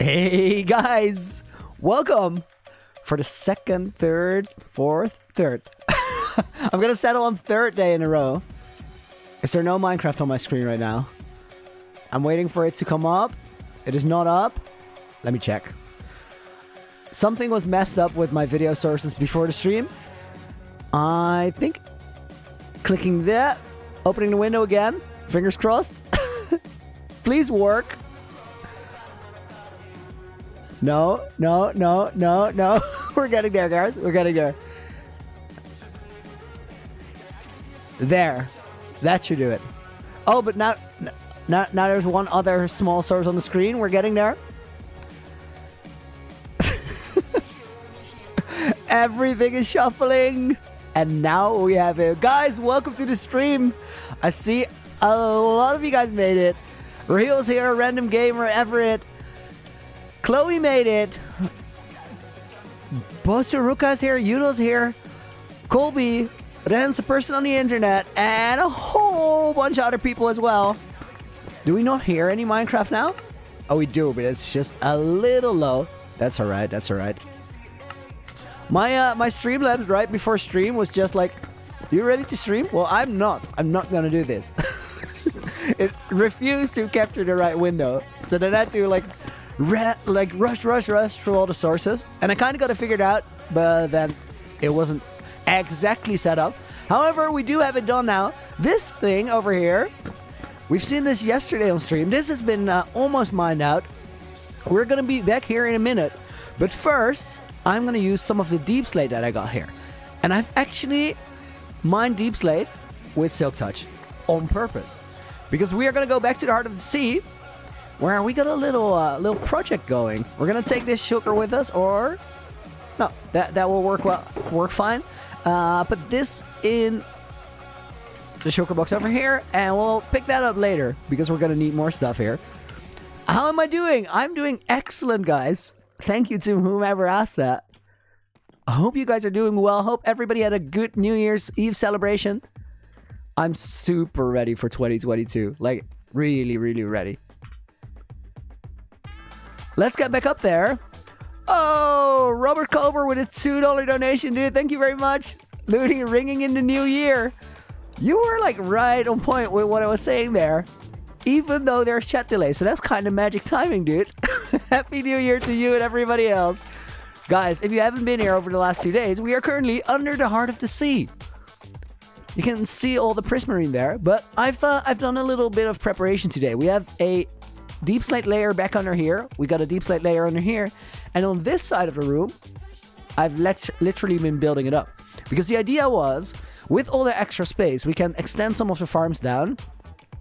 Hey guys, welcome for the second, third, fourth, third. I'm gonna settle on third day in a row. Is there no Minecraft on my screen right now? I'm waiting for it to come up. It is not up. Let me check. Something was messed up with my video sources before the stream. I think clicking that, opening the window again, fingers crossed. Please work. No. We're getting there, guys. We're getting there. There. That should do it. Oh, but now there's one other small source on the screen. We're getting there. Everything is shuffling. And now we have it. Guys, welcome to the stream. I see a lot of you guys made it. Real's here, Random Gamer, Everett. Chloe made it. Bosaruka's here, Yudo's here. Colby, Ren's a person on the internet, and a whole bunch of other people as well. Do we not hear any Minecraft now? Oh, we do, but it's just a little low. That's alright, that's alright. My Streamlabs right before stream was just like, you ready to stream? Well, I'm not gonna do this. It refused to capture the right window. So then I had to rush through all the sources. And I kind of got it figured out, but then it wasn't exactly set up. However, we do have it done now. This thing over here, we've seen this yesterday on stream. This has been almost mined out. We're going to be back here in a minute. But first, I'm going to use some of the deep slate that I got here. And I've actually mined deep slate with Silk Touch on purpose. Because we are going to go back to the heart of the sea, where we got a little project going. We're going to take this sugar with us, or... No, that will work fine. Put this in the sugar box over here, and we'll pick that up later, because we're going to need more stuff here. How am I doing? I'm doing excellent, guys. Thank you to whomever asked that. I hope you guys are doing well. Hope everybody had a good New Year's Eve celebration. I'm super ready for 2022. Like, really, really ready. Let's get back up there. Oh, Robert Culver with a $2 donation, dude. Thank you very much. Looting and ringing in the new year. You were like right on point with what I was saying there. Even though there's chat delay. So that's kind of magic timing, dude. Happy New Year to you and everybody else. Guys, if you haven't been here over the last 2 days, we are currently under the heart of the sea. You can see all the prismarine there, but I've done a little bit of preparation today. We have a deep slate layer back under here. We got a deep slate layer under here. And on this side of the room, I've literally been building it up. Because the idea was, with all the extra space, we can extend some of the farms down.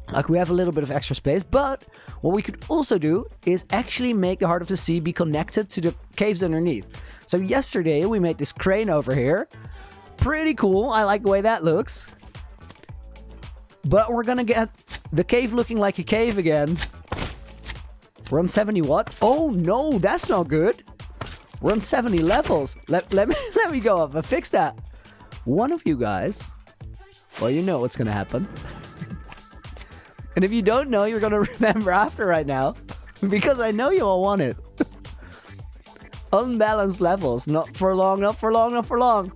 Like we have a little bit of extra space. But what we could also do is actually make the heart of the sea be connected to the caves underneath. So yesterday, we made this crane over here. Pretty cool. I like the way that looks. But we're gonna get the cave looking like a cave again. We're on 70 what? Oh no, that's not good. We're on 70 levels. Let me go up and fix that. One of you guys, well, you know what's gonna happen. And if you don't know, you're gonna remember after right now. Because I know you all want it. Unbalanced levels. Not for long, not for long, not for long.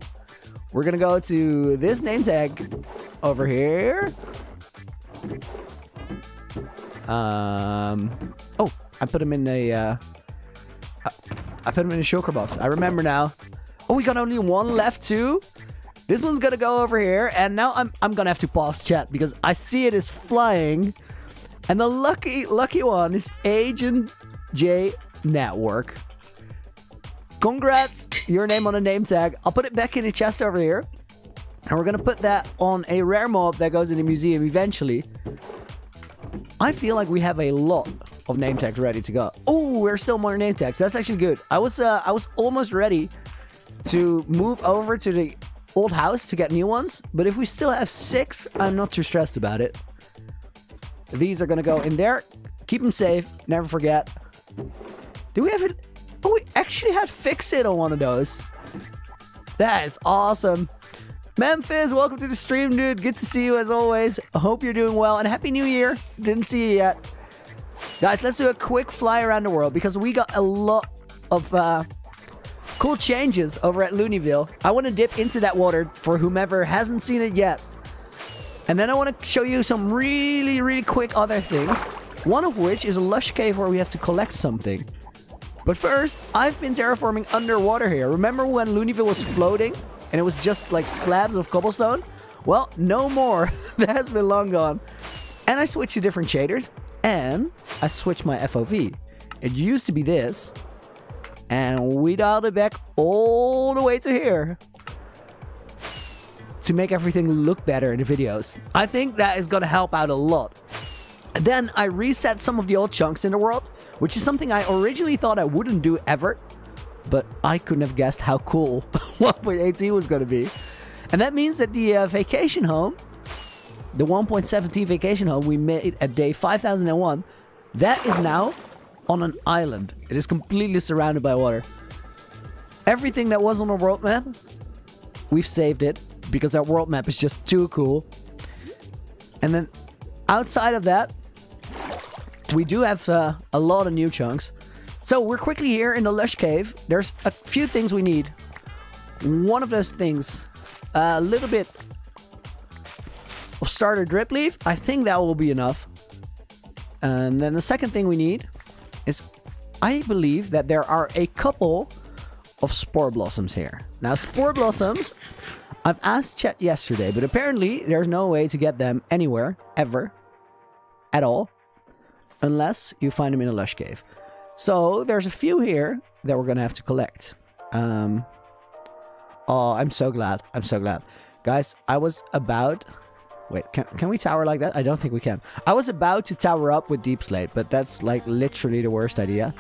We're gonna go to this name tag over here. Oh, I put him in a I put him in a shulker box. I remember now. Oh, we got only one left too. This one's gonna go over here, and now I'm gonna have to pause chat because I see it is flying, and the lucky one is Agent J Network. Congrats, your name on a name tag. I'll put it back in the chest over here. And we're going to put that on a rare mob that goes in the museum eventually. I feel like we have a lot of name tags ready to go. Oh, there's still more name tags. That's actually good. I was almost ready to move over to the old house to get new ones. But if we still have 6, I'm not too stressed about it. These are going to go in there. Keep them safe. Never forget. Do we have it? Oh, we actually had Fix It on one of those. That is awesome. Memphis, welcome to the stream, dude. Good to see you as always. I hope you're doing well. And Happy New Year. Didn't see you yet. Guys, let's do a quick fly around the world because we got a lot of cool changes over at Looneyville. I want to dip into that water for whomever hasn't seen it yet. And then I want to show you some really, really quick other things. One of which is a lush cave where we have to collect something. But first, I've been terraforming underwater here. Remember when Looneyville was floating and it was just like slabs of cobblestone? Well, no more. That has been long gone. And I switched to different shaders. And I switched my FOV. It used to be this. And we dialed it back all the way to here. To make everything look better in the videos. I think that is going to help out a lot. And then I reset some of the old chunks in the world. Which is something I originally thought I wouldn't do ever. But I couldn't have guessed how cool 1.18 was going to be. And that means that the vacation home, the 1.17 vacation home we made at day 5001, that is now on an island. It is completely surrounded by water. Everything that was on the world map, we've saved it because our world map is just too cool. And then outside of that, we do have a lot of new chunks. So we're quickly here in the lush cave. There's a few things we need. One of those things, a little bit of starter drip leaf. I think that will be enough. And then the second thing we need is, I believe that there are a couple of spore blossoms here. Now, spore blossoms, I've asked Chet yesterday, but apparently there's no way to get them anywhere, ever, at all, unless you find them in a lush cave. So there's a few here that we're gonna have to collect. Oh, I'm so glad. I'm so glad. Guys, I was about... Wait, can we tower like that? I don't think we can. I was about to tower up with deep slate, but that's like literally the worst idea.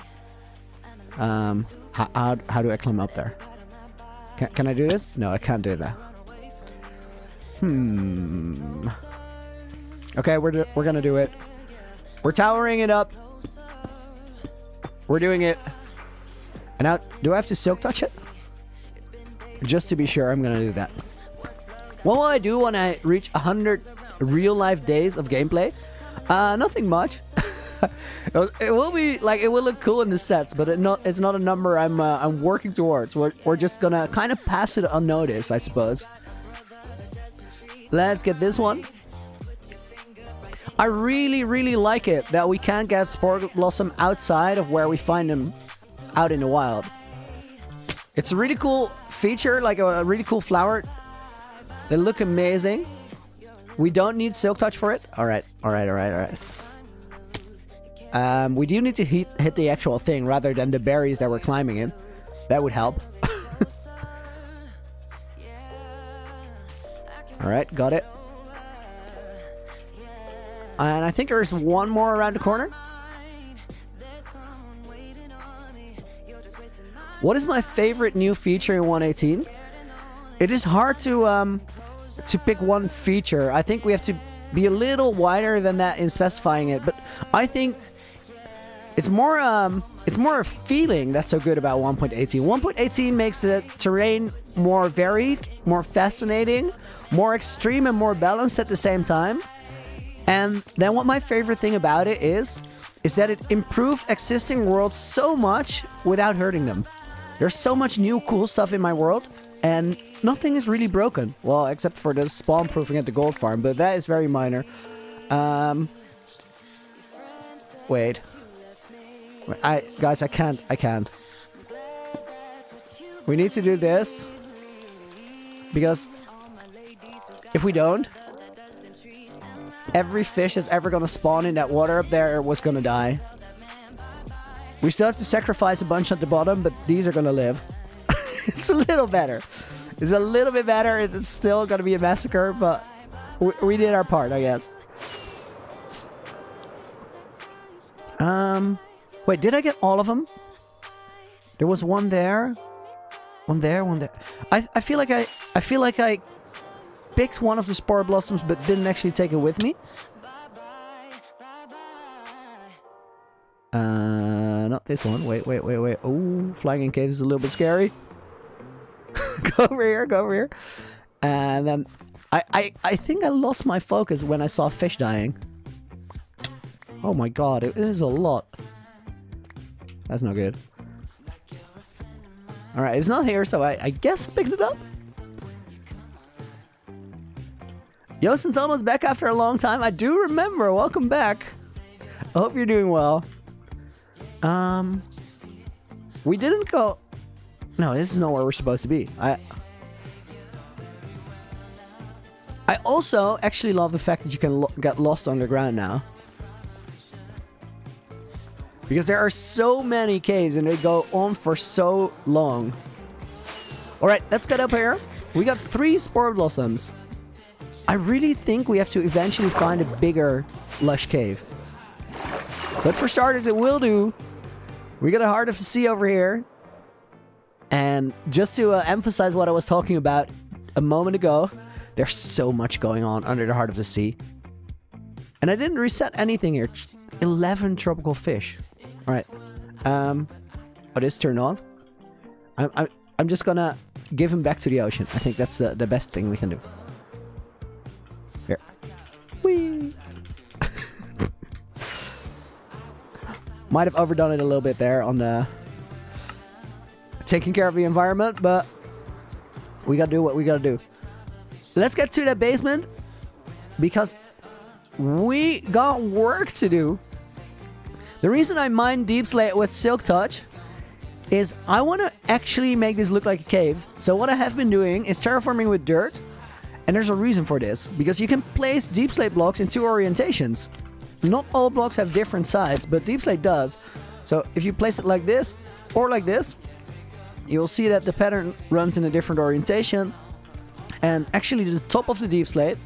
How do I climb up there? Can I do this? No, I can't do that. Okay, we're gonna do it. We're towering it up. We're doing it. And now, do I have to silk touch it? Just to be sure, I'm gonna do that. What will I do when I reach 100 real life days of gameplay? Nothing much. It will be like, it will look cool in the stats, but it's not a number I'm working towards. We're just gonna kind of pass it unnoticed, I suppose. Let's get this one. I really, really like it that we can't get Spore Blossom outside of where we find them out in the wild. It's a really cool feature, like a really cool flower. They look amazing. We don't need Silk Touch for it. Alright. We do need to hit the actual thing rather than the berries that we're climbing in. That would help. Alright, got it. And I think there's one more around the corner. What is my favorite new feature in 1.18? It is hard to pick one feature. I think we have to be a little wider than that in specifying it. But I think it's more a feeling that's so good about 1.18. 1.18 makes the terrain more varied, more fascinating, more extreme, and more balanced at the same time. And then what my favorite thing about it is that it improved existing worlds so much without hurting them. There's so much new cool stuff in my world, and nothing is really broken. Well, except for the spawn proofing at the gold farm, but that is very minor. Wait. Guys, I can't. We need to do this, because if we don't, every fish that's ever gonna spawn in that water up there was gonna die. We still have to sacrifice a bunch at the bottom, but these are gonna live. It's a little better. It's a little bit better. It's still gonna be a massacre, but we did our part, I guess. Wait, did I get all of them? There was one there. One there. I feel like I picked one of the spore blossoms but didn't actually take it with me. Not this one. Wait. Oh, flying in caves is a little bit scary. Go over here. And then I think I lost my focus when I saw fish dying. Oh my god, it is a lot. That's not good. Alright, it's not here, so I guess I picked it up. Yosin's almost back after a long time. I do remember. Welcome back. I hope you're doing well. We didn't go... No, this is not where we're supposed to be. I also actually love the fact that you can get lost underground now. Because there are so many caves and they go on for so long. Alright, let's get up here. We got 3 spore blossoms. I really think we have to eventually find a bigger lush cave. But for starters, it will do. We got a Heart of the Sea over here. And just to emphasize what I was talking about a moment ago, there's so much going on under the Heart of the Sea. And I didn't reset anything here. 11 tropical fish. Alright. Oh, this turned off. I'm just gonna give him back to the ocean. I think that's the best thing we can do. Here. Whee! Might have overdone it a little bit there on the taking care of the environment, but we gotta do what we gotta do. Let's get to that basement because we got work to do. The reason I mined Deep Slate with Silk Touch is I want to actually make this look like a cave. So what I have been doing is terraforming with dirt. And there's a reason for this. Because you can place Deep Slate blocks in 2 orientations. Not all blocks have different sides, but Deep Slate does. So if you place it like this or like this, you'll see that the pattern runs in a different orientation. And actually the top of the Deep Slate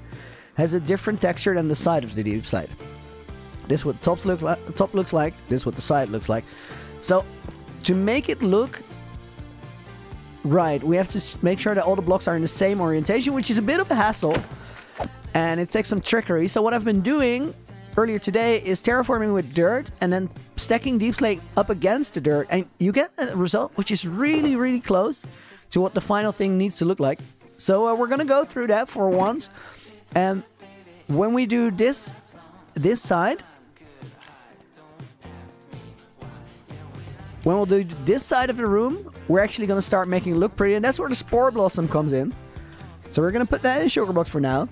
has a different texture than the side of the Deep Slate. This is what the top looks like. This is what the side looks like. So, to make it look right, we have to make sure that all the blocks are in the same orientation, which is a bit of a hassle. And it takes some trickery. So what I've been doing earlier today is terraforming with dirt and then stacking Deep Slate up against the dirt. And you get a result which is really, really close to what the final thing needs to look like. So we're going to go through that for once. And when we do this side... When we'll do this side of the room, we're actually going to start making it look pretty. And that's where the Spore Blossom comes in. So we're going to put that in Sugar Box for now.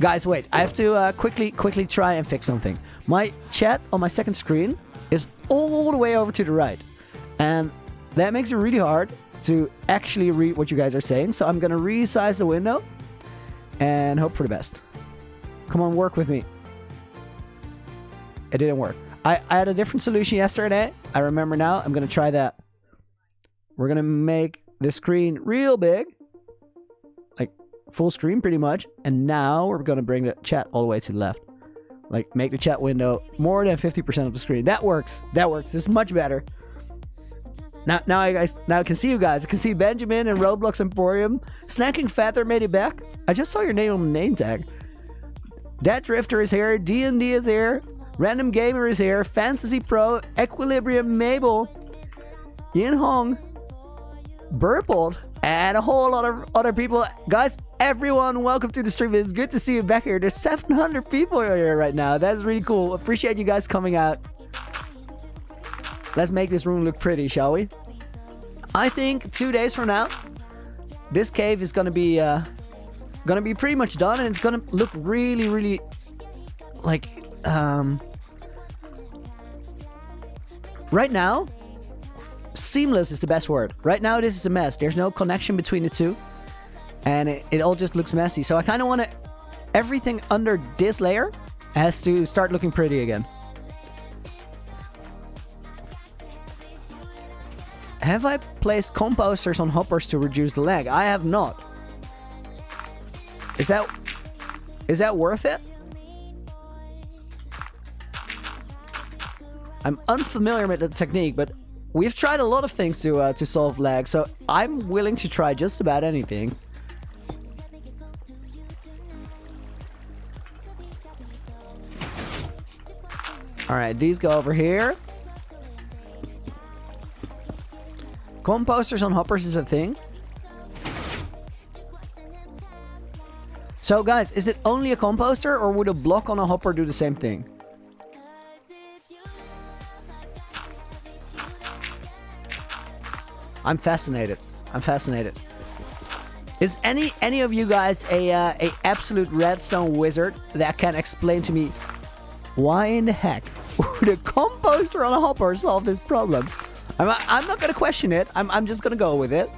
Guys, wait. I have to quickly try and fix something. My chat on my second screen is all the way over to the right. And that makes it really hard to actually read what you guys are saying. So I'm going to resize the window and hope for the best. Come on, work with me. It didn't work. I had a different solution yesterday. I remember now. I'm going to try that. We're going to make the screen real big. Like full screen pretty much. And now we're going to bring the chat all the way to the left. Like make the chat window more than 50% of the screen. That works. That works. This is much better. Now I can see you guys. I can see Benjamin and Roblox Emporium. Snacking Feather made it back. I just saw your name on the name tag. That Drifter is here. D&D is here. Random Gamer is here. Fantasy Pro. Equilibrium Mabel. Yin Hong. Burpled. And a whole lot of other people. Guys, everyone, welcome to the stream. It's good to see you back here. There's 700 people here right now. That's really cool. Appreciate you guys coming out. Let's make this room look pretty, shall we? I think 2 days from now, this cave is gonna be pretty much done, and it's gonna look really, really like right now, seamless is the best word. Right now, this is a mess. There's no connection between the two, and it all just looks messy. So I kind of want to everything under this layer has to start looking pretty again. Have I placed composters on hoppers to reduce the lag? I have not. Is that worth it? I'm unfamiliar with the technique, but we've tried a lot of things to solve lag, so I'm willing to try just about anything. Alright, these go over here. Composters on hoppers is a thing. So guys, is it only a composter, or would a block on a hopper do the same thing? I'm fascinated. I'm fascinated. Is any of you guys a absolute redstone wizard that can explain to me why in the heck would a composter on a hopper solve this problem? I'm not gonna question it. I'm just gonna go with it.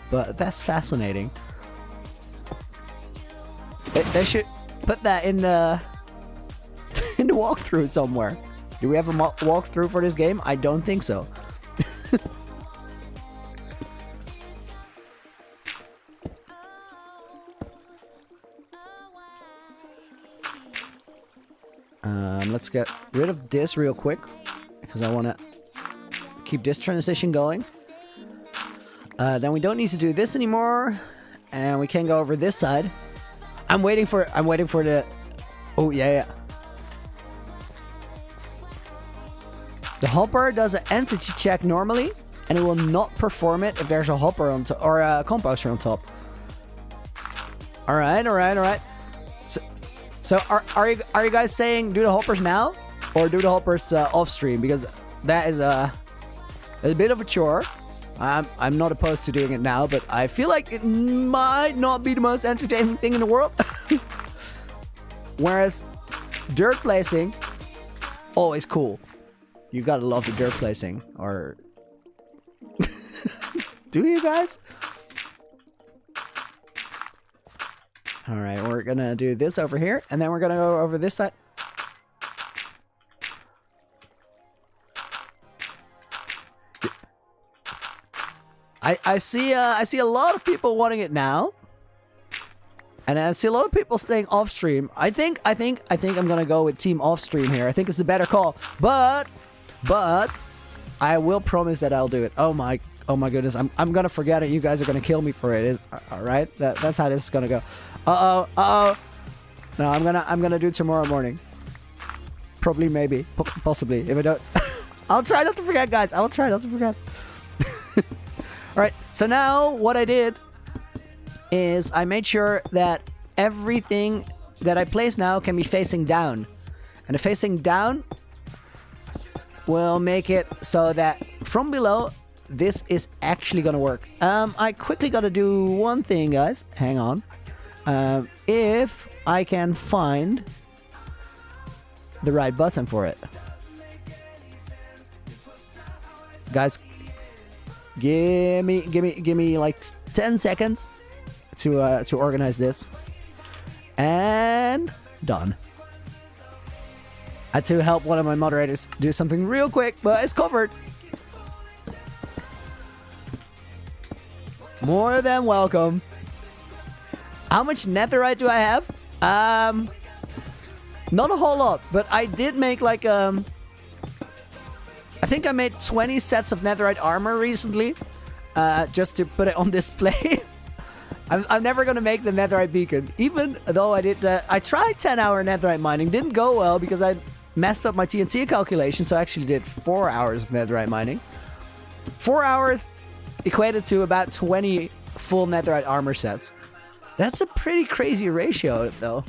But that's fascinating. They should put that in the in the walkthrough somewhere. Do we have a walkthrough for this game? I don't think so. Let's get rid of this real quick because I want to keep this transition going. Then we don't need to do this anymore, and we can go over this side. I'm waiting for the. Oh yeah. The hopper does an entity check normally, and it will not perform it if there's a hopper on top or a composter on top. All right. So are you guys saying do the hoppers now or do the hoppers off stream, because that is a bit of a chore. I'm not opposed to doing it now, but I feel like it might not be the most entertaining thing in the world. Whereas dirt placing, always cool. You gotta love the dirt placing, or do you guys? All right, we're gonna do this over here, and then we're gonna go over this side. I see a lot of people wanting it now, and I see a lot of people saying off stream. I think I'm gonna go with team off stream here. I think it's a better call, but I will promise that I'll do it. Oh my goodness, I'm gonna forget it. You guys are gonna kill me for it. All right, that's how this is gonna go. Uh oh. No, I'm gonna do it tomorrow morning. Probably, maybe, possibly. If I don't, I'll try not to forget, guys. I will try not to forget. All right. So now what I did is I made sure that everything that I place now can be facing down, and the facing down will make it so that from below this is actually gonna work. I quickly gotta do one thing, guys. Hang on. If I can find the right button for it, guys, give me like 10 seconds to organize this, and done. I had to help one of my moderators do something real quick, but it's covered. More than welcome. How much netherite do I have? Not a whole lot, but I did make like I think I made 20 sets of netherite armor recently, just to put it on display. I'm never gonna make the netherite beacon, even though I did. I tried 10-hour netherite mining, didn't go well because I messed up my TNT calculation. So I actually did 4 hours of netherite mining. 4 hours equated to about 20 full netherite armor sets. That's a pretty crazy ratio, though.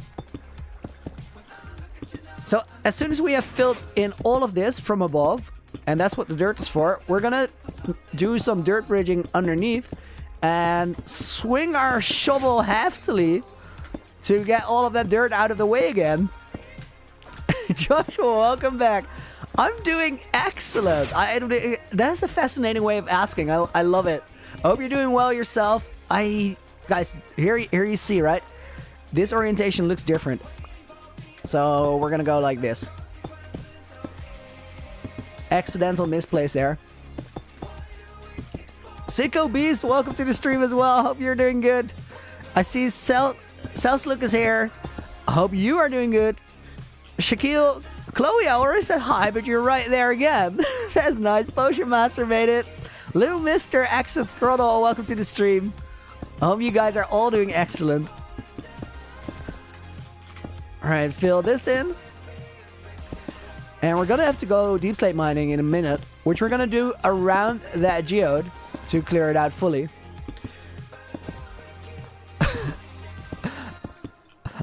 So as soon as we have filled in all of this from above, and that's what the dirt is for, we're gonna do some dirt bridging underneath and swing our shovel heftily to get all of that dirt out of the way again. Joshua, welcome back. I'm doing excellent. That's a fascinating way of asking. I love it. I hope you're doing well yourself. Guys, here you see, right? This orientation looks different. So we're gonna go like this. Accidental misplace there. Sicko Beast, welcome to the stream as well. Hope you're doing good. I see South Look is here. I hope you are doing good. Shaquille, Chloe, I already said hi, but you're right there again. That's nice. Potion Master made it. Little Mr. Exit Throttle, welcome to the stream. I hope you guys are all doing excellent. Alright, fill this in. And we're gonna have to go deep slate mining in a minute, which we're gonna do around that geode to clear it out fully.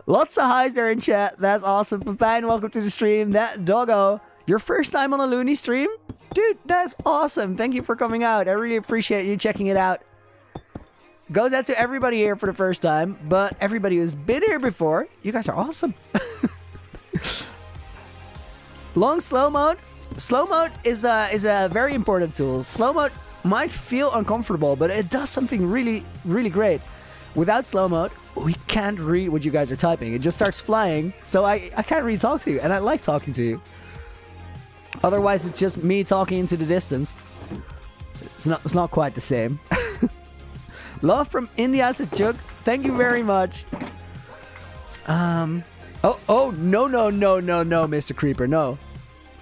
Lots of highs there in chat. That's awesome. Pepine, welcome to the stream. That doggo, your first time on a Looney stream? Dude, that's awesome. Thank you for coming out. I really appreciate you checking it out. Goes out to everybody here for the first time, but everybody who's been here before, you guys are awesome. Long slow mode. Slow mode is a very important tool. Slow mode might feel uncomfortable, but it does something really, really great. Without slow mode, we can't read what you guys are typing. It just starts flying, so I can't really talk to you, and I like talking to you. Otherwise, it's just me talking into the distance. It's not quite the same. Love from India, says Jug. Thank you very much. No, Mr. Creeper, no.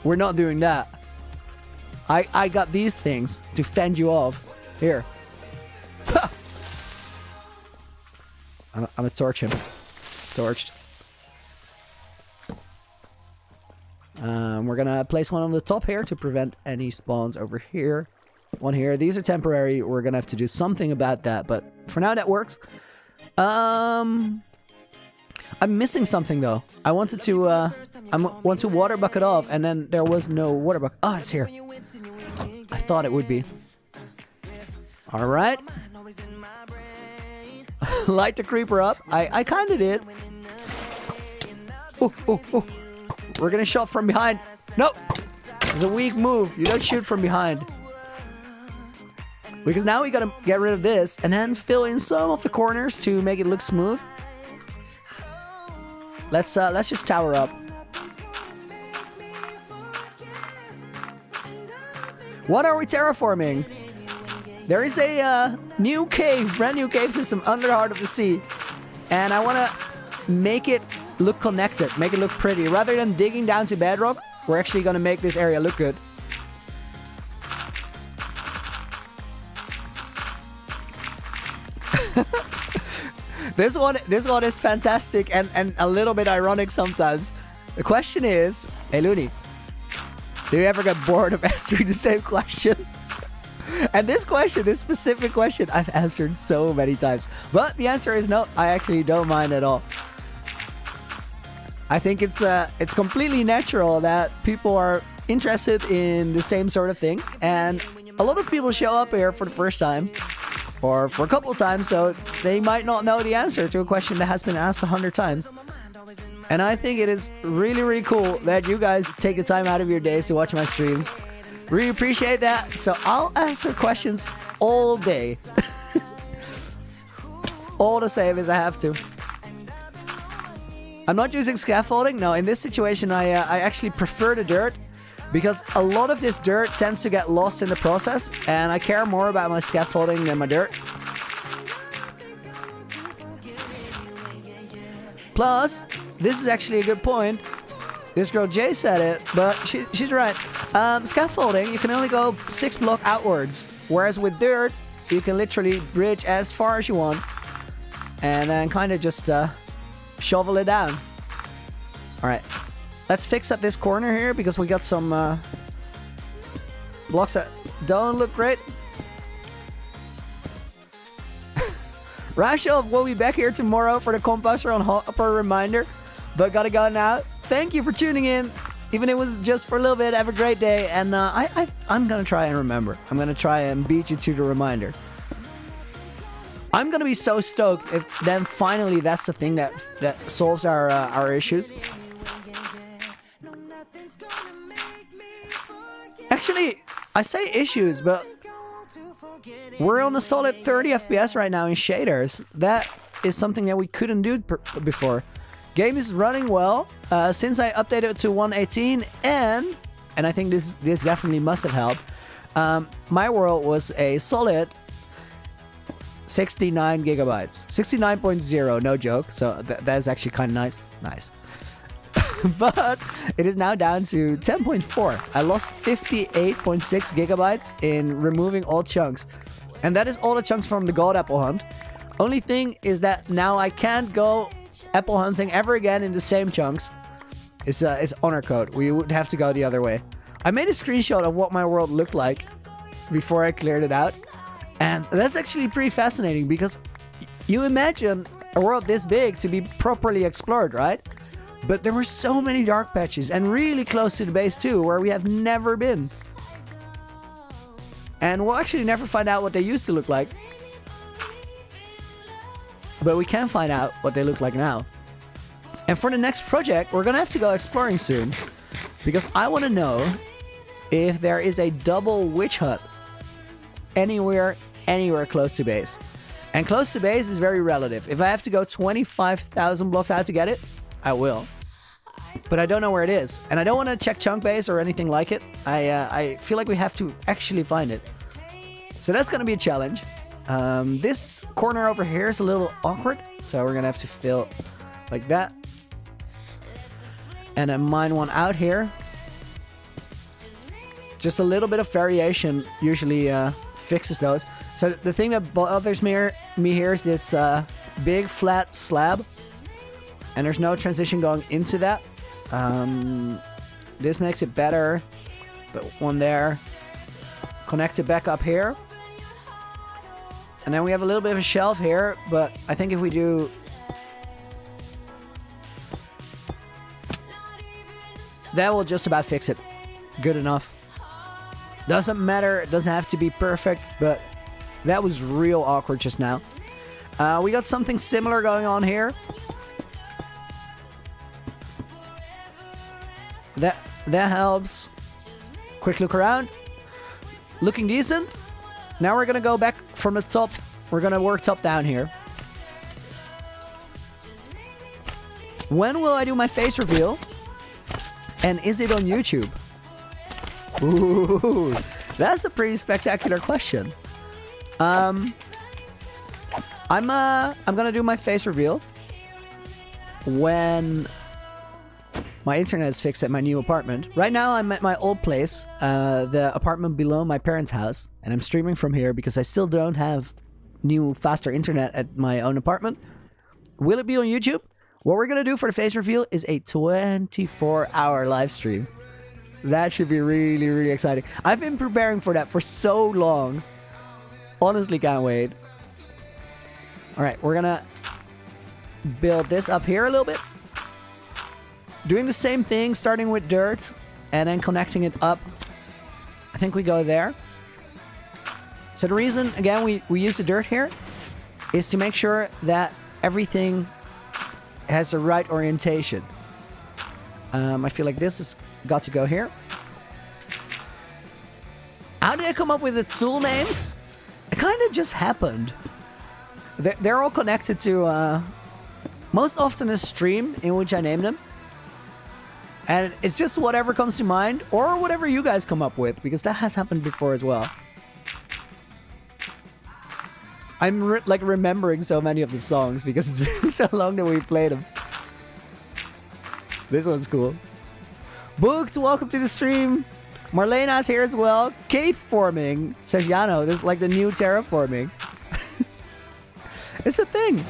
We're not doing that. I got these things to fend you off. Here. I'm gonna torch him. Torched. We're gonna place one on the top here to prevent any spawns over here. One here. These are temporary. We're gonna have to do something about that, but for now that works. I'm missing something though. I wanted to want to water bucket off, and then there was no water bucket. Oh, it's here. I thought it would be. All right. Light the creeper up. I kind of did. Oh. We're gonna shot from behind. Nope. It's a weak move. You don't shoot from behind. Because now we gotta get rid of this and then fill in some of the corners to make it look smooth. Let's just tower up. What are we terraforming? There is a new cave, brand new cave system under the heart of the sea. And I wanna make it look connected, make it look pretty. Rather than digging down to bedrock, we're actually gonna make this area look good. This one is fantastic and a little bit ironic sometimes. The question is, hey Looney, do you ever get bored of answering the same question? And this specific question, I've answered so many times. But the answer is no, I actually don't mind at all. I think it's completely natural that people are interested in the same sort of thing. And a lot of people show up here for the first time. Or for a couple of times, so they might not know the answer to a question that has been asked 100 times. And I think it is really, really cool that you guys take the time out of your days to watch my streams. Really appreciate that. So I'll answer questions all day. All the same as I have to. I'm not using scaffolding. No, in this situation, I actually prefer the dirt. Because a lot of this dirt tends to get lost in the process, and I care more about my scaffolding than my dirt. Plus, this is actually a good point. This girl Jay said it, but she's right. Scaffolding, you can only go 6 blocks outwards, whereas with dirt, you can literally bridge as far as you want, and then kind of just shovel it down. All right. Let's fix up this corner here because we got some blocks that don't look great. Rashov will be back here tomorrow for the composter on Hopper reminder, but gotta go now. Thank you for tuning in. Even if it was just for a little bit, have a great day. And I'm gonna try and remember. I'm gonna try and beat you to the reminder. I'm gonna be so stoked if then finally that's the thing that solves our issues. Actually, I say issues, but we're on a solid 30 FPS right now in shaders. That is something that we couldn't do before. Game is running well since I updated it to 1.18, and I think this definitely must have helped. My world was a solid 69 gigabytes, 69.0, no joke. So that is actually kind of nice. But it is now down to 10.4. I lost 58.6 gigabytes in removing all chunks. And that is all the chunks from the gold apple hunt. Only thing is that now I can't go apple hunting ever again in the same chunks. It's honor code. We would have to go the other way. I made a screenshot of what my world looked like before I cleared it out. And that's actually pretty fascinating because you imagine a world this big to be properly explored, right? But there were so many dark patches and really close to the base too, where we have never been. And we'll actually never find out what they used to look like. But we can find out what they look like now. And for the next project, we're gonna have to go exploring soon. Because I want to know if there is a double witch hut anywhere close to base. And close to base is very relative. If I have to go 25,000 blocks out to get it, I will. But I don't know where it is. And I don't want to check chunk base or anything like it. I feel like we have to actually find it. So that's going to be a challenge. This corner over here is a little awkward. So we're going to have to fill like that. And then mine one out here. Just a little bit of variation usually fixes those. So the thing that bothers me here is this big flat slab. And there's no transition going into that. This makes it better. But one there. Connect it back up here. And then we have a little bit of a shelf here. But I think if we do... that will just about fix it. Good enough. Doesn't matter. It doesn't have to be perfect. But that was real awkward just now. We got something similar going on here. That helps. Quick look around. Looking decent. Now we're going to go back from the top. We're going to work top down here. When will I do my face reveal? And is it on YouTube? Ooh, that's a pretty spectacular question. I'm gonna do my face reveal when my internet is fixed at my new apartment. Right now I'm at my old place, the apartment below my parents' house, and I'm streaming from here because I still don't have new faster internet at my own apartment. Will it be on YouTube? What we're gonna do for the face reveal is a 24-hour live stream. That should be really, really exciting. I've been preparing for that for so long. Honestly, can't wait. All right, we're gonna build this up here a little bit. Doing the same thing, starting with dirt and then connecting it up. I think we go there. So the reason, again, we use the dirt here is to make sure that everything has the right orientation. I feel like this has got to go here. How did I come up with the tool names? It kind of just happened. They're all connected to most often a stream in which I name them. And it's just whatever comes to mind or whatever you guys come up with, because that has happened before as well. I'm remembering so many of the songs because it's been so long that we played them. This one's cool. Booked, welcome to the stream. Marlena's here as well. Cave forming, says Yano. This is like the new terraforming. It's a thing.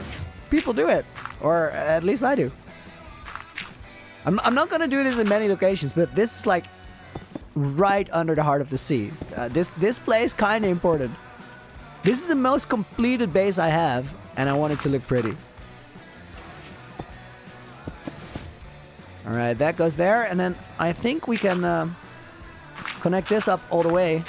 People do it. Or at least I do. I'm not going to do this in many locations, but this is like right under the heart of the sea. This place kind of important. This is the most completed base I have, and I want it to look pretty. Alright, that goes there, and then I think we can connect this up all the way.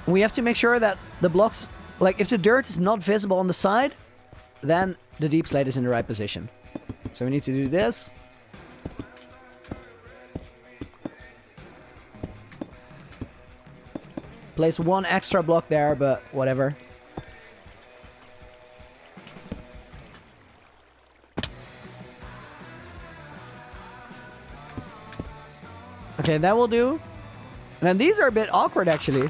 We have to make sure that the blocks, like if the dirt is not visible on the side, then the deep slate is in the right position. So we need to do this. Place one extra block there, but whatever. Okay, that will do. And then these are a bit awkward, actually.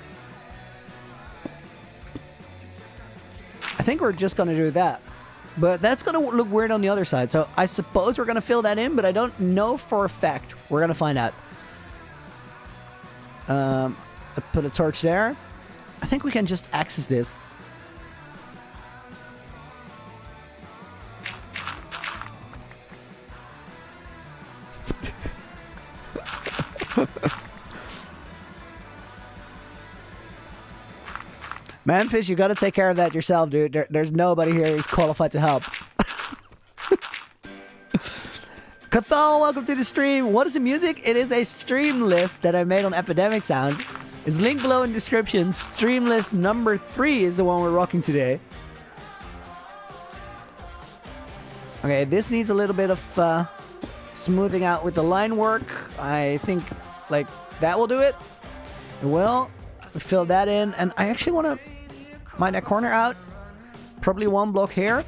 I think we're just going to do that. But that's going to look weird on the other side. So I suppose we're going to fill that in, but I don't know for a fact. We're going to find out. I put a torch there. I think we can just access this. Manfish, you gotta take care of that yourself, dude. There's nobody here who's qualified to help. Cathal, welcome to the stream. What is the music? It is a Streamlist that I made on Epidemic Sound. It's linked below in the description. Streamlist number 3 is the one we're rocking today. Okay, this needs a little bit of smoothing out with the line work. I think like that will do it. It will. We fill that in, and I actually want to mine that corner out. Probably one block here.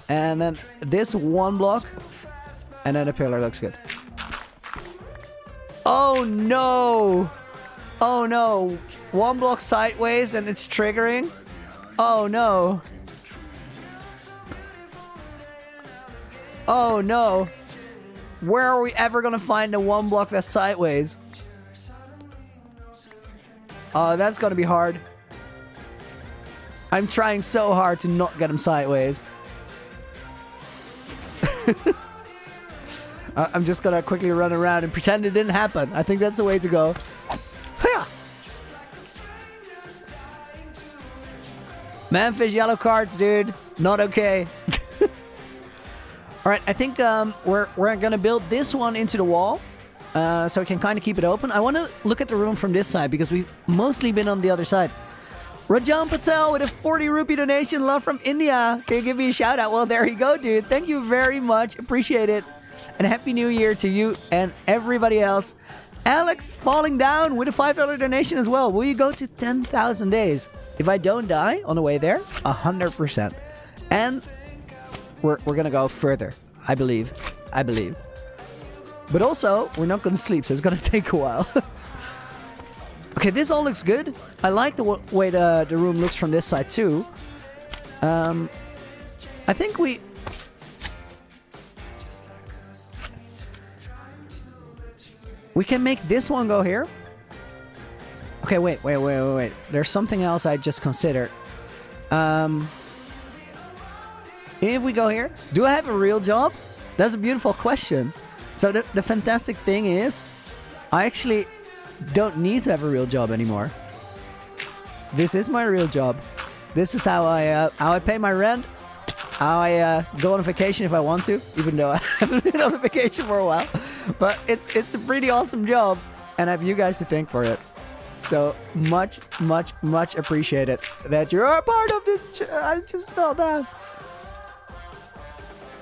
And then this one block. And then a pillar looks good. Oh no! Oh no! One block sideways and it's triggering. Oh no! Oh no! Where are we ever gonna find the one block that's sideways? Oh, that's gonna be hard. I'm trying so hard to not get him sideways. I'm just gonna quickly run around and pretend it didn't happen. I think that's the way to go. Hiya! Manfish yellow cards, dude. Not okay. Alright, I think we're gonna build this one into the wall. So we can kind of keep it open. I want to look at the room from this side because we've mostly been on the other side. Rajan Patel with a 40 rupee donation. Love from India. Can you give me a shout out? Well, there you go, dude. Thank you very much. Appreciate it. And Happy New Year to you and everybody else. Alex falling down with a $5 donation as well. Will you go to 10,000 days? If I don't die on the way there, 100%. And we're going to go further. I believe. But also, we're not going to sleep, so it's going to take a while. Okay, this all looks good. I like the way the room looks from this side too. I think we can make this one go here. Okay, wait. There's something else I just considered. If we go here, do I have a real job? That's a beautiful question. So the fantastic thing is, I actually don't need to have a real job anymore. This is my real job. This is how I pay my rent. How I go on vacation if I want to, even though I haven't been on a vacation for a while. But it's a pretty awesome job, and I have you guys to thank for it. So much appreciated that you're a part of this. I just fell down.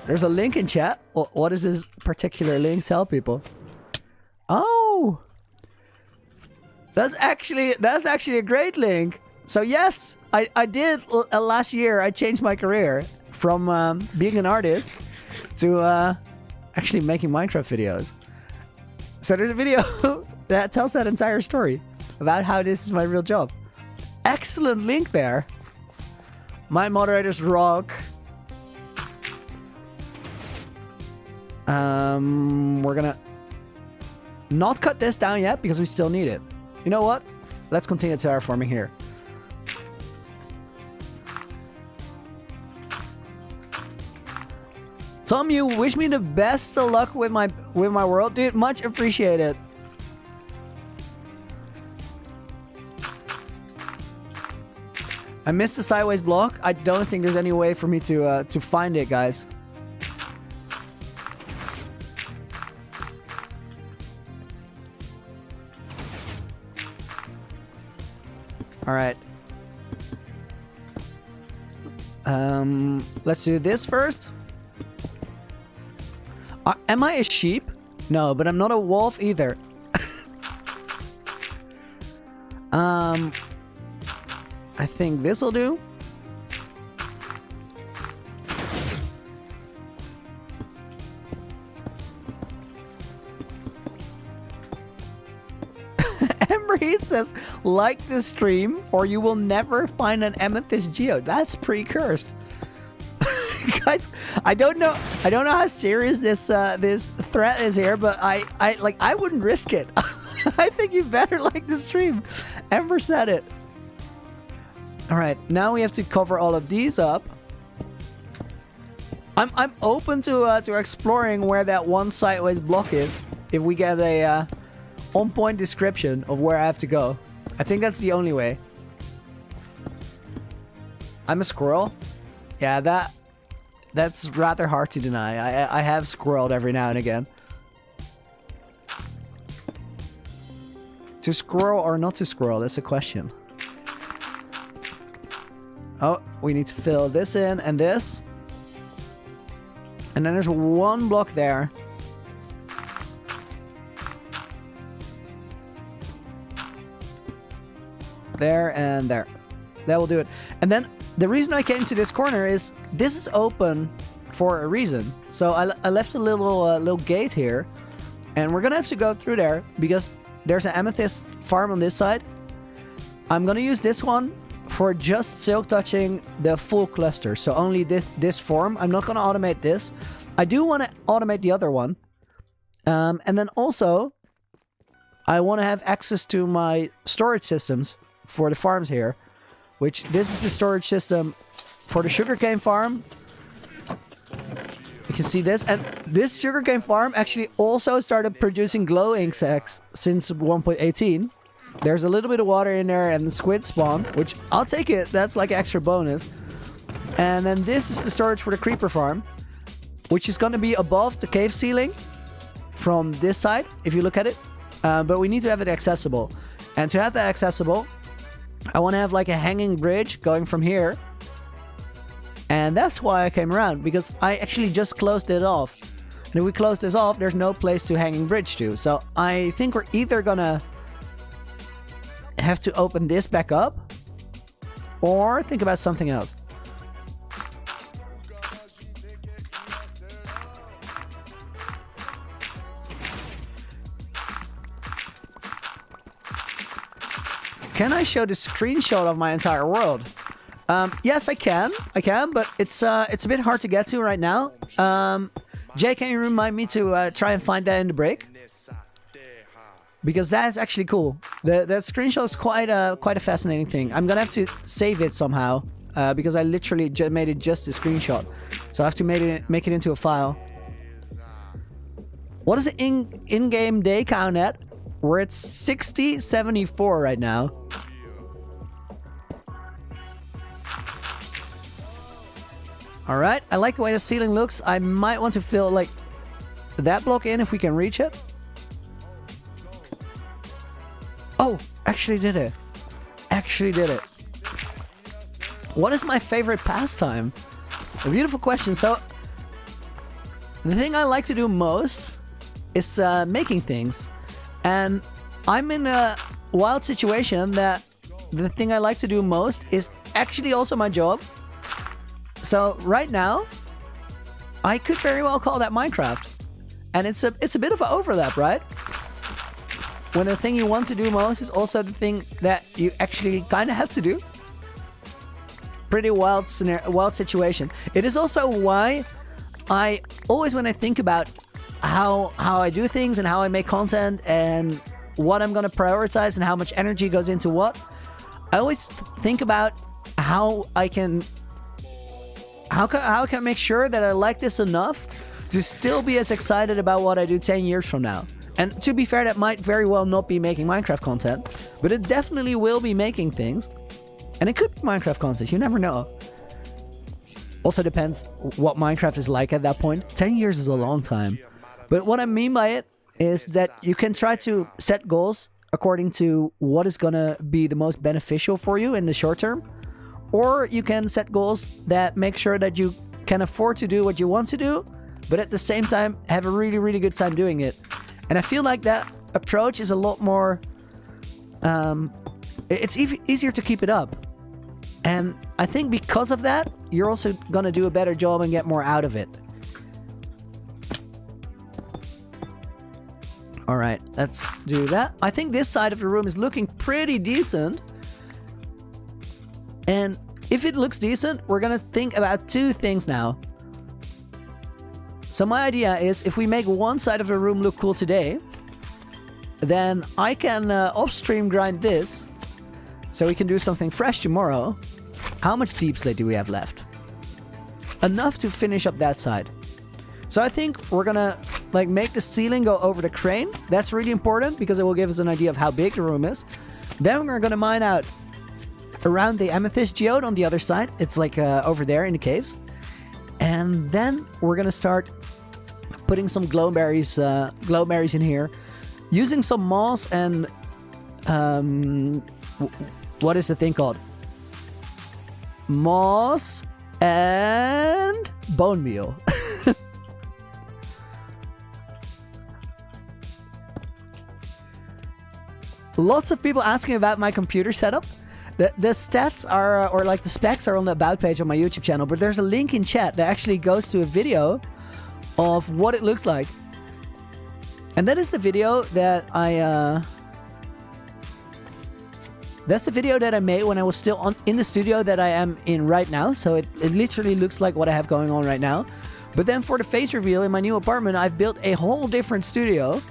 There's a link in chat. What is this particular link? Tell people. Oh. That's actually a great link. So yes, I did last year. I changed my career from being an artist to actually making Minecraft videos. So there's a video that tells that entire story about how this is my real job. Excellent link there. My moderators rock. We're gonna not cut this down yet because we still need it. You know what? Let's continue terraforming here. Tom, you wish me the best of luck with my world, dude. Much appreciated. I missed the sideways block. I don't think there's any way for me to find it, guys. All right. Let's do this first. Am I a sheep? No, but I'm not a wolf either. I think this will do. He says, like the stream, or you will never find an amethyst geode. That's pretty cursed. Guys, I don't know how serious this threat is here, but I wouldn't risk it. I think you better like the stream. Ember said it. All right, now we have to cover all of these up. I'm open to exploring where that one sideways block is if we get a on-point description of where I have to go. I think that's the only way. I'm a squirrel. Yeah, That's rather hard to deny. I have squirreled every now and again. To squirrel or not to squirrel, that's a question. Oh, we need to fill this in and this. And then there's one block there. There and there. That will do it. And then the reason I came to this corner is this is open for a reason. So I left a little gate here. And we're going to have to go through there because there's an amethyst farm on this side. I'm going to use this one for just silk touching the full cluster. So only this form. I'm not going to automate this. I do want to automate the other one. And then also, I want to have access to my storage systems for the farms here. Which this is the storage system for the sugarcane farm. You can see this. And this sugarcane farm actually also started producing glow insects since 1.18. There's a little bit of water in there and the squid spawn, which I'll take it. That's like extra bonus. And then this is the storage for the creeper farm, which is going to be above the cave ceiling from this side, if you look at it. But we need to have it accessible. And to have that accessible, I want to have like a hanging bridge going from here. And that's why I came around, because I actually just closed it off. And if we close this off, there's no place to hanging bridge to. So I think we're either gonna have to open this back up or think about something else. Can I show the screenshot of my entire world? Yes, I can, but it's a bit hard to get to right now. Jay, can you remind me to try and find that in the break? Because that is actually cool. That screenshot is quite a fascinating thing. I'm gonna have to save it somehow because I literally made it just a screenshot, so I have to make it into a file. What is the in-game day count at? We're at 6074 right now. Alright, I like the way the ceiling looks. I might want to fill like that block in if we can reach it. Oh, actually did it. Actually did it. What is my favorite pastime? A beautiful question. So, the thing I like to do most is making things. And I'm in a wild situation that the thing I like to do most is actually also my job. So right now, I could very well call that Minecraft. And it's a bit of an overlap, right? When the thing you want to do most is also the thing that you actually kind of have to do. Pretty wild situation. It is also why I always, when I think about how I do things and how I make content and what I'm going to prioritize and how much energy goes into what, I always think about how I can make sure that I like this enough to still be as excited about what I do 10 years from now. And to be fair, that might very well not be making Minecraft content, but it definitely will be making things. And it could be Minecraft content, you never know. Also depends what Minecraft is like at that point. 10 years is a long time. But what I mean by it is that you can try to set goals according to what is gonna be the most beneficial for you in the short term. Or you can set goals that make sure that you can afford to do what you want to do, but at the same time have a really, really good time doing it. And I feel like that approach is a lot more... it's easier to keep it up. And I think because of that, you're also gonna do a better job and get more out of it. Alright, let's do that. I think this side of the room is looking pretty decent. And if it looks decent, we're gonna think about two things now. So my idea is, if we make one side of the room look cool today, then I can off-stream grind this, so we can do something fresh tomorrow. How much deep slate do we have left? Enough to finish up that side. So I think we're gonna like make the ceiling go over the crane. That's really important because it will give us an idea of how big the room is. Then we're gonna mine out around the amethyst geode on the other side. It's like over there in the caves. And then we're gonna start putting some glowberries in here, using some moss and what is the thing called? Moss and bone meal. Lots of people asking about my computer setup. The stats are, or like the specs are on the about page on my YouTube channel, but there's a link in chat that actually goes to a video of what it looks like. And that is the video that that's the video that I made when I was still in the studio that I am in right now. So it literally looks like what I have going on right now. But then for the face reveal in my new apartment, I've built a whole different studio.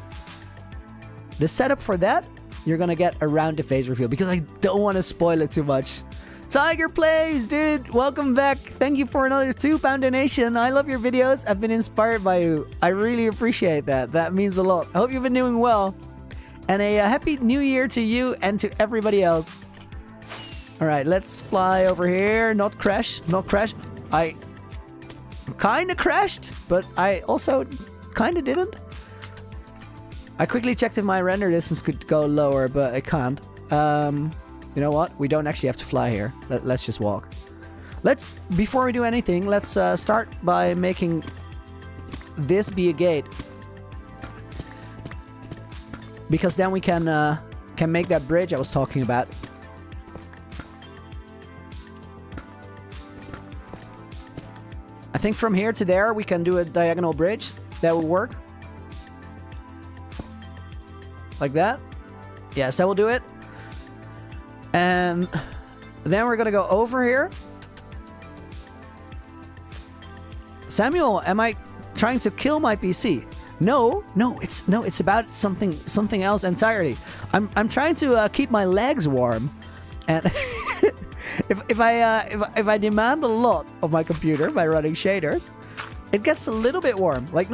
The setup for that, you're gonna get around the face reveal because I don't want to spoil it too much. Tiger Plays, dude, welcome back. Thank you for another £2 donation. I love your videos. I've been inspired by you. I really appreciate that. That means a lot. I hope you've been doing well. And a happy new year to you and to everybody else. All right, let's fly over here. Not crash. I kind of crashed, but I also kind of didn't. I quickly checked if my render distance could go lower, but I can't. You know what? We don't actually have to fly here. Let's just walk. Before we do anything, let's start by making this be a gate. Because then we can make that bridge I was talking about. I think from here to there we can do a diagonal bridge. That will work. Like that. Yes, that will do it. And then we're gonna go over here. Samuel, am I trying to kill my PC? No, it's about something else entirely. I'm trying to keep my legs warm, and if I demand a lot of my computer by running shaders, it gets a little bit warm. Like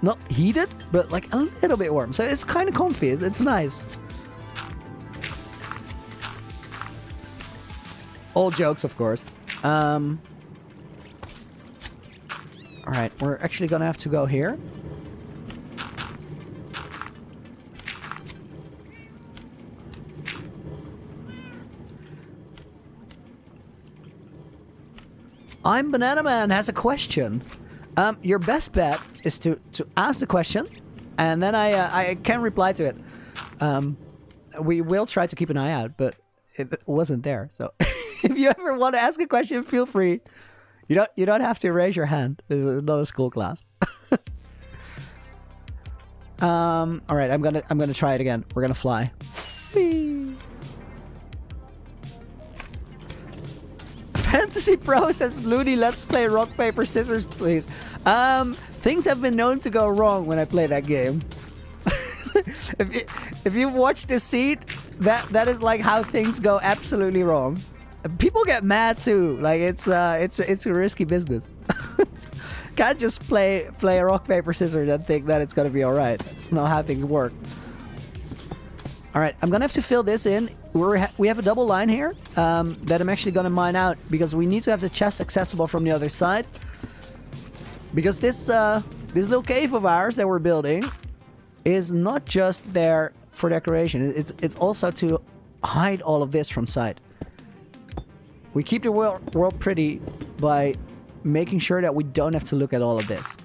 not heated, but like a little bit warm. So it's kind of comfy. It's nice. All jokes, of course. All right, we're actually gonna have to go here. I'm Banana Man has a question. Your best bet is to ask the question, and then I can reply to it. We will try to keep an eye out, but it wasn't there. So if you ever want to ask a question, feel free. You don't have to raise your hand. This is not a school class. All right, I'm gonna try it again. We're gonna fly. Whee. Fantasy Pro says, Looney, let's play rock, paper, scissors, please. Things have been known to go wrong when I play that game. If you watch the seed, that is like how things go absolutely wrong. People get mad too. Like it's a risky business. Can't just play a rock, paper, scissors and think that it's gonna be all right. It's not how things work. All right, I'm gonna have to fill this in. We have a double line here that I'm actually gonna mine out because we need to have the chest accessible from the other side. Because this little cave of ours that we're building is not just there for decoration. It's also to hide all of this from sight. We keep the world pretty by making sure that we don't have to look at all of this.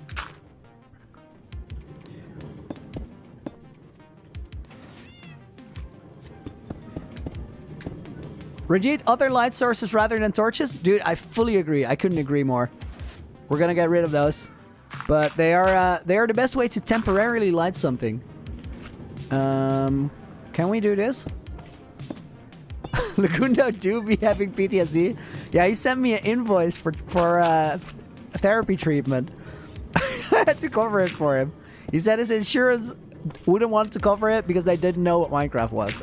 Rajit, other light sources rather than torches? Dude, I fully agree. I couldn't agree more. We're gonna get rid of those. But they are the best way to temporarily light something. Can we do this? Lagundo do be having PTSD. Yeah, he sent me an invoice for a therapy treatment. I had to cover it for him. He said his insurance wouldn't want to cover it because they didn't know what Minecraft was.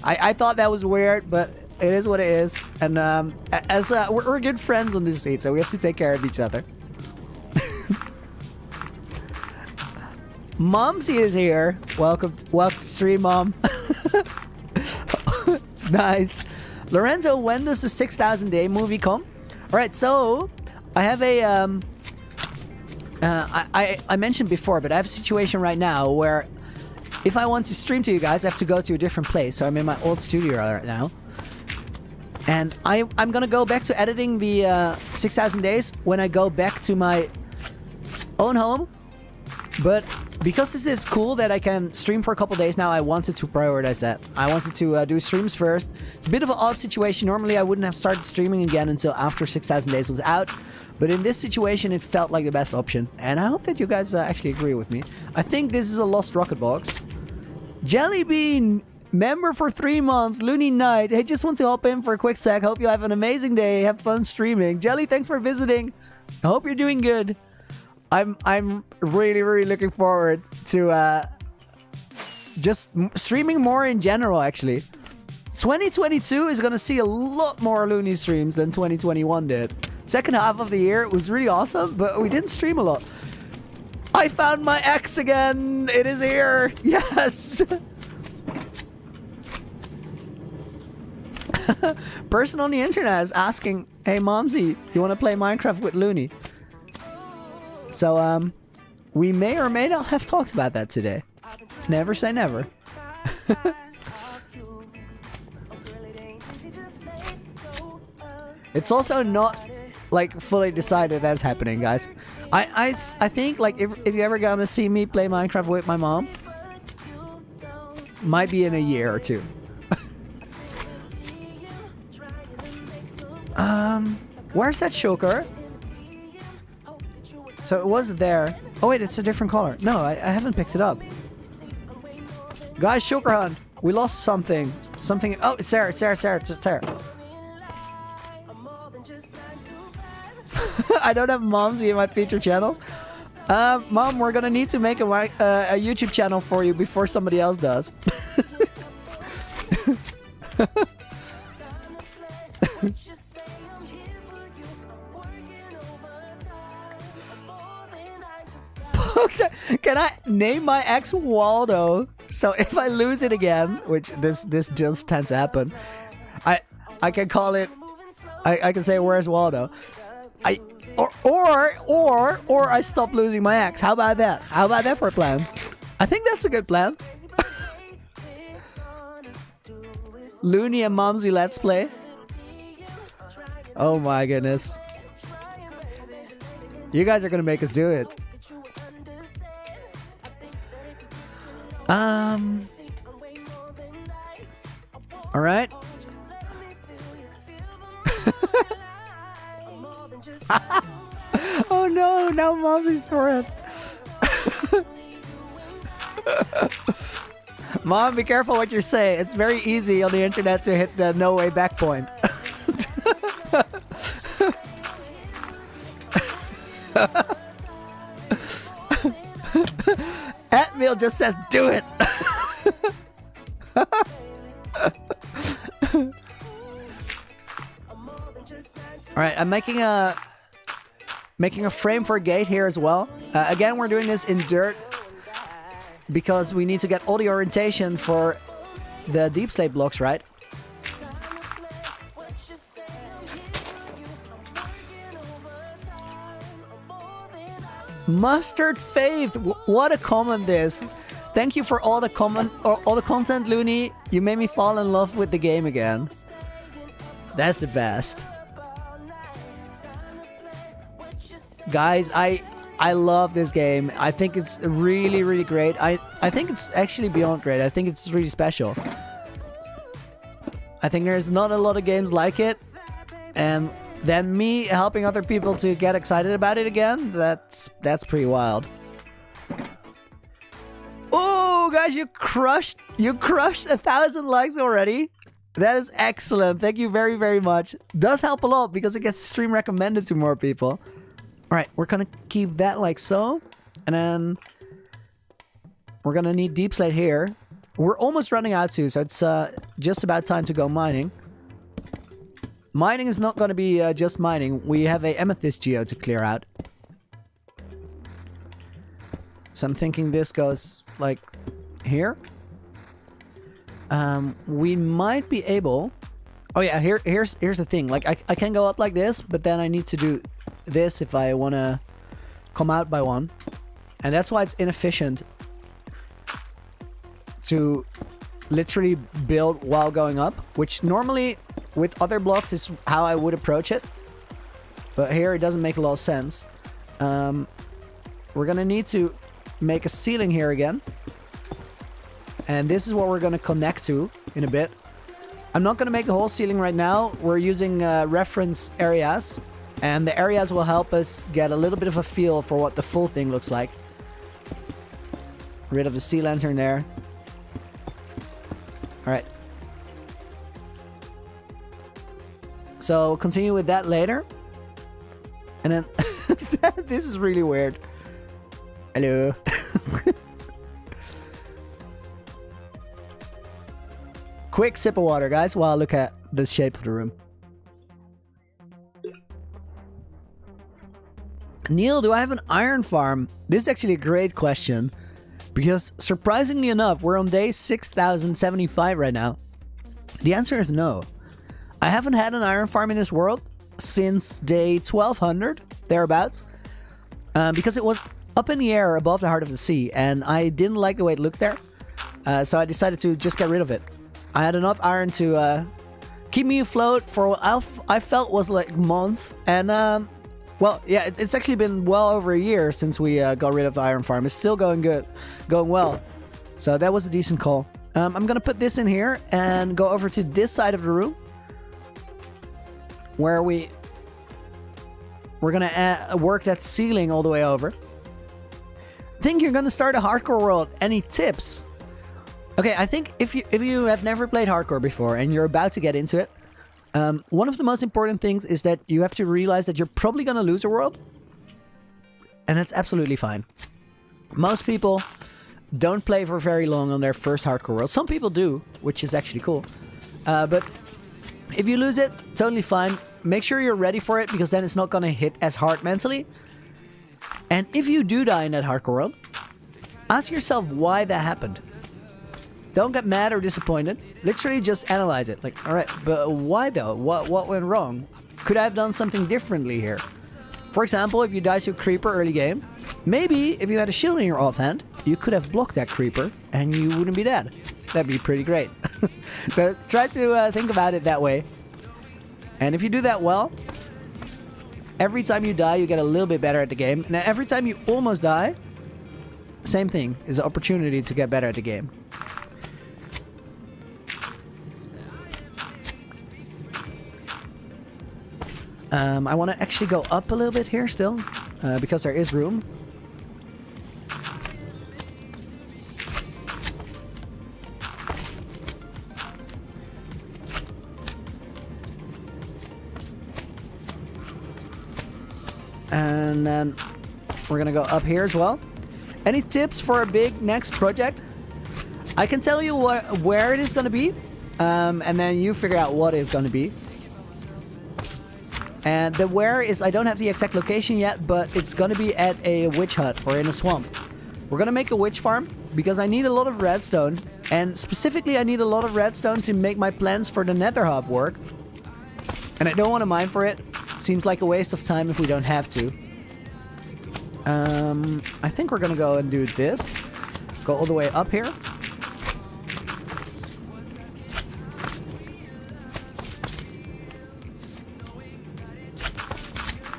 I thought that was weird, but it is what it is. And we're good friends on this seat, so we have to take care of each other. Momsy is here. Welcome to stream, Mom. Nice. Lorenzo, when does the 6,000 day movie come? All right, so I have a I mentioned before, but I have a situation right now where if I want to stream to you guys, I have to go to a different place. So I'm in my old studio right now. And I'm gonna go back to editing the 6,000 days when I go back to my own home. But because this is cool that I can stream for a couple days now, I wanted to prioritize that. I wanted to do streams first. It's a bit of an odd situation. Normally I wouldn't have started streaming again until after 6,000 days was out. But in this situation, it felt like the best option. And I hope that you guys actually agree with me. I think this is a lost rocket box. Jellybean, member for 3 months. Looney Knight. Hey, just want to hop in for a quick sec. Hope you have an amazing day. Have fun streaming. Jelly, thanks for visiting. I hope you're doing good. I'm really, really looking forward to just streaming more in general, actually. 2022 is going to see a lot more Looney streams than 2021 did. Second half of the year was really awesome, but we didn't stream a lot. I found my ex again. It is here. Yes. Person on the internet is asking, hey, Momsy, you want to play Minecraft with Looney? So, we may or may not have talked about that today. Never say never. It's also not, like, fully decided that's happening, guys. I think, like, if you're ever gonna see me play Minecraft with my mom, might be in a year or two. Where's that choker? So it was there. Oh wait, it's a different color. No, I haven't picked it up. Guys, choker hunt. We lost something. Something. Oh, it's there. It's there. It's there. It's there. I don't have Momsy in my featured channels. Mom, we're gonna need to make a YouTube channel for you before somebody else does. Can I name my ex Waldo? So if I lose it again, which this just tends to happen, I can call it. I can say, where's Waldo? Or I stop losing my ex. How about that? How about that for a plan? I think that's a good plan. Looney and Momsy Let's Play. Oh my goodness. You guys are gonna make us do it. All right. Oh no, now Mommy's for it. Mom, be careful what you say. It's very easy on the internet to hit the no way back point. Atmeal just says, do it. All right, I'm making a frame for a gate here as well. Again, we're doing this in dirt because we need to get all the orientation for the deep slate blocks, right? Mustard Faith, what a comment this. Thank you for all the content, Looney. You made me fall in love with the game again. That's the best. Guys, I love this game. I think it's really, really great. I think it's actually beyond great. I think it's really special. I think there's not a lot of games like it. And then me helping other people to get excited about it again, that's pretty wild. Oh, guys, you crushed 1,000 likes already. That is excellent. Thank you very, very much. Does help a lot because it gets stream recommended to more people. All right, we're gonna keep that like so, and then we're gonna need deep slate here. We're almost running out too, so it's just about time to go mining. Mining is not gonna be just mining. We have a amethyst geo to clear out. So I'm thinking this goes like here. We might be able. Oh yeah, here's the thing. Like I can go up like this, but then I need to do this if I want to come out by one. And that's why it's inefficient to literally build while going up, which normally with other blocks is how I would approach it. But here it doesn't make a lot of sense. We're gonna need to make a ceiling here again. And this is what we're gonna connect to in a bit. I'm not gonna make the whole ceiling right now. We're using reference areas. And the areas will help us get a little bit of a feel for what the full thing looks like. Rid of the sea lantern there. Alright. So continue with that later. And then this is really weird. Hello. Quick sip of water, guys, while I look at the shape of the room. Neil, do I have an iron farm? This is actually a great question. Because surprisingly enough, we're on day 6075 right now. The answer is no. I haven't had an iron farm in this world since day 1200, thereabouts. Because it was up in the air above the heart of the sea. And I didn't like the way it looked there. So I decided to just get rid of it. I had enough iron to keep me afloat for what I felt was like months. And well, yeah, it's actually been well over a year since we got rid of the iron farm. It's still going good, going well. So that was a decent call. I'm going to put this in here and go over to this side of the room. Where we're going to work that ceiling all the way over. Think you're going to start a hardcore world. Any tips? Okay, I think if you have never played hardcore before and you're about to get into it, one of the most important things is that you have to realize that you're probably going to lose a world. And that's absolutely fine. Most people don't play for very long on their first hardcore world. Some people do, which is actually cool. But if you lose it, totally fine. Make sure you're ready for it, because then it's not going to hit as hard mentally. And if you do die in that hardcore world, ask yourself why that happened. Don't get mad or disappointed. Literally just analyze it. Like, all right, but why though? What went wrong? Could I have done something differently here? For example, if you die to a creeper early game, maybe if you had a shield in your offhand, you could have blocked that creeper and you wouldn't be dead. That'd be pretty great. So try to think about it that way. And if you do that well, every time you die, you get a little bit better at the game. And every time you almost die, same thing, is an opportunity to get better at the game. I want to actually go up a little bit here still, because there is room. And then we're going to go up here as well. Any tips for a big next project? I can tell you where it is going to be, and then you figure out what it's going to be. And the where is, I don't have the exact location yet, but it's going to be at a witch hut or in a swamp. We're going to make a witch farm because I need a lot of redstone. And specifically, I need a lot of redstone to make my plans for the nether hub work. And I don't want to mine for it. Seems like a waste of time if we don't have to. I think we're going to go and do this. Go all the way up here.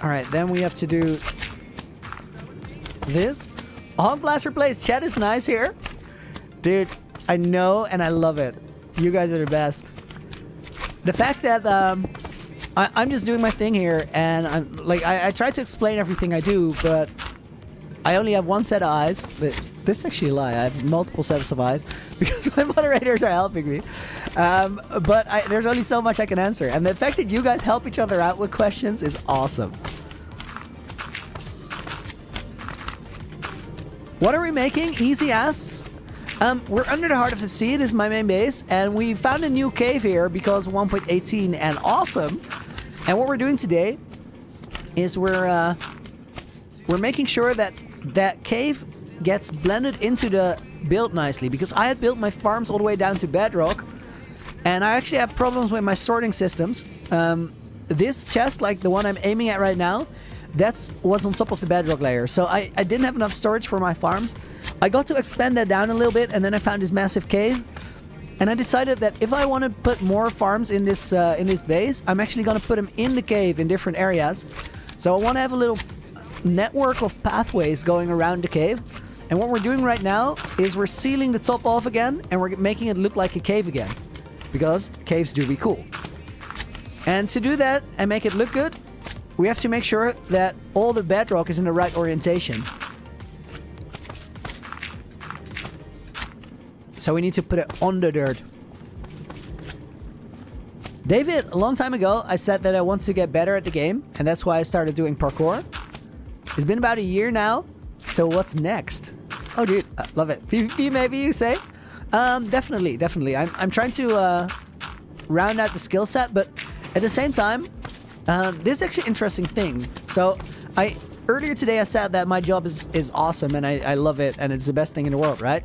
Alright, then we have to do this. Hog Blaster plays. Chat is nice here. Dude, I know and I love it. You guys are the best. The fact that I'm just doing my thing here, and I'm like I try to explain everything I do, but I only have one set of eyes. This is actually a lie. I have multiple sets of eyes because my moderators are helping me. But there's only so much I can answer. And the fact that you guys help each other out with questions is awesome. What are we making? Easy asks. We're under the heart of the sea. This is my main base. And we found a new cave here because 1.18 and awesome. And what we're doing today is we're making sure that that cave gets blended into the build nicely, because I had built my farms all the way down to bedrock, and I actually have problems with my sorting systems. This chest, like the one I'm aiming at right now, that was on top of the bedrock layer. So I didn't have enough storage for my farms. I got to expand that down a little bit, and then I found this massive cave. And I decided that if I want to put more farms in this base, I'm actually going to put them in the cave in different areas. So I want to have a little network of pathways going around the cave. And what we're doing right now is we're sealing the top off again, and we're making it look like a cave again. Because caves do be cool. And to do that and make it look good, we have to make sure that all the bedrock is in the right orientation. So we need to put it on the dirt. David, a long time ago, I said that I want to get better at the game, and that's why I started doing parkour. It's been about a year now, so what's next? Oh, dude, I love it. PvP, maybe you say? Definitely. I'm trying to round out the skill set, but at the same time, this is actually an interesting thing. So, earlier today I said that my job is awesome, and I love it, and it's the best thing in the world, right?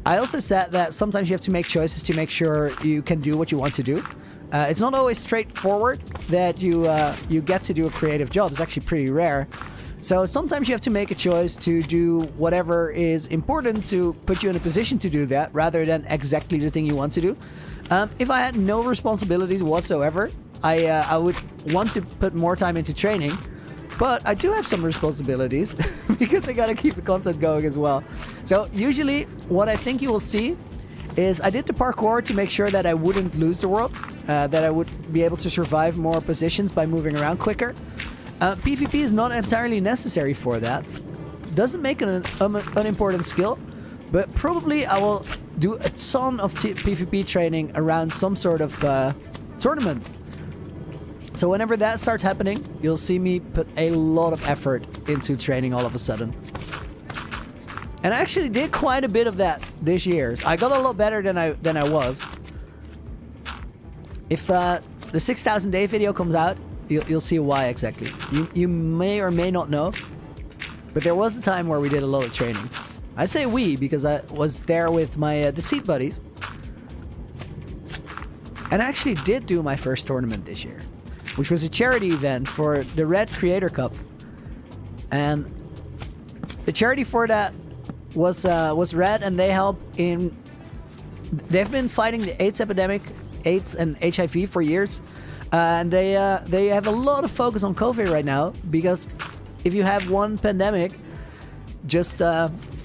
I also said that sometimes you have to make choices to make sure you can do what you want to do. It's not always straightforward that you get to do a creative job. It's actually pretty rare. So sometimes you have to make a choice to do whatever is important to put you in a position to do that, rather than exactly the thing you want to do. If I had no responsibilities whatsoever, I would want to put more time into training. But I do have some responsibilities because I gotta keep the content going as well. So usually what I think you will see is I did the parkour to make sure that I wouldn't lose the world, that I would be able to survive more positions by moving around quicker. PvP is not entirely necessary for that. Doesn't make it an unimportant skill, but probably I will do a ton of PvP training around some sort of tournament. So whenever that starts happening, you'll see me put a lot of effort into training all of a sudden. And I actually did quite a bit of that this year. I got a lot better than I was. If the 6,000 day video comes out, you'll see why exactly. You may or may not know, but there was a time where we did a lot of training. I say we because I was there with my Deceit buddies. And I actually did do my first tournament this year, which was a charity event for the Red Creator Cup. And the charity for that was Red, and they help in... They've been fighting the AIDS epidemic, AIDS and HIV for years. And they have a lot of focus on COVID right now, because if you have one pandemic just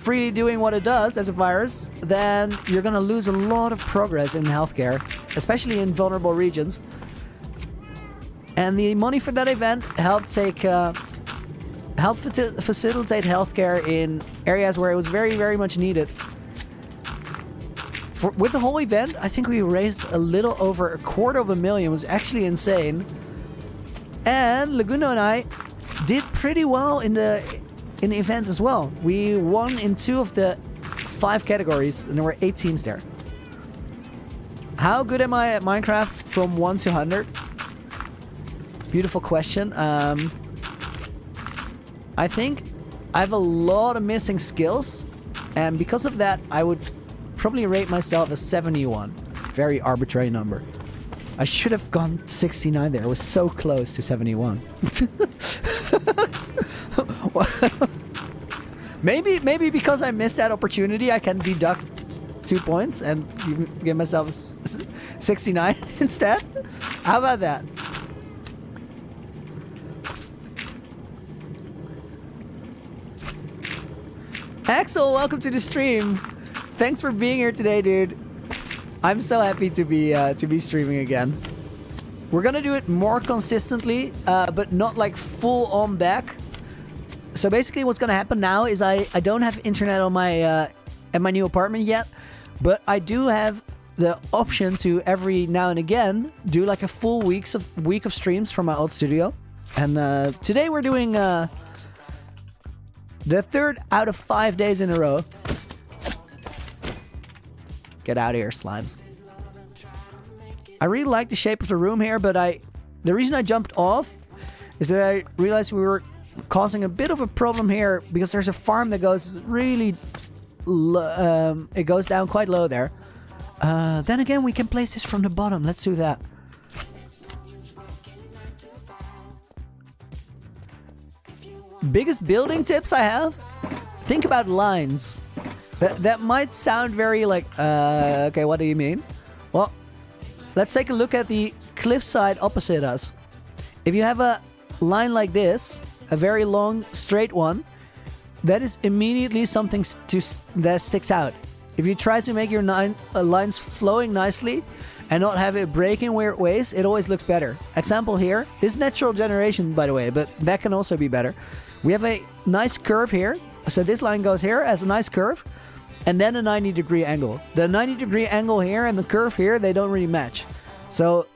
freely doing what it does as a virus, then you're going to lose a lot of progress in healthcare, especially in vulnerable regions. And the money for that event helped facilitate healthcare in areas where it was very, very much needed. With the whole event, I think we raised a little over $250,000. It was actually insane. And Laguna and I did pretty well in the event as well. We won in 2 of the 5 categories, and there were 8 teams there. How good am I at Minecraft from 1 to 100? Beautiful question. I think I have a lot of missing skills, and because of that, I would probably rate myself as 71. Very arbitrary number. I should have gone 69 there. I was so close to 71. Maybe because I missed that opportunity, I can deduct 2 points and give myself 69 instead. How about that? Axel, welcome to the stream. Thanks for being here today, dude. I'm so happy to be streaming again. We're gonna do it more consistently, but not like full on back. So basically, what's gonna happen now is I don't have internet on my at my new apartment yet, but I do have the option to every now and again do like a full week of streams from my old studio. And today we're doing the 3rd out of 5 days in a row. Get out of here, slimes. I really like the shape of the room here, but the reason I jumped off is that I realized we were causing a bit of a problem here because there's a farm that goes really it goes down quite low there. Then again, we can place this from the bottom. Let's do that. biggest building tips I have, think about lines. That might sound very like, okay, what do you mean? Well, let's take a look at the cliffside opposite us. If you have a line like this, a very long, straight one, that is immediately something that sticks out. If you try to make your lines flowing nicely and not have it break in weird ways, it always looks better. Example here, this is natural generation, by the way, but that can also be better. We have a nice curve here. So this line goes here as a nice curve, and then a 90-degree angle. The 90-degree angle here and the curve here, they don't really match. So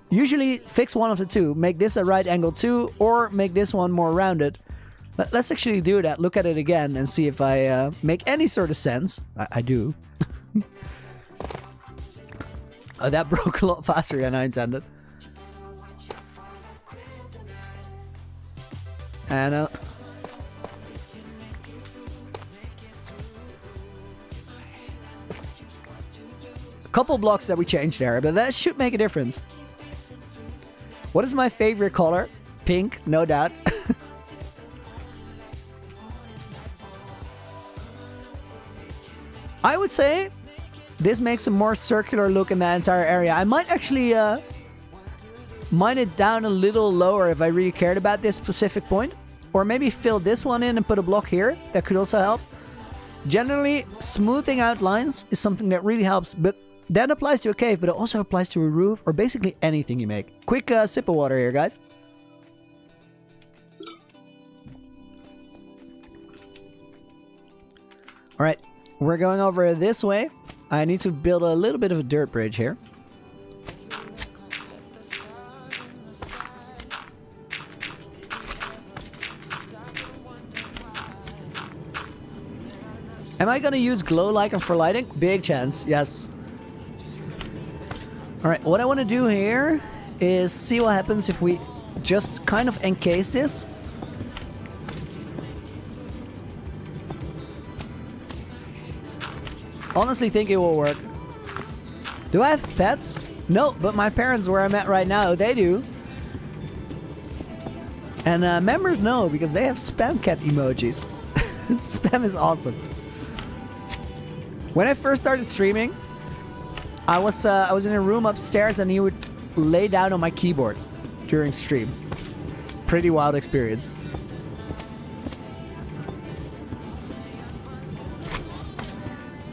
usually fix one of the two. Make this a right angle too, or make this one more rounded. Let's actually do that. Look at it again and see if I make any sort of sense. I do. Oh, that broke a lot faster than I intended. And a couple blocks that we changed there, but that should make a difference. What is my favorite color? Pink, no doubt. I would say this makes a more circular look in that entire area. I might actually mine it down a little lower if I really cared about this specific point. Or maybe fill this one in and put a block here. That could also help. Generally, smoothing out lines is something that really helps. But that applies to a cave, but it also applies to a roof or basically anything you make. Quick sip of water here, guys. Alright, we're going over this way. I need to build a little bit of a dirt bridge here. Am I gonna use glow lichen for lighting? Big chance, yes. Alright, what I want to do here is see what happens if we just kind of encase this. Honestly think it will work. Do I have pets? No, but my parents, where I'm at right now, they do. And members, no, because they have spam cat emojis. Spam is awesome. When I first started streaming, I was in a room upstairs and he would lay down on my keyboard during stream. Pretty wild experience.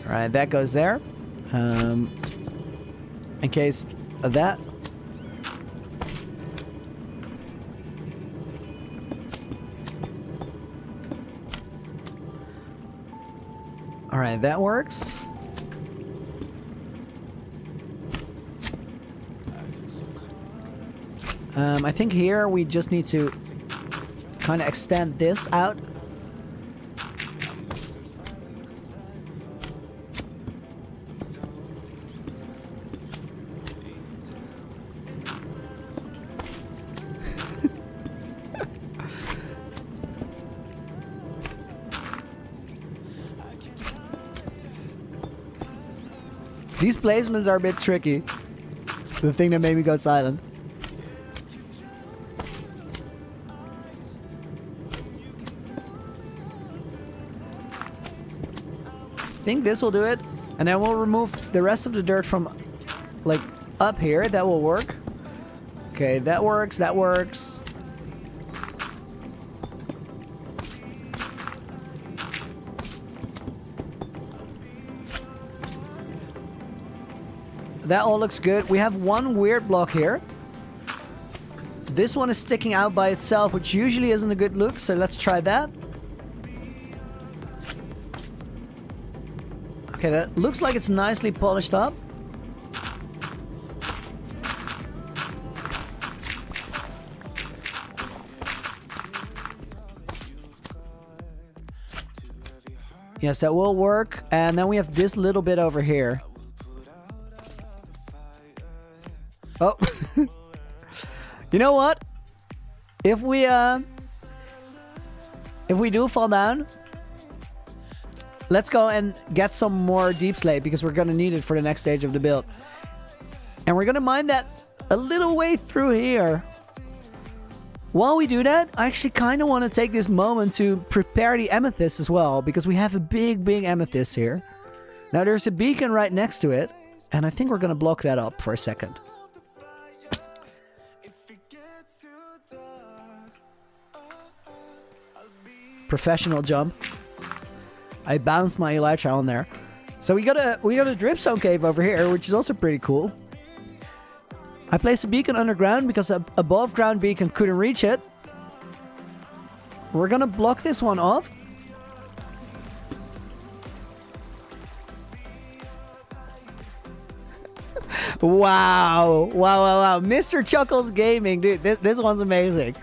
Alright, that goes there. In case of that. Alright, that works. I think here we just need to kind of extend this out. These placements are a bit tricky. The thing that made me go silent. I think this will do it. And then we'll remove the rest of the dirt from, like, up here. That will work. Okay, that works. That works. That all looks good. We have one weird block here. This one is sticking out by itself, which usually isn't a good look, so let's try that. Okay, that looks like it's nicely polished up. Yes, that will work. And then we have this little bit over here. Oh. You know what? If we do fall down, let's go and get some more deep slate because we're gonna need it for the next stage of the build. And we're gonna mine that a little way through here. while we do that, I actually kind of want to take this moment to prepare the amethyst as well, because we have a big, big amethyst here. Now there's a beacon right next to it, and I think we're going to block that up for a second. Professional jump. I bounced my elytra on there. So we got a dripstone cave over here, which is also pretty cool. I placed a beacon underground because an above ground beacon couldn't reach it. We're gonna block this one off. Wow. Mr. Chuckles Gaming, dude, this one's amazing.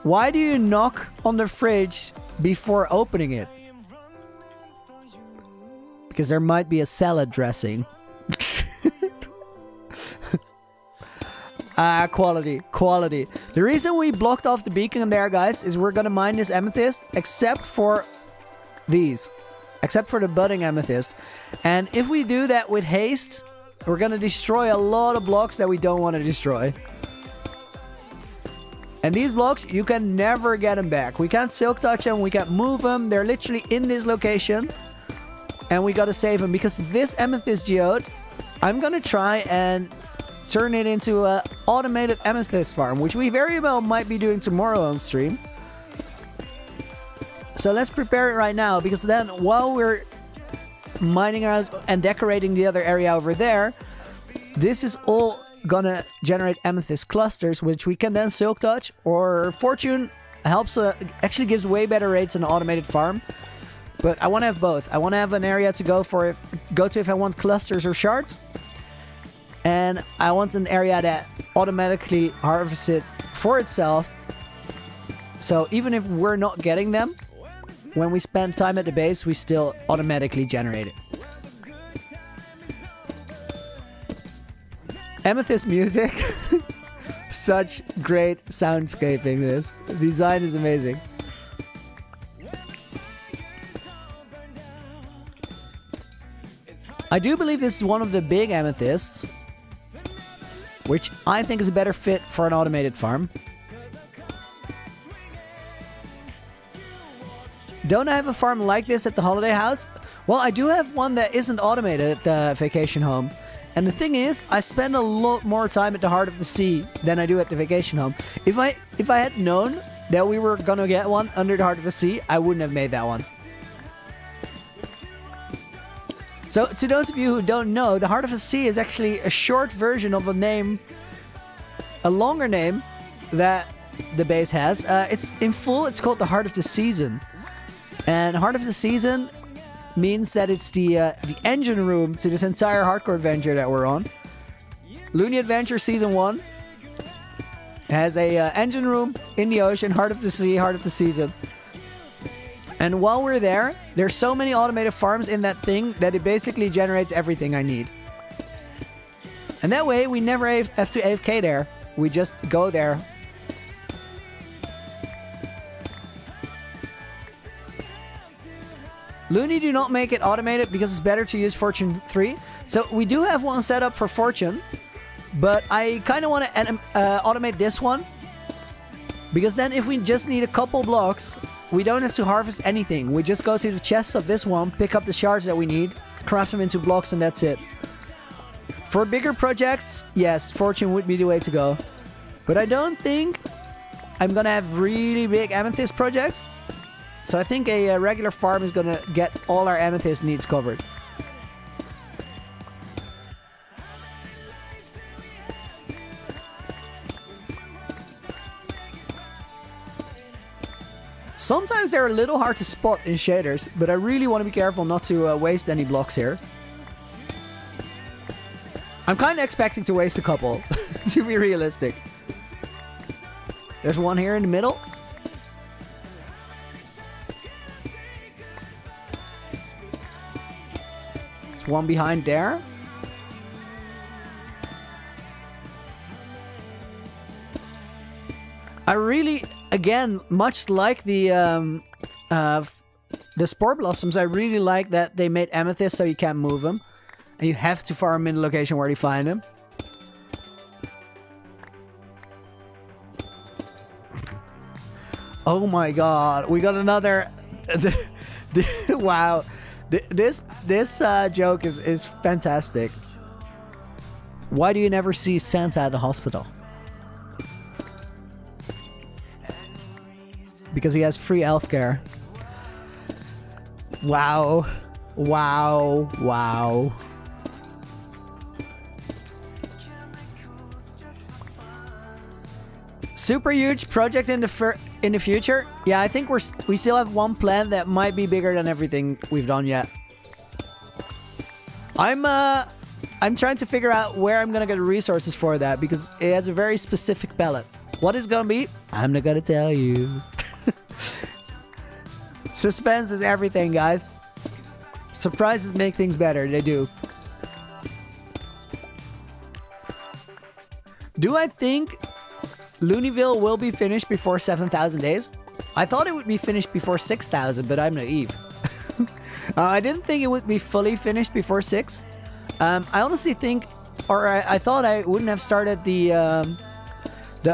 Why do you knock on the fridge before opening it? Because there might be a salad dressing. Quality. The reason we blocked off the beacon there, guys, is we're gonna mine this amethyst, except for these. Except for the budding amethyst. And if we do that with haste, we're gonna destroy a lot of blocks that we don't want to destroy. And these blocks, you can never get them back. We can't silk touch them, we can't move them. They're literally in this location. And we gotta save them, because this amethyst geode, I'm gonna try and turn it into an automated amethyst farm, which we very well might be doing tomorrow on stream. So let's prepare it right now, because then while we're mining out and decorating the other area over there, this is all gonna generate amethyst clusters, which we can then silk touch, or fortune helps, actually gives way better rates than an automated farm. But I want to have both. I want to have an area to go to if I want clusters or shards. And I want an area that automatically harvests it for itself. So even if we're not getting them, when we spend time at the base, we still automatically generate it. Amethyst music. Such great soundscaping this. The design is amazing. I do believe this is one of the big amethysts, which I think is a better fit for an automated farm. Don't I have a farm like this at the holiday house? Well, I do have one that isn't automated at the vacation home. And the thing is, I spend a lot more time at the heart of the sea than I do at the vacation home. If I had known that we were gonna get one under the heart of the sea, I wouldn't have made that one. So, to those of you who don't know, the Heart of the Sea is actually a short version of a name, a longer name that the base has. It's in full, it's called the Heart of the Season. And Heart of the Season means that it's the engine room to this entire hardcore adventure that we're on. Looney Adventure Season 1 has a engine room in the ocean, Heart of the Sea, Heart of the Season. And while we're there, there's so many automated farms in that thing that it basically generates everything I need. And that way, we never have to AFK there. We just go there. Looney do not make it automated because it's better to use Fortune 3. So we do have one set up for Fortune, but I kind of want to automate this one. Because then if we just need a couple blocks, we don't have to harvest anything. We just go to the chests of this one, pick up the shards that we need, craft them into blocks, and that's it. For bigger projects, yes, Fortune would be the way to go. But I don't think I'm gonna have really big amethyst projects. So I think a regular farm is gonna get all our amethyst needs covered. Sometimes they're a little hard to spot in shaders, but I really want to be careful not to waste any blocks here. I'm kind of expecting to waste a couple, to be realistic. There's one here in the middle. There's one behind there. I really, again, much like the Spore Blossoms, I really like that they made amethyst so you can't move them. And you have to farm in the location where you find them. Oh my god, we got another. Wow, this joke is fantastic. Why do you never see Santa at the hospital? Because he has free healthcare. Wow. Wow. Wow. Super huge project in the future. Yeah, I think we still have one plan that might be bigger than everything we've done yet. I'm trying to figure out where I'm gonna get resources for that because it has a very specific palette. What it's gonna be, I'm not gonna tell you. Suspense is everything, guys. Surprises make things better. They do. Do I think Looneyville will be finished before 7,000 days? I thought it would be finished before 6,000, but I'm naive. I didn't think it would be fully finished before 6. I honestly think, or I thought I wouldn't have started the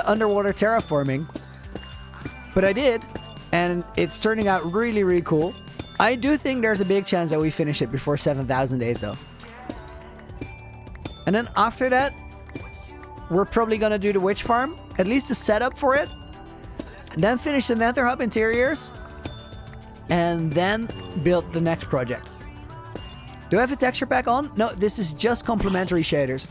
underwater terraforming, but I did, and it's turning out really, really cool. I do think there's a big chance that we finish it before 7,000 days, though. And then after that, we're probably gonna do the witch farm, at least the setup for it, and then finish the Nether Hub interiors, and then build the next project. Do I have a texture pack on? No, this is just complementary shaders.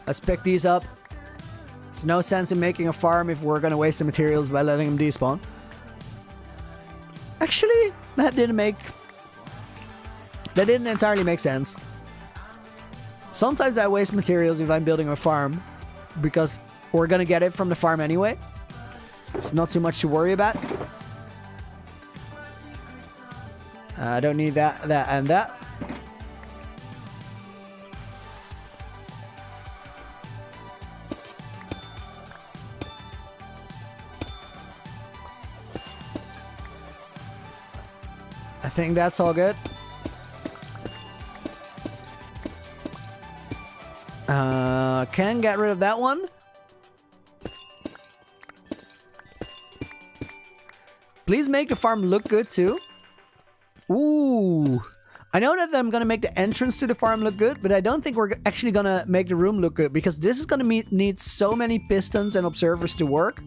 Let's pick these up. There's no sense in making a farm if we're gonna waste the materials by letting them despawn. Actually, that didn't entirely make sense. Sometimes I waste materials if I'm building a farm because we're gonna get it from the farm anyway. It's not too much to worry about. I don't need that, and that. I think that's all good. Can get rid of that one. Please make the farm look good too. Ooh. I know that I'm gonna make the entrance to the farm look good, but I don't think we're actually gonna make the room look good because this is gonna need so many pistons and observers to work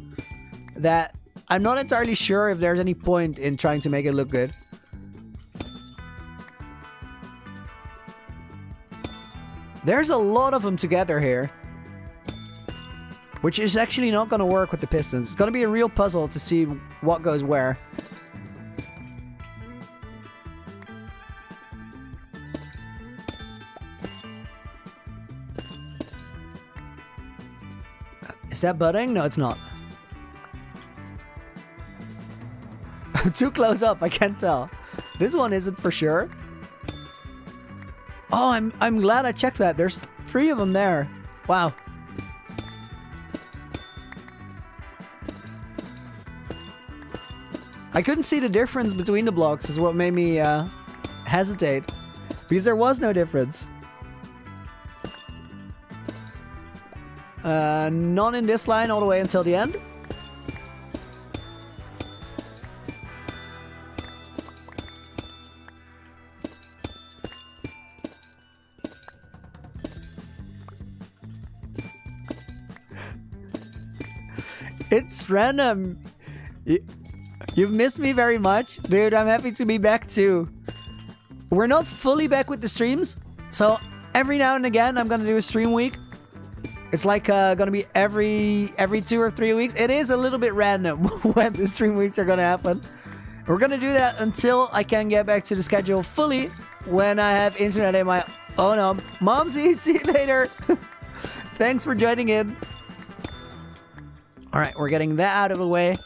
that I'm not entirely sure if there's any point in trying to make it look good. There's a lot of them together here, which is actually not going to work with the pistons. It's going to be a real puzzle to see what goes where. Is that budding? No, it's not. I'm too close up. I can't tell. This one isn't for sure. Oh, I'm glad I checked that. There's 3 of them there. Wow. I couldn't see the difference between the blocks is what made me hesitate. Because there was no difference. None in this line all the way until the end. It's random. You've missed me very much. Dude, I'm happy to be back too. We're not fully back with the streams. So every now and again, I'm going to do a stream week. It's like going to be every 2 or 3 weeks. It is a little bit random when the stream weeks are going to happen. We're going to do that until I can get back to the schedule fully when I have internet in my... Oh no. Momsy, see you later. Thanks for joining in. Alright, we're getting that out of the way.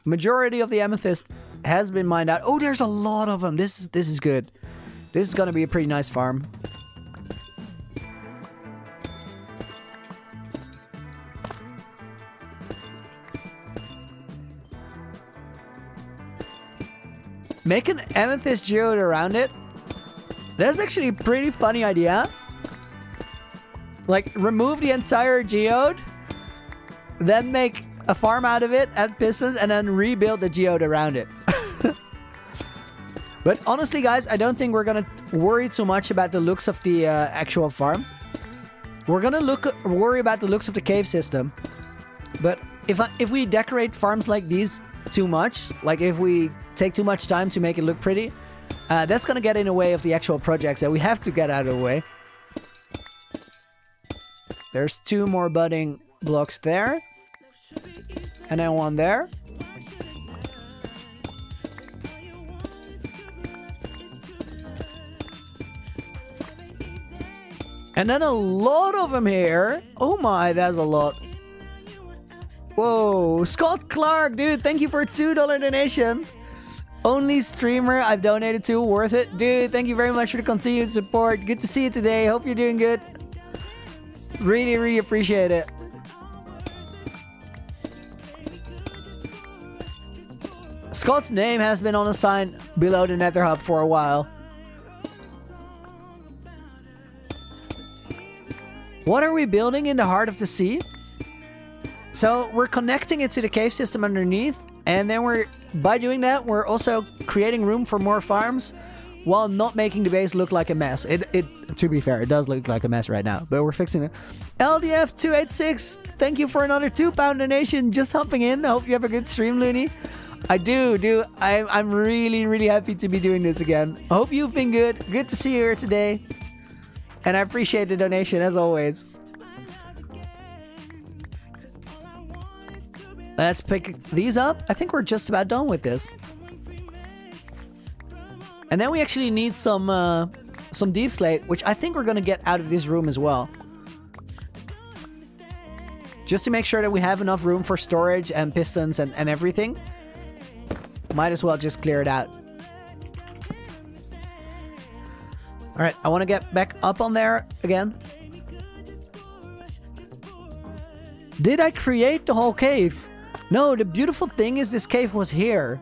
Majority of the amethyst has been mined out. Oh, there's a lot of them. This is good. This is going to be a pretty nice farm. make an amethyst geode around it. That's actually a pretty funny idea. Like, remove the entire geode, then make a farm out of it, add pistons, and then rebuild the geode around it. But honestly, guys, I don't think we're gonna worry too much about the looks of the actual farm. We're gonna worry about the looks of the cave system. But if we decorate farms like these too much, like if we take too much time to make it look pretty, that's gonna get in the way of the actual projects that we have to get out of the way. There's 2 more budding blocks there. And then 1 there. And then a lot of them here. Oh my, that's a lot. Whoa, Scott Clark, dude, thank you for a $2 donation. Only streamer I've donated to, worth it. Dude, thank you very much for the continued support. Good to see you today. Hope you're doing good. Really, really appreciate it. Scott's name has been on a sign below the Nether Hub for a while. What are we building in the heart of the sea? So we're connecting it to the cave system underneath, and then by doing that, we're also creating room for more farms while not making the base look like a mess. To be fair, it does look like a mess right now, but we're fixing it. LDF286, thank you for another £2 donation. Just hopping in. I hope you have a good stream, Looney. I do. I'm really, really happy to be doing this again. I hope you've been good. Good to see you here today. And I appreciate the donation, as always. Let's pick these up. I think we're just about done with this. And then we actually need some deep slate, which I think we're going to get out of this room as well. Just to make sure that we have enough room for storage and pistons and everything. Might as well just clear it out. Alright, I want to get back up on there again. Did I create the whole cave? No, the beautiful thing is this cave was here.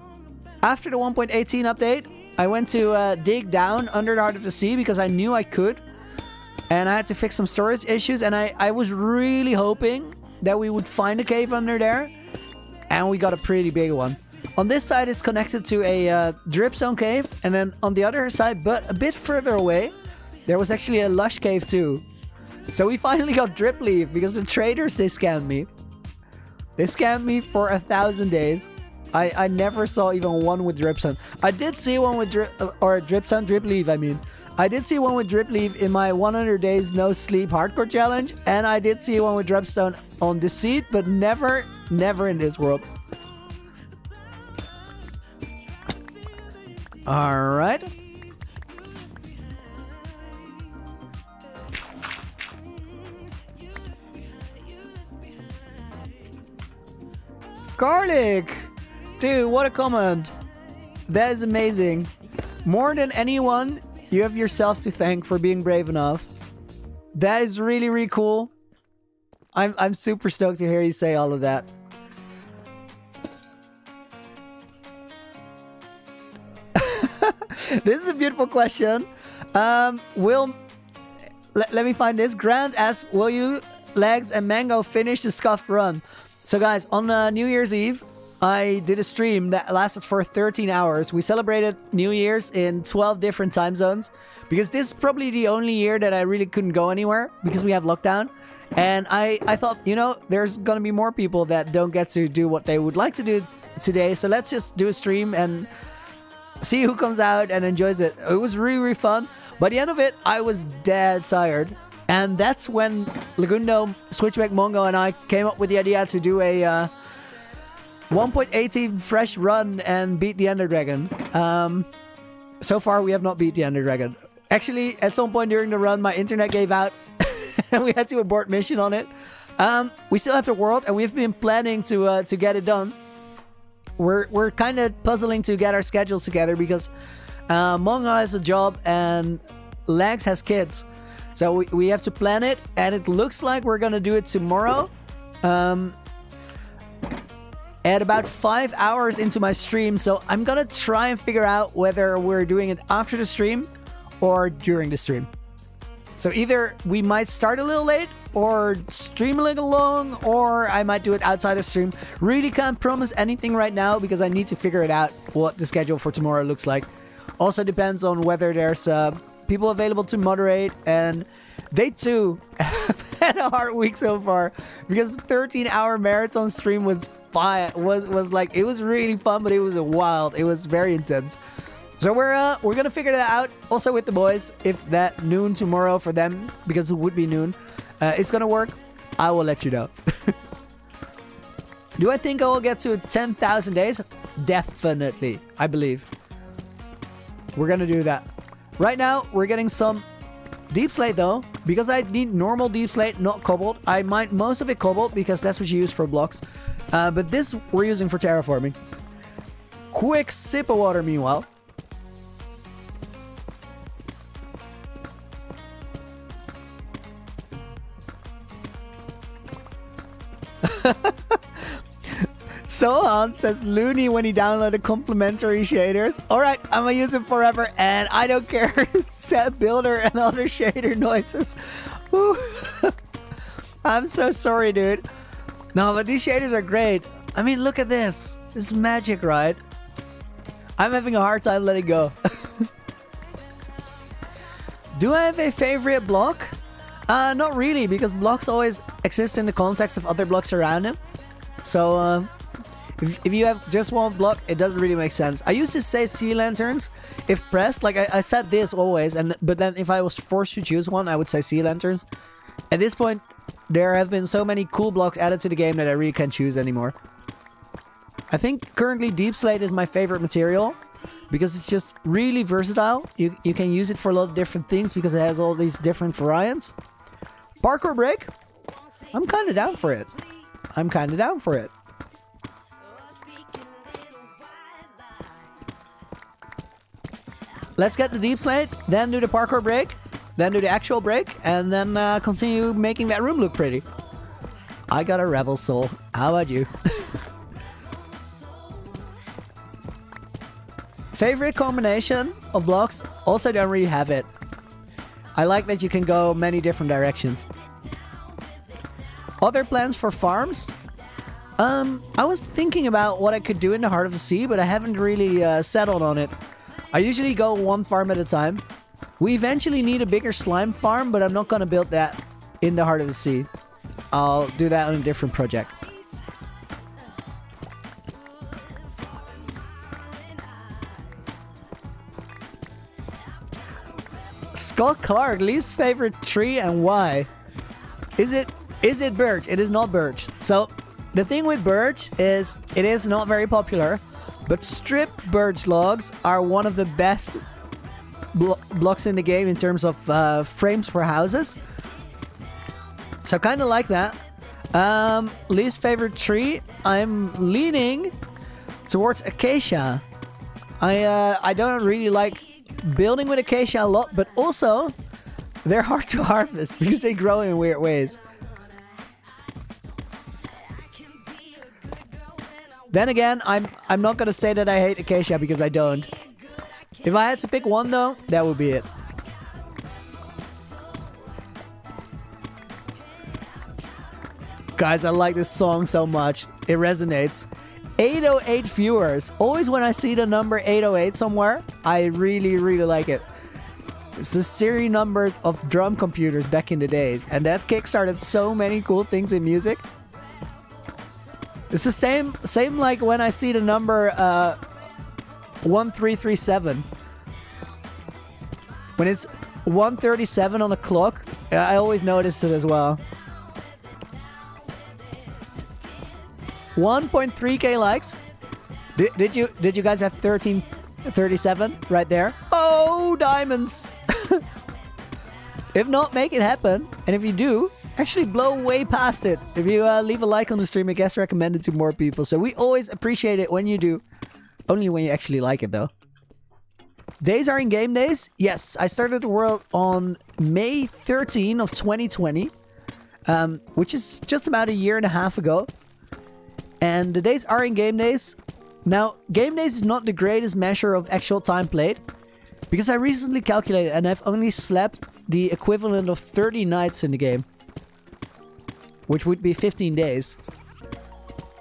After the 1.18 update, I went to dig down under the heart of the sea because I knew I could. And I had to fix some storage issues, and I was really hoping that we would find a cave under there. And we got a pretty big one. On this side, it's connected to a drip zone cave. And then on the other side, but a bit further away, there was actually a lush cave too. So we finally got drip leaf because the traders, they scammed me. They scammed me for 1,000 days. I never saw even one with drip zone. I did see one with drip leaf, I mean. I did see one with drip leaf in my 100 days no sleep hardcore challenge. And I did see one with dripstone on Deceit, but never in this world. Alright. Garlic! Dude, what a comment. That is amazing. More than anyone, you have yourself to thank for being brave enough. That is really, really cool. I'm super stoked to hear you say all of that. This is a beautiful question. Let me find this. Grant asks, will you, Legs, and Mango finish the scuffed run? So guys, on New Year's Eve, I did a stream that lasted for 13 hours. We celebrated New Year's in 12 different time zones. Because this is probably the only year that I really couldn't go anywhere. Because we have lockdown. And I thought, you know, there's going to be more people that don't get to do what they would like to do today. So let's just do a stream and see who comes out and enjoys it. It was really, really fun. By the end of it, I was dead tired. And that's when Lagundo, Switchback Mongo, and I came up with the idea to do a 1.18 fresh run and beat the Ender Dragon. So far, we have not beat the Ender Dragon. Actually, at some point during the run, my internet gave out. And we had to abort mission on it. We still have the world, and we've been planning to get it done. We're kind of puzzling to get our schedules together because Mongo has a job and Legs has kids. So we have to plan it, and it looks like we're going to do it tomorrow. And at about 5 hours into my stream, so I'm gonna try and figure out whether we're doing it after the stream or during the stream. So either we might start a little late or stream a little long, or I might do it outside of stream. Really can't promise anything right now because I need to figure it out what the schedule for tomorrow looks like. Also depends on whether there's people available to moderate, and they too have had a hard week so far because the 13-hour marathon stream was fine. Was like, it was really fun, but it was wild. It was very intense. So we're gonna figure that out also with the boys. If that noon tomorrow for them, because it would be noon, it's gonna work, I will let you know. Do I think I will get to 10,000 days? Definitely, I believe. We're gonna do that. Right now, we're getting some deep slate though, because I need normal deep slate, not cobalt. I mine most of it cobalt because that's what you use for blocks. But this we're using for terraforming. Quick sip of water meanwhile. Sohan says Looney when he downloaded complimentary shaders. Alright, I'm gonna use it forever and I don't care. Set builder and other shader noises. I'm so sorry, dude. No, but these shaders are great. I mean, look at this. This is magic, right? I'm having a hard time letting go. Do I have a favorite block? Not really, because blocks always exist in the context of other blocks around them. So, if you have just one block, it doesn't really make sense. I used to say sea lanterns if pressed. Like, I said this always, but then if I was forced to choose one, I would say sea lanterns. At this point, there have been so many cool blocks added to the game that I really can't choose anymore. I think currently Deep Slate is my favorite material because it's just really versatile. You can use it for a lot of different things because it has all these different variants. Parkour break? I'm kind of down for it. I'm kind of down for it. Let's get the Deep Slate, then do the parkour break, then do the actual break, and then continue making that room look pretty. I got a rebel soul. How about you? Favorite combination of blocks? Also don't really have it. I like that you can go many different directions. Other plans for farms? I was thinking about what I could do in the heart of the sea, but I haven't really settled on it. I usually go one farm at a time. We eventually need a bigger slime farm, but I'm not going to build that in the heart of the sea. I'll do that on a different project. Scott Clark, least favorite tree and why? Is it birch? It is not birch. So the thing with birch is it is not very popular, but stripped birch logs are one of the best blocks in the game in terms of frames for houses. So kind of like that. Least favorite tree, I'm leaning towards acacia. I don't really like building with acacia a lot, but also they're hard to harvest because they grow in weird ways. Then again, I'm not gonna say that I hate acacia because I don't. If I had to pick one though, that would be it. Guys, I like this song so much. It resonates. 808 viewers. Always when I see the number 808 somewhere, I really, really like it. It's the serial numbers of drum computers back in the day, and that kickstarted so many cool things in music. It's the same like when I see the number 1337. When it's 137 on the clock, I always notice it as well. 1.3k likes. Did you guys have 1337 right there? Oh, diamonds! If not, make it happen. And if you do, actually blow way past it. If you leave a like on the stream, it gets recommended to more people. So we always appreciate it when you do. Only when you actually like it, though. Days are in game days. Yes, I started the world on May 13 of 2020, which is just about a year and a half ago. And the days are in game days. Now, game days is not the greatest measure of actual time played, because I recently calculated and I've only slept the equivalent of 30 nights in the game, which would be 15 days.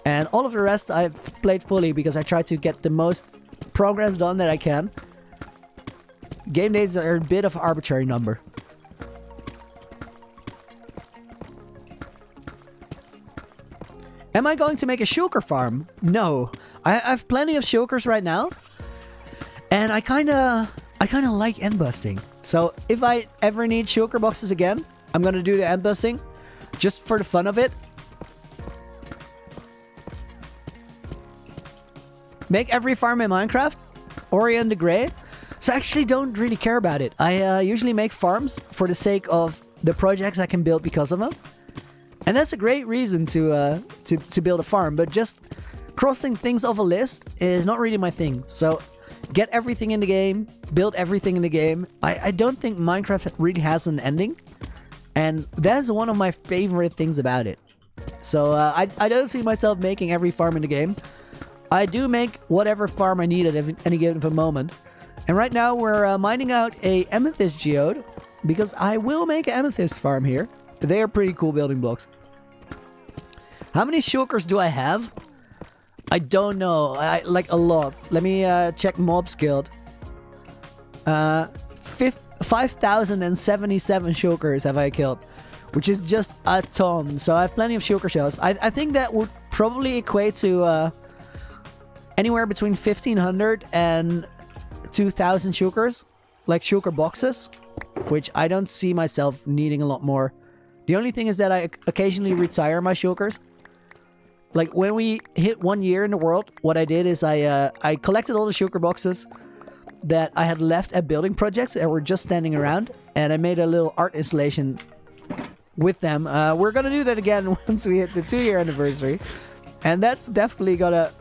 And all of the rest I've played fully because I try to get the most progress done that I can. Game days are a bit of an arbitrary number. Am I going to make a shulker farm? No. I have plenty of shulkers right now. And I kinda like end busting. So if I ever need shulker boxes again, I'm gonna do the end busting just for the fun of it. Make every farm in Minecraft. Orion the Grey. So I actually don't really care about it. I usually make farms for the sake of the projects I can build because of them. And that's a great reason to build a farm. But just crossing things off a list is not really my thing. So get everything in the game. Build everything in the game. I don't think Minecraft really has an ending. And that's one of my favorite things about it. So I don't see myself making every farm in the game. I do make whatever farm I need at any given moment. And right now we're mining out a amethyst geode, because I will make an amethyst farm here. They are pretty cool building blocks. How many shulkers do I have? I don't know. Like a lot. Let me check mobs guild. 5,077 shulkers have I killed, which is just a ton. So I have plenty of shulker shells. I think that would probably equate to anywhere between 1,500 and 2,000 shulkers, like shulker boxes, which I don't see myself needing a lot more. The only thing is that I occasionally retire my shulkers. Like when we hit 1 year in the world, what I did is I collected all the shulker boxes that I had left at building projects that were just standing around, and I made a little art installation with them. We're gonna do that again once we hit the 2-year anniversary, and that's definitely gonna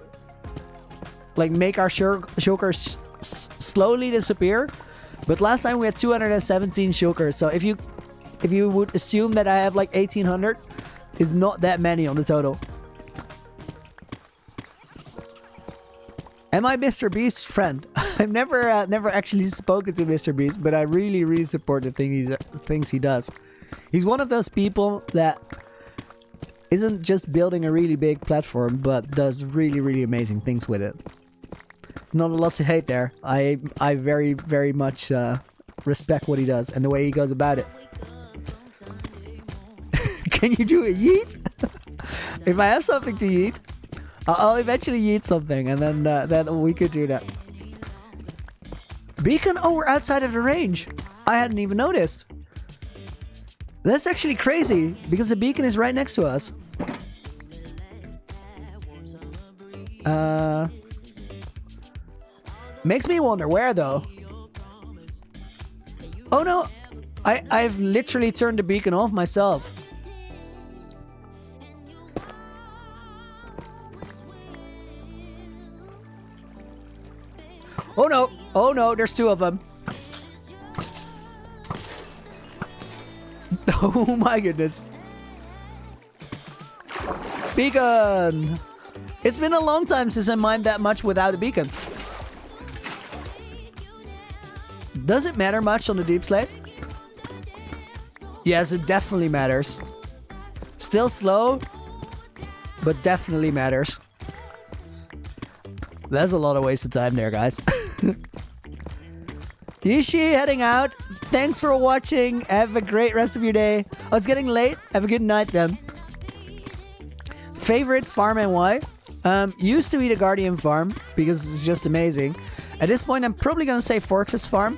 like make our shulkers slowly disappear. But last time we had 217 shulkers, so if you would assume that I have like 1,800, it's not that many on the total. Am I Mr. Beast's friend? I've never actually spoken to Mr. Beast, but I really support the things he does. He's one of those people that isn't just building a really big platform, but does really amazing things with it. Not a lot to hate there. I very much respect what he does and the way he goes about it. Can you do a yeet? If I have something to yeet, I'll eventually yeet something, and then we could do that. Beacon? Oh, we're outside of the range. I hadn't even noticed. That's actually crazy, because the beacon is right next to us. Makes me wonder where, though. Oh no, I've literally turned the beacon off myself. Oh no, there's 2 of them. Oh my goodness. Beacon! It's been a long time since I mined that much without a beacon. Does it matter much on the deep slate? Yes, it definitely matters. Still slow, but definitely matters. That's a lot of wasted time there, guys. Yishi heading out. Thanks for watching. Have a great rest of your day. Oh, it's getting late. Have a good night then. Favorite farm and why? Used to be the Guardian farm because it's just amazing. At this point, I'm probably gonna say Fortress farm.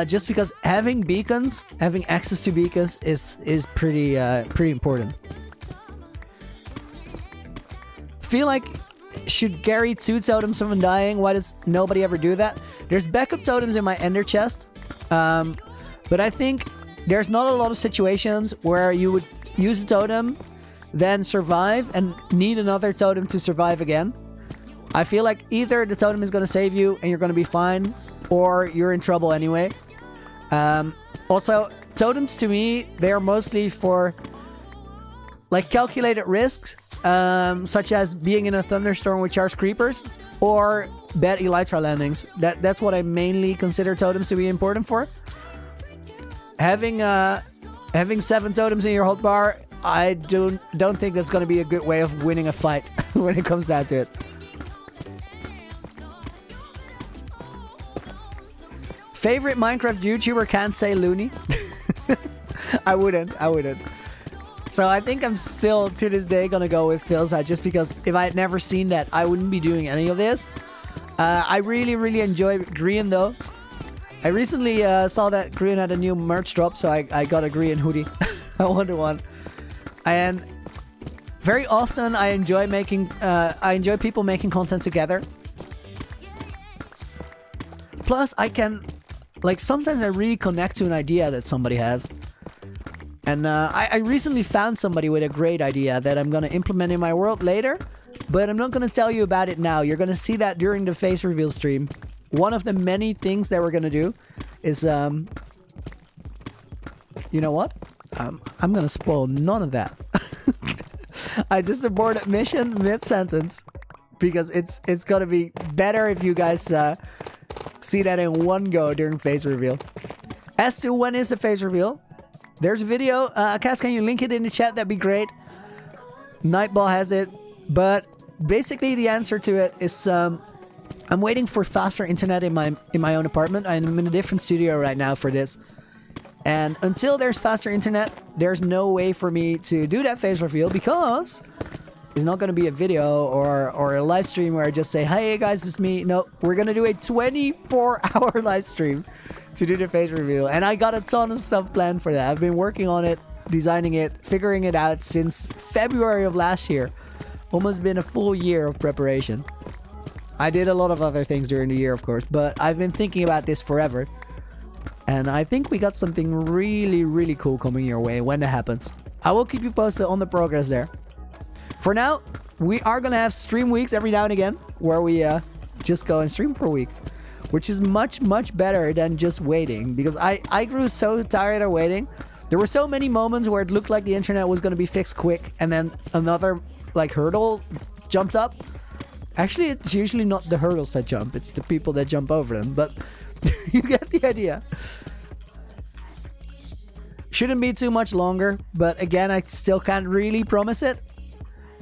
Just because having beacons, having access to beacons is pretty important. Feel like, should Gary 2 totems someone dying? Why does nobody ever do that? There's backup totems in my ender chest. But I think there's not a lot of situations where you would use a totem, then survive, and need another totem to survive again. I feel like either the totem is going to save you and you're going to be fine, or you're in trouble anyway. Also, totems to me, they are mostly for like calculated risks. such as being in a thunderstorm with charged creepers or bad elytra landings. That's what I mainly consider totems to be important for. Having 7 totems in your hotbar, I don't think that's going to be a good way of winning a fight when it comes down to it. Favorite Minecraft YouTuber? Can't say Looney. I wouldn't. So I think I'm still, to this day, gonna go with Philside, just because if I had never seen that, I wouldn't be doing any of this. I really enjoy Grian, though. I recently saw that Grian had a new merch drop, so I got a Grian hoodie. I wanted one. And very often I enjoy people making content together. Plus, I can... Like, sometimes I really connect to an idea that somebody has. And I recently found somebody with a great idea that I'm going to implement in my world later. But I'm not going to tell you about it now. You're going to see that during the face reveal stream. One of the many things that we're going to do is... you know what? I'm going to spoil none of that. I just aborted mission mid-sentence. Because it's going to be better if you guys... see that in one go during face reveal. As to when is the face reveal, there's a video. Cass, can you link it in the chat? That'd be great. Nightball has it. But basically the answer to it is I'm waiting for faster internet in my own apartment. I'm in a different studio right now for this. And until there's faster internet, there's no way for me to do that face reveal, because it's not going to be a video or a live stream where I just say, hey guys, it's me. No, we're going to do a 24-hour live stream to do the face reveal. And I got a ton of stuff planned for that. I've been working on it, designing it, figuring it out since February of last year. Almost been a full year of preparation. I did a lot of other things during the year, of course, but I've been thinking about this forever. And I think we got something really cool coming your way when that happens. I will keep you posted on the progress there. For now, we are going to have stream weeks every now and again, where we just go and stream for a week, which is much better than just waiting, because I grew so tired of waiting. There were so many moments where it looked like the internet was going to be fixed quick, and then another like hurdle jumped up. Actually, it's usually not the hurdles that jump, it's the people that jump over them, but you get the idea. Shouldn't be too much longer, but again, I still can't really promise it.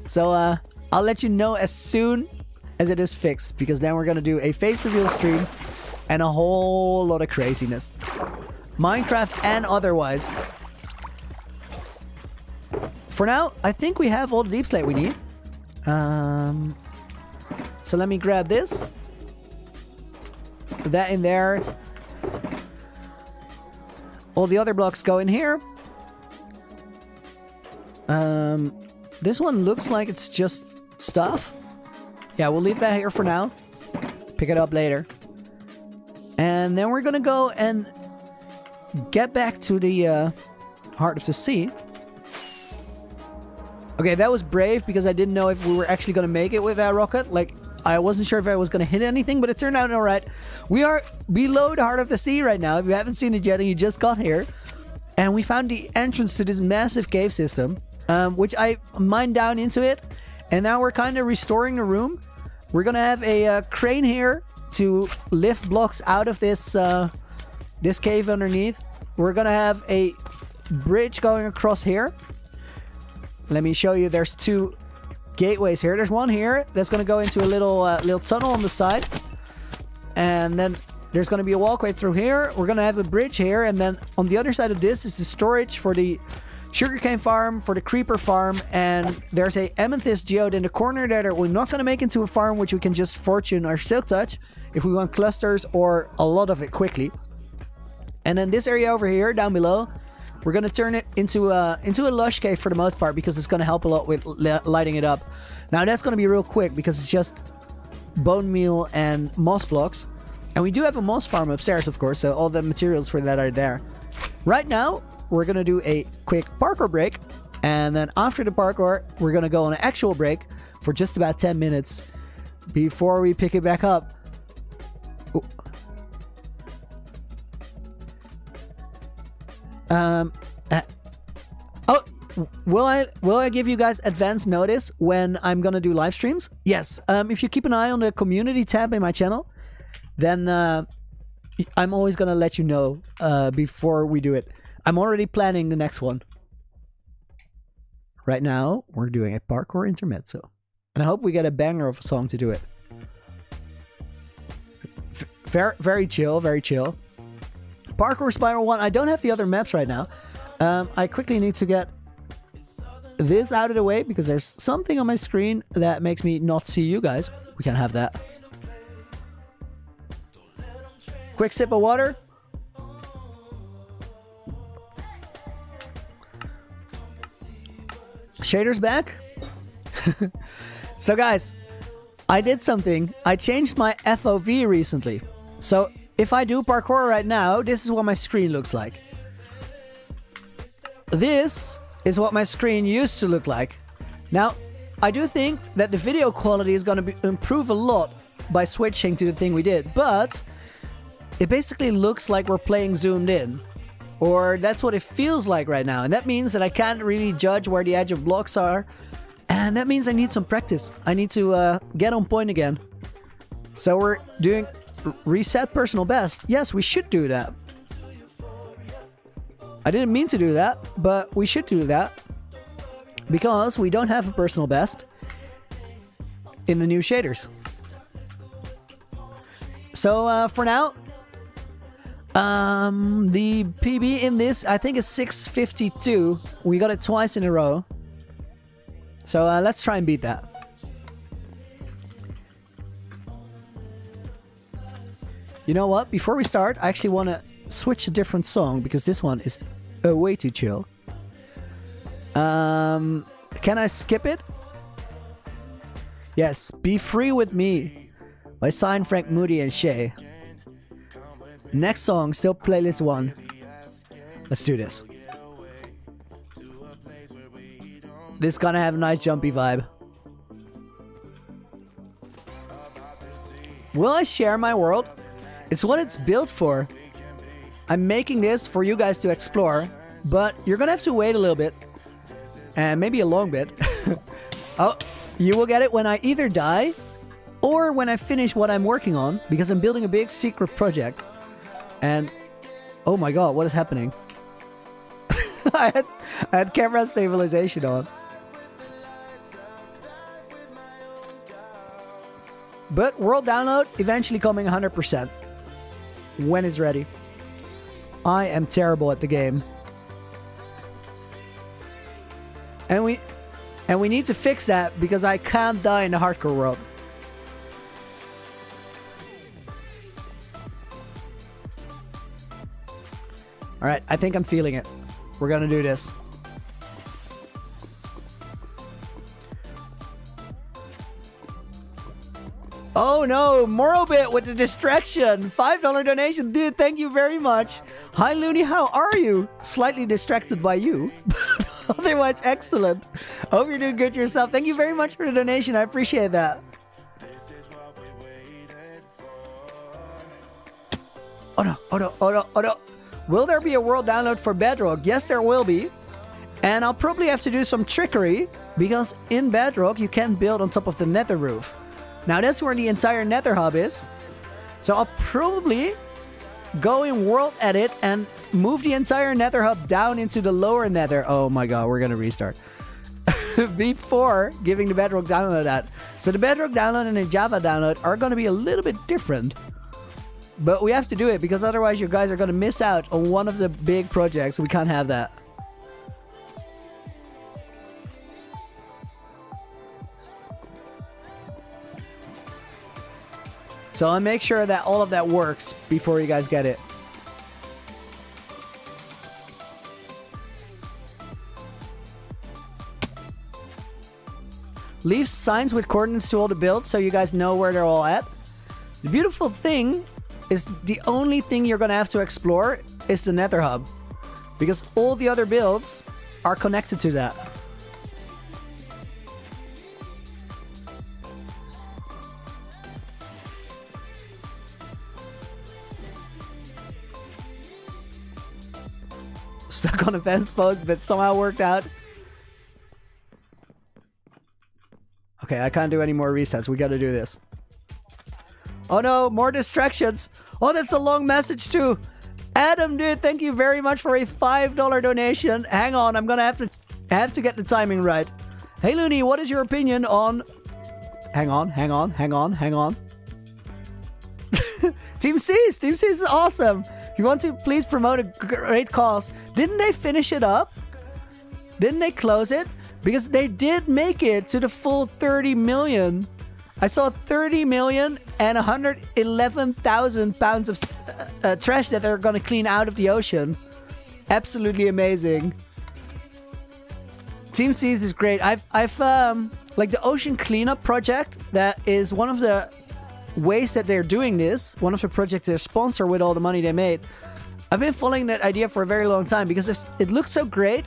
So I'll let you know as soon as it is fixed, because then we're going to do a face reveal stream and a whole lot of craziness. Minecraft and otherwise. For now, I think we have all the deep slate we need. So let me grab this. Put that in there. All the other blocks go in here. This one looks like it's just stuff. Yeah, we'll leave that here for now. Pick it up later. And then we're gonna go and get back to the Heart of the Sea. Okay, that was brave, because I didn't know if we were actually gonna make it with that rocket. Like, I wasn't sure if I was gonna hit anything, but it turned out alright. We are below the Heart of the Sea right now. If you haven't seen it yet and you just got here. And we found the entrance to this massive cave system. Which I mined down into it, and now we're kind of restoring the room. We're gonna have a crane here to lift blocks out of this this cave underneath. We're gonna have a bridge going across here. Let me show you. There's 2 gateways here. There's one here that's gonna go into a little tunnel on the side, and then there's gonna be a walkway through here. We're gonna have a bridge here, and then on the other side of this is the storage for the sugarcane farm, for the creeper farm, and there's a amethyst geode in the corner there that we're not going to make into a farm, which we can just fortune or silk touch if we want clusters or a lot of it quickly. And then this area over here down below, we're going to turn it into a lush cave for the most part, because it's going to help a lot with lighting it up. Now that's going to be real quick, because it's just bone meal and moss blocks, and we do have a moss farm upstairs, of course, so all the materials for that are there. Right now we're going to do a quick parkour break, and then after the parkour, we're going to go on an actual break for just about 10 minutes before we pick it back up. Oh, will I give you guys advance notice when I'm gonna do live streams? Yes. If you keep an eye on the community tab in my channel, then I'm always gonna let you know before we do it. I'm already planning the next one. Right now, we're doing a parkour intermezzo. And I hope we get a banger of a song to do it. Very, very chill, very chill. Parkour Spiral 1. I don't have the other maps right now. I quickly need to get this out of the way because there's something on my screen that makes me not see you guys. We can't have that. Quick sip of water. Shader's back. So guys, I did something. I changed my FOV recently. So if I do parkour right now, this is what my screen looks like. This is what my screen used to look like. Now, I do think that the video quality is going to improve a lot by switching to the thing we did, but it basically looks like we're playing zoomed in. Or that's what it feels like right now. And that means that I can't really judge where the edge of blocks are. And that means I need some practice. I need to get on point again. So we're doing reset personal best. Yes, we should do that. I didn't mean to do that, but we should do that. Because we don't have a personal best in the new shaders. So for now, the PB in this, I think, is 652. We got it twice in a row. So let's try and beat that. You know what? Before we start, I actually want to switch a different song because this one is way too chill. Can I skip it? Yes, Be Free With Me by Sign, Frank Moody, and Shay. Next song, still playlist 1. Let's do this. This is gonna have a nice jumpy vibe. Will I share my world? It's what it's built for. I'm making this for you guys to explore, but you're gonna have to wait a little bit. And maybe a long bit. Oh, you will get it when I either die or when I finish what I'm working on, because I'm building a big secret project. And oh my god, what is happening? I had camera stabilization on. But world download eventually coming 100% when it's ready. I am terrible at the game. And we need to fix that because I can't die in the hardcore world. Alright, I think I'm feeling it. We're gonna do this. Oh no, Morobit with the distraction. $5 donation. Dude, thank you very much. Hi Looney, how are you? Slightly distracted by you. Otherwise excellent. Hope you're doing good yourself. Thank you very much for the donation. I appreciate that. Oh no, oh no, oh no, oh no. Will there be a world download for Bedrock? Yes, there will be. And I'll probably have to do some trickery because in Bedrock you can build on top of the nether roof. Now that's where the entire nether hub is. So I'll probably go in world edit and move the entire nether hub down into the lower nether. Oh my god, we're gonna restart. Before giving the Bedrock download that. So the Bedrock download and the Java download are gonna be a little bit different. But we have to do it because otherwise you guys are gonna miss out on one of the big projects. We can't have that. So I'll make sure that all of that works before you guys get it. Leave signs with coordinates to all the builds so you guys know where they're all at. The beautiful thing is the only thing you're gonna have to explore is the nether hub. Because all the other builds are connected to that. Stuck on a fence post, but somehow worked out. Okay, I can't do any more resets. We gotta do this. Oh no, more distractions. Oh, that's a long message too. Adam, dude, thank you very much for a $5 donation. Hang on, I'm gonna have to get the timing right. Hey Looney, what is your opinion on... Hang on. Team C's is awesome. If you want to, please promote a great cause. Didn't they finish it up? Didn't they close it? Because they did make it to the full 30 million. I saw 30 million and 111,000 pounds of trash that they're gonna clean out of the ocean. Absolutely amazing. Team C's is great. I've like the ocean cleanup project, that is one of the ways that they're doing this. One of the projects they sponsor with all the money they made. I've been following that idea for a very long time because it looked so great,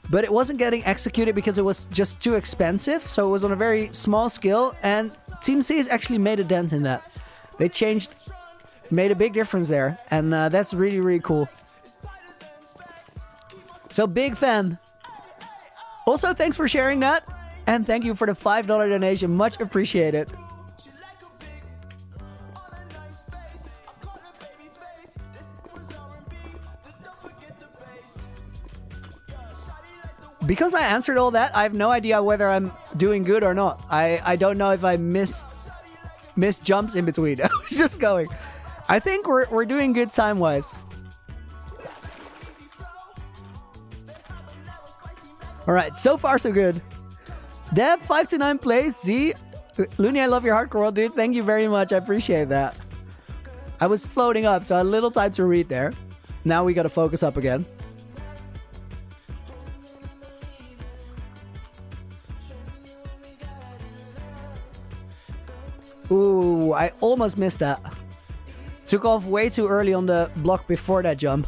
but it wasn't getting executed because it was just too expensive. So it was on a very small scale, and Team C has actually made a dent in that. They made a big difference there, and that's really, really cool. So big fan. Also, thanks for sharing that, and thank you for the $5 donation. Much appreciated. Because I answered all that, I have no idea whether I'm doing good or not. I don't know if I missed jumps in between. I was just going. I think we're doing good time-wise. Alright, so far so good. Deb529 plays. Z. Looney, I love your hardcore world, dude. Thank you very much. I appreciate that. I was floating up, so I had a little time to read there. Now we gotta focus up again. Ooh, I almost missed that. Took off way too early on the block before that jump.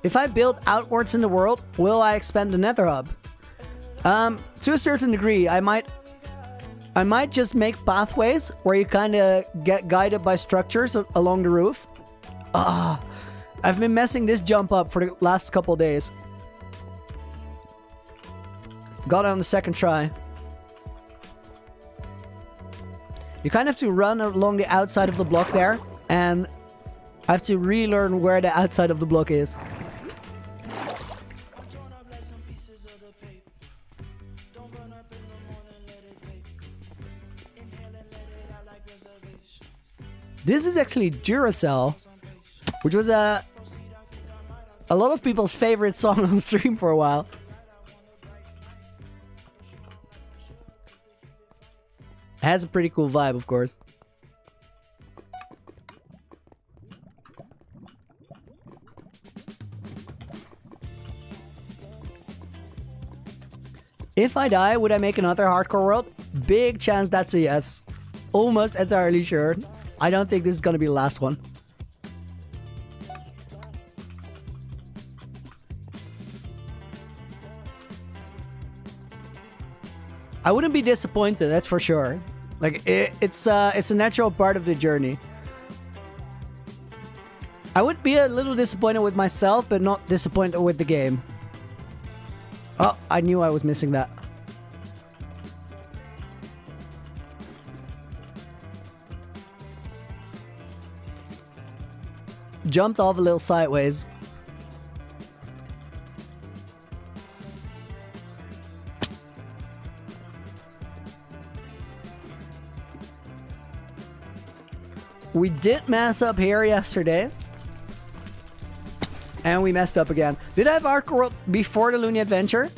If I build outwards in the world, will I expand the nether hub? To a certain degree, I might just make pathways where you kind of get guided by structures along the roof. I've been messing this jump up for the last couple days. Got it on the second try. You kind of have to run along the outside of the block there, and I have to relearn where the outside of the block is. This is actually Duracell, which was a lot of people's favorite song on stream for a while. Has a pretty cool vibe, of course. If I die, would I make another hardcore world? Big chance that's a yes. Almost entirely sure. I don't think this is gonna be the last one. I wouldn't be disappointed, that's for sure. Like, it's a natural part of the journey. I would be a little disappointed with myself, but not disappointed with the game. Oh, I knew I was missing that. Jumped off a little sideways. We did mess up here yesterday. And we messed up again. Did I have hardcore world before the Looney Adventure?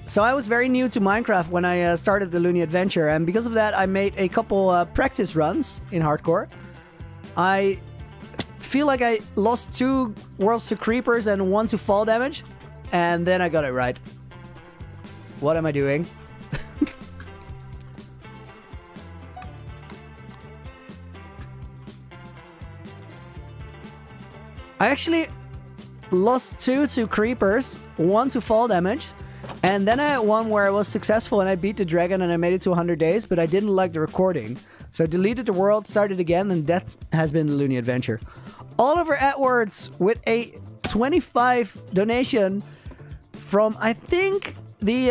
So I was very new to Minecraft when I started the Looney Adventure. And because of that, I made a couple practice runs in hardcore. I feel like I lost 2 worlds to creepers and 1 to fall damage. And then I got it right. What am I doing? I actually lost 2 to creepers, 1 to fall damage, and then I had one where I was successful and I beat the dragon and I made it to 100 days, but I didn't like the recording. So deleted the world, started again, and that has been the Looney Adventure. Oliver Edwards with a 25 donation from, I think, the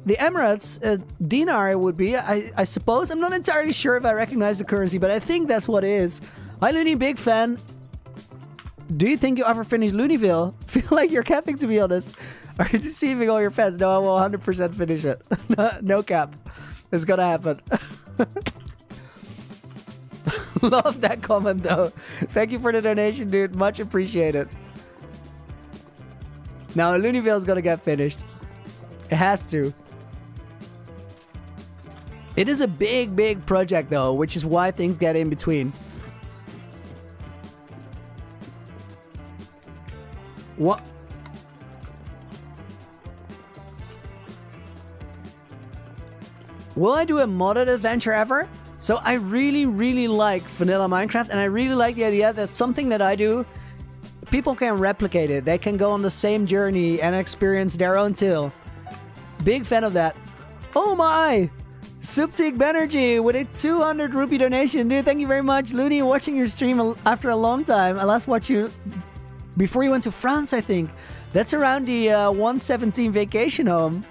Emirates. Dinar it would be, I suppose. I'm not entirely sure if I recognize the currency, but I think that's what it is. Hi Looney, big fan. Do you think you'll ever finish Looneyville? Feel like you're capping, to be honest. Are you deceiving all your fans? No, I will 100% finish it. No cap. It's gonna happen. Love that comment though. Thank you for the donation, dude. Much appreciated. Now, Looneyville's gonna get finished. It has to. It is a big, big project though, which is why things get in between. What? Will I do a modded adventure ever? So I really, really like vanilla Minecraft, and I really like the idea that something that I do, people can replicate it. They can go on the same journey and experience their own tale. Big fan of that. Oh my! Subtic Banerjee with a 200 rupee donation. Dude, thank you very much. Looney, watching your stream after a long time. I last watched you before you went to France, I think. That's around the 117 vacation home.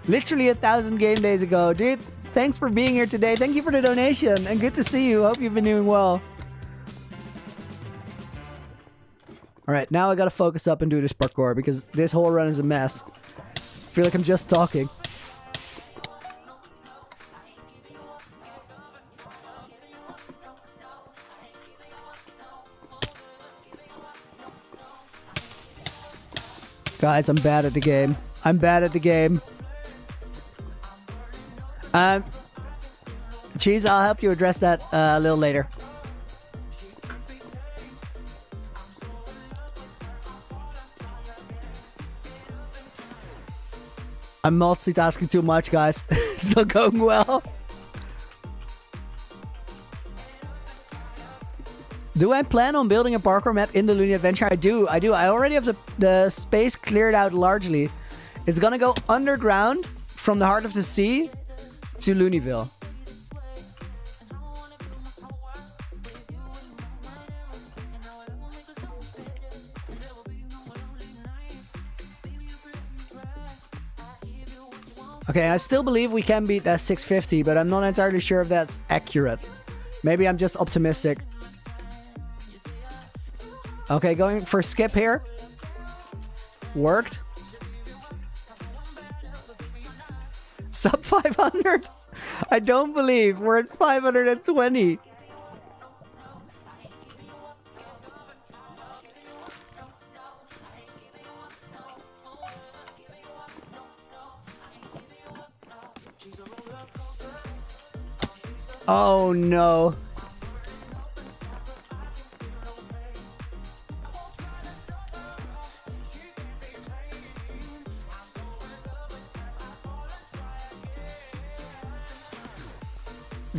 Literally 1,000 game days ago. Dude, thanks for being here today. Thank you for the donation, and good to see you. Hope you've been doing well. Alright, now I gotta focus up and do this parkour because this whole run is a mess. I feel like I'm just talking. Guys, I'm bad at the game. I'm bad at the game. Cheese, I'll help you address that a little later. I'm multitasking too much, guys. It's not going well. Do I plan on building a parkour map in the Looney Adventure? I do. I already have the space cleared out largely. It's gonna go underground from the heart of the sea to Looneyville. Okay, I still believe we can beat that 650, but I'm not entirely sure if that's accurate. Maybe I'm just optimistic. Okay, going for skip here. Worked. Sub 500? I don't believe we're at 520. Oh no.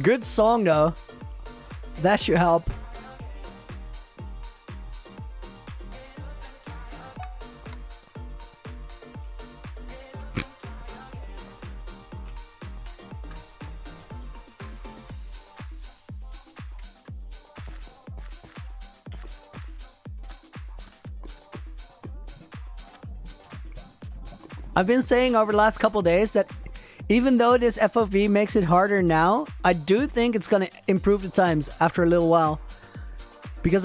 Good song though. That should help. I've been saying over the last couple days that even though this FOV makes it harder now, I do think it's gonna improve the times after a little while. Because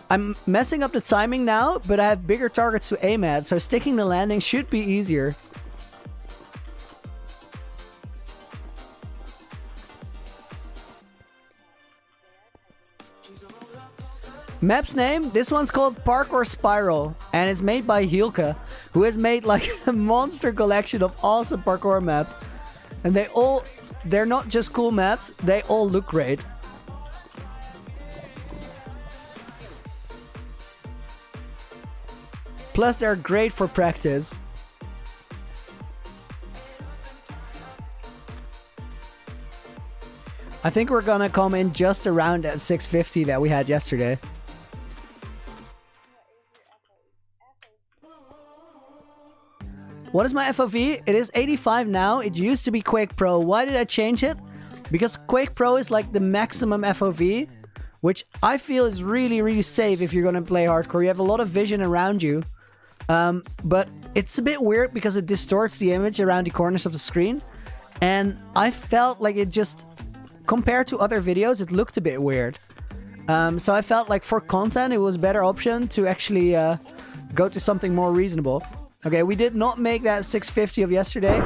I'm messing up the timing now, but I have bigger targets to aim at, so sticking the landing should be easier. Map's name? This one's called Parkour Spiral, and it's made by Hielke, who has made like a monster collection of awesome parkour maps. And they're not just cool maps, they all look great. Plus they're great for practice. I think we're gonna come in just around that 650 that we had yesterday. What is my FOV? It is 85 now. It used to be Quake Pro. Why did I change it? because Quake Pro is like the maximum FOV, which I feel is really, really safe if you're going to play hardcore. You have a lot of vision around you, but it's a bit weird because it distorts the image around the corners of the screen. And I felt like it just, compared to other videos, it looked a bit weird. So I felt like for content, it was a better option to actually go to something more reasonable. Okay, we did not make that 650 of yesterday.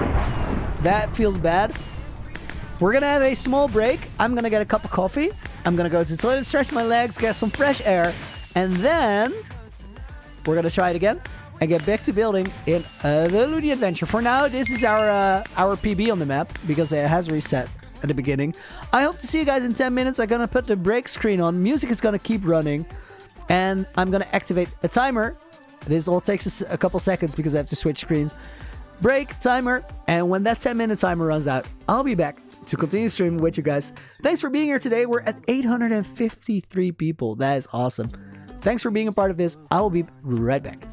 That feels bad. We're gonna have a small break. I'm gonna get a cup of coffee. I'm gonna go to the toilet, stretch my legs, get some fresh air, and then we're gonna try it again and get back to building in the Looney Adventure. For now, this is our PB on the map because it has reset at the beginning. I hope to see you guys in 10 minutes. I'm gonna put the break screen on. Music is gonna keep running, and I'm gonna activate a timer. This all takes us a couple seconds because I have to switch screens. Break, timer, and when that 10-minute timer runs out, I'll be back to continue streaming with you guys. Thanks for being here today. We're at 853 people. That is awesome. Thanks for being a part of this. I will be right back.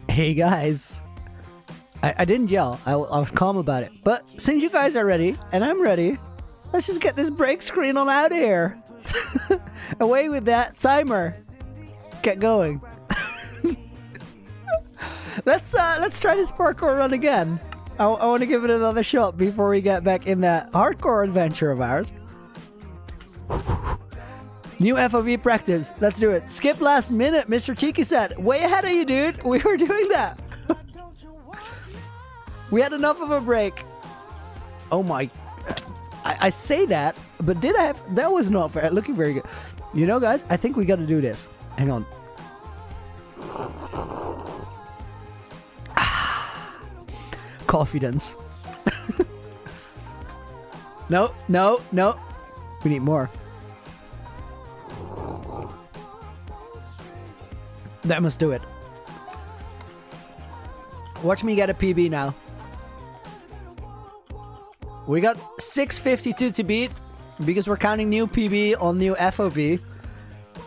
Hey guys, I didn't yell. I was calm about it. But since you guys are ready, and I'm ready, let's just get this break screen on out of here. Away with that timer. Get going. Let's try this parkour run again. I want to give it another shot before we get back in that hardcore adventure of ours. New FOV practice. Let's do it. Skip last minute, Mr. Cheeky said. Way ahead of you, dude. We were doing that. We had enough of a break. Oh my. I say that, but did I have... That was not fair. Looking very good. You know, guys, I think we got to do this. Hang on. Confidence. No. We need more. That must do it. Watch me get a PB now. We got 6:52 to beat because we're counting new PB on new FOV.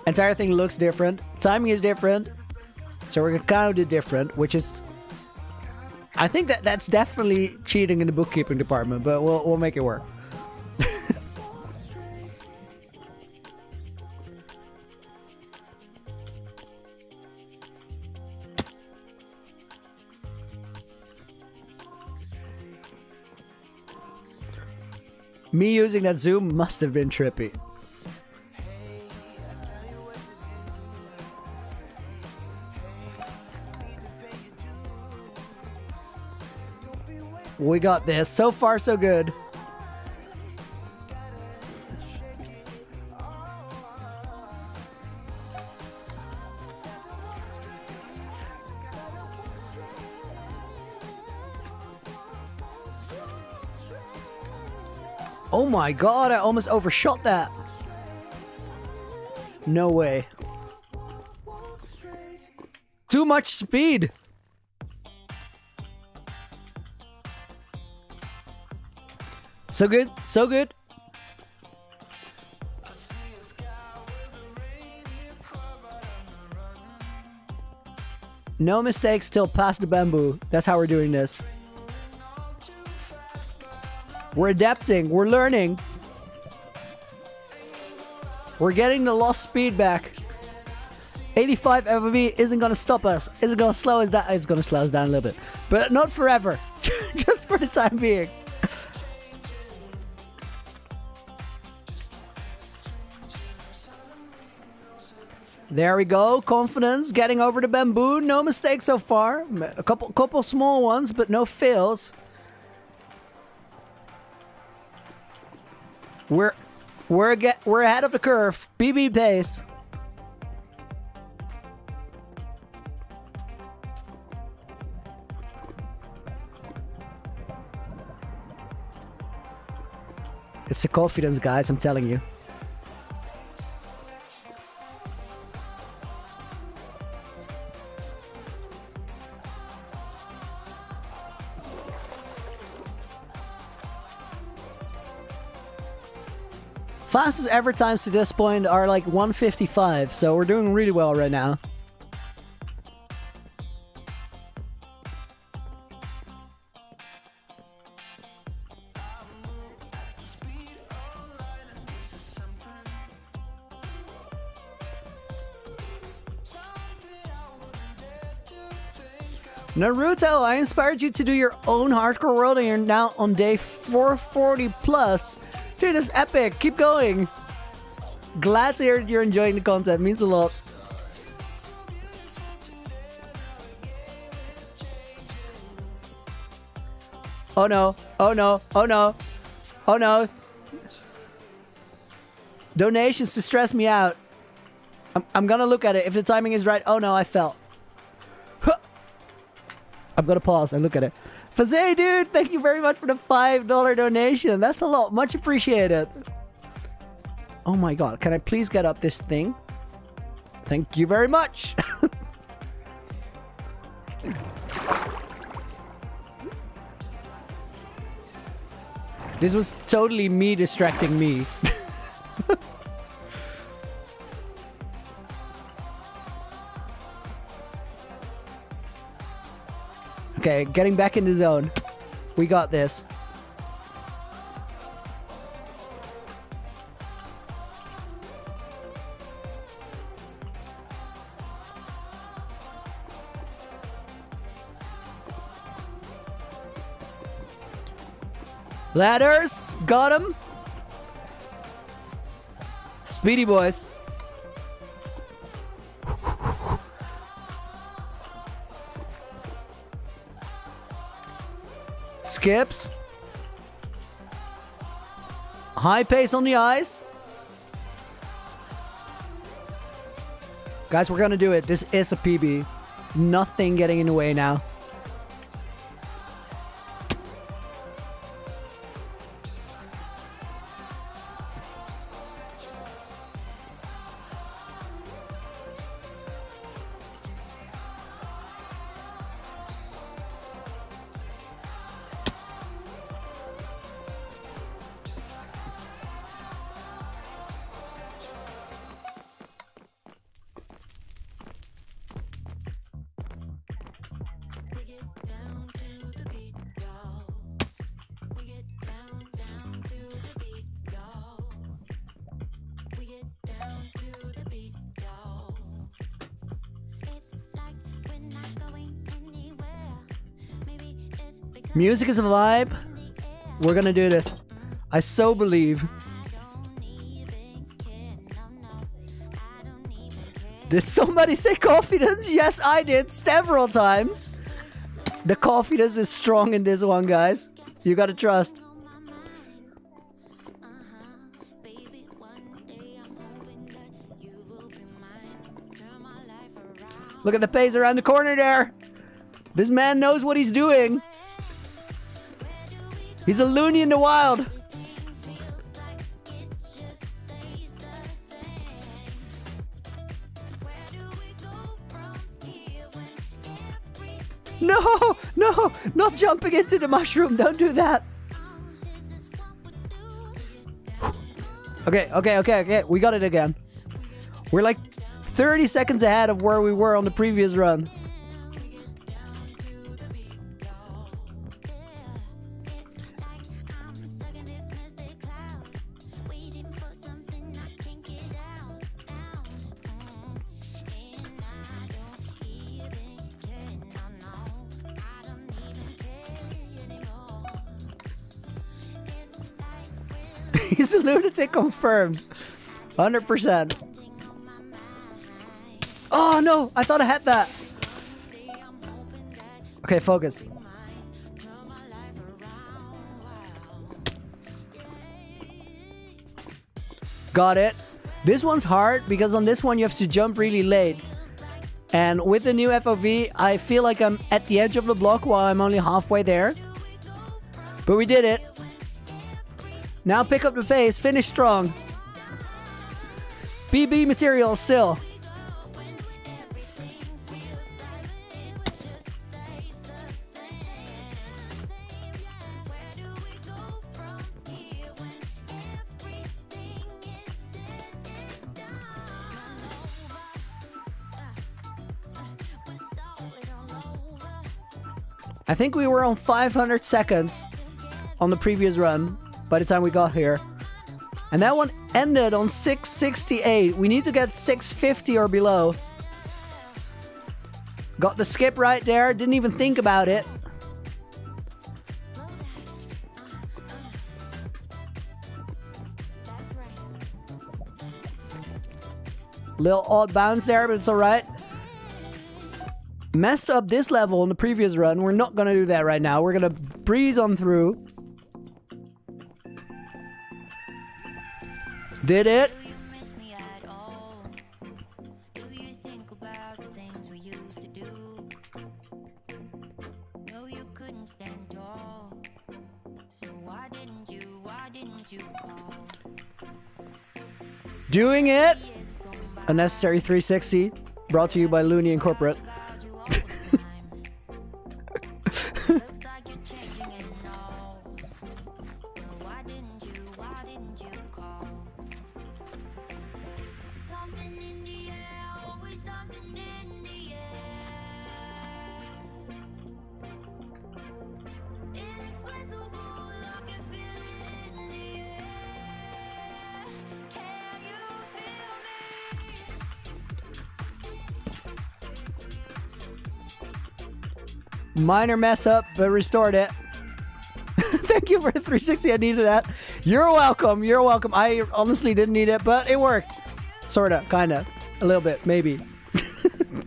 Entire thing looks different. Timing is different. So we're gonna count it different, which is... I think that's definitely cheating in the bookkeeping department, but we'll make it work. Me using that zoom must have been trippy. We got this. So far, so good. Oh my god, I almost overshot that. No way. Too much speed. So good, so good. No mistakes till past the bamboo. That's how we're doing this. We're adapting. We're learning. We're getting the lost speed back. 85 FOV isn't going to stop us. Isn't going to slow us down. It's going to slow us down a little bit. But not forever. Just for the time being. There we go. Confidence. Getting over the bamboo. No mistakes so far. A couple small ones, but no fails. We're ahead of the curve. BB pace. It's the confidence, guys, I'm telling you. Fastest ever times to this point are like 1:55, so we're doing really well right now. Naruto, I inspired you to do your own hardcore world and you're now on day 440 plus. Dude, that's epic. Keep going. Glad to hear you're enjoying the content. It means a lot. Oh no. Oh no. Oh no. Oh no. Donations to stress me out. I'm gonna look at it. If the timing is right. Oh no, I fell. I'm gonna pause and look at it. Faze, dude, thank you very much for the $5 donation. That's a lot. Much appreciated. Oh my god. Can I please get up this thing? Thank you very much. This was totally me distracting me. Okay, getting back in the zone. We got this. Ladders, got him. Speedy boys. Skips. High pace on the ice. Guys, we're gonna do it. This is a PB. Nothing getting in the way now. Music is a vibe. We're gonna do this. I so believe. Did somebody say confidence? Yes, I did several times. The confidence is strong in this one, guys. You gotta trust. Look at the pace around the corner there. This man knows what he's doing. He's a loony in the wild. No, no, not jumping into the mushroom. Don't do that. Okay. We got it again. We're like 30 seconds ahead of where we were on the previous run. He's a lunatic confirmed. 100%. Oh no, I thought I had that. Okay, focus. Got it. This one's hard because on this one you have to jump really late. And with the new FOV, I feel like I'm at the edge of the block while I'm only halfway there. But we did it. Now pick up the pace, finish strong. BB material still. I think we were on 500 seconds on the previous run by the time we got here. And that one ended on 668. We need to get 650 or below. Got the skip right there. Didn't even think about it. Little odd bounce there, but it's alright. Messed up this level in the previous run. We're not gonna do that right now. We're gonna breeze on through. Did it? Doing it. A necessary 360 brought to you by Looney and Corporate. Minor mess up, but restored it. Thank you for the 360. I needed that. You're welcome. You're welcome. I honestly didn't need it, but it worked. Sorta, kinda. A little bit, maybe.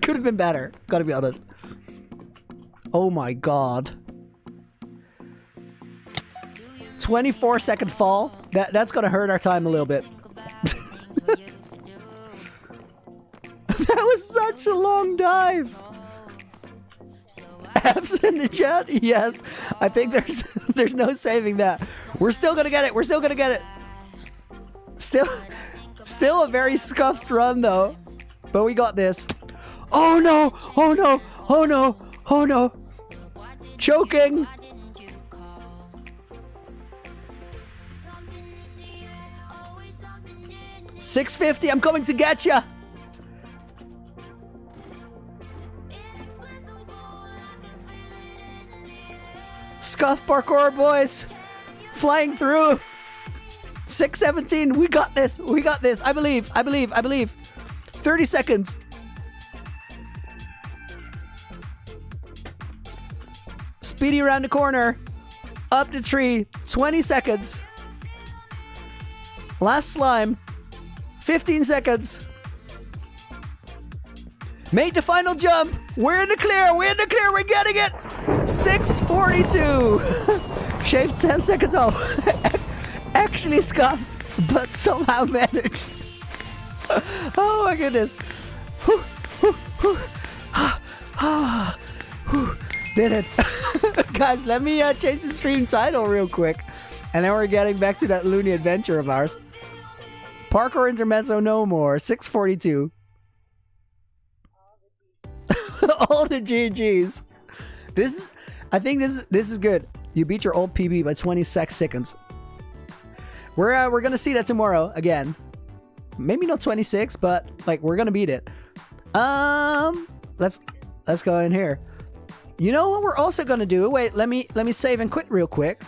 Could have been better. Gotta be honest. Oh my god. 24-second fall. That's gonna hurt our time a little bit. That was such a long dive. Abs in the chat? Yes. I think there's no saving that. We're still gonna get it. We're still gonna get it. Still a very scuffed run though. But we got this. Oh no! Oh no! Oh no! Oh no! Choking! $650, I'm coming to get ya! Scuff parkour, boys! Flying through! 617, we got this! We got this! I believe! 30 seconds! Speedy around the corner. Up the tree. 20 seconds. Last slime. 15 seconds. Make the final jump. We're in the clear. We're in the clear. We're getting it. 6:42. Shaved 10 seconds off. Actually scuffed, but somehow managed. Oh my goodness. Did it. Guys, let me change the stream title real quick. And then we're getting back to that loony adventure of ours. Parkour intermezzo no more. 6:42. All the GGs. I think this is good. You beat your old PB by 26 seconds. We're gonna see that tomorrow again. Maybe not 26, but like we're gonna beat it. Let's go in here. You know what we're also gonna do? Wait, let me save and quit real quick.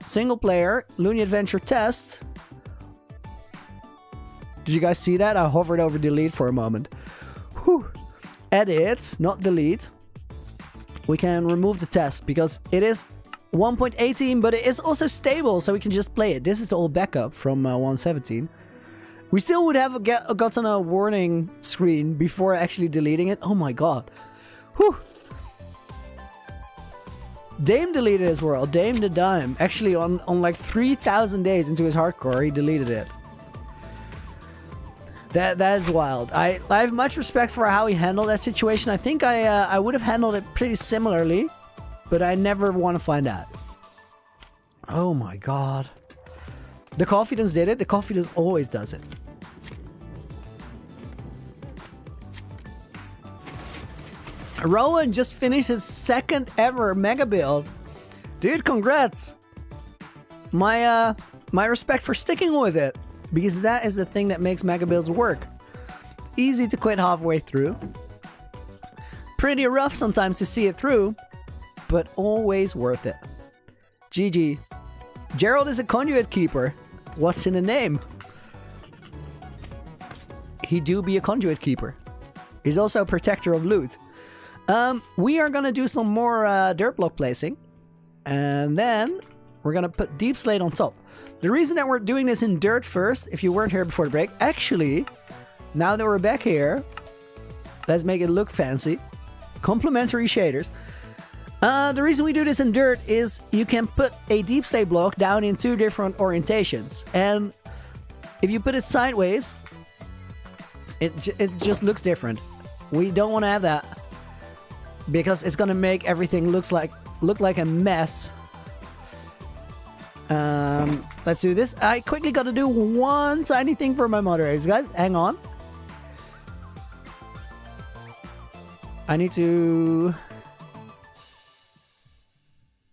Single player, Looney Adventure test. Did you guys see that? I hovered over delete for a moment. Whew. Edit, not delete. We can remove the test because it is 1.18, but it is also stable, so we can just play it. This is the old backup from 1.17. We still would have gotten a warning screen before actually deleting it. Oh my god. Whew. Dame deleted his world. Dame the Dime. Actually, on like 3,000 days into his hardcore, he deleted it. That is wild. I have much respect for how he handled that situation. I think I would have handled it pretty similarly, but I never want to find out. Oh my god. The confidence did it. The confidence always does it. Rowan just finished his second ever mega build. Dude, congrats. My respect for sticking with it. Because that is the thing that makes mega builds work. Easy to quit halfway through. Pretty rough sometimes to see it through. But always worth it. GG. Gerald is a conduit keeper. What's in the name? He do be a conduit keeper. He's also a protector of loot. We are gonna do some more dirt block placing. And then we're gonna put deep slate on top. The reason that we're doing this in dirt first, if you weren't here before the break, actually, now that we're back here, let's make it look fancy. Complementary shaders. The reason we do this in dirt is you can put a deep slate block down in two different orientations. And if you put it sideways, it just looks different. We don't want to have that because it's gonna make everything look like a mess. Let's do this. I quickly got to do one tiny thing for my moderators, guys. Hang on. I need to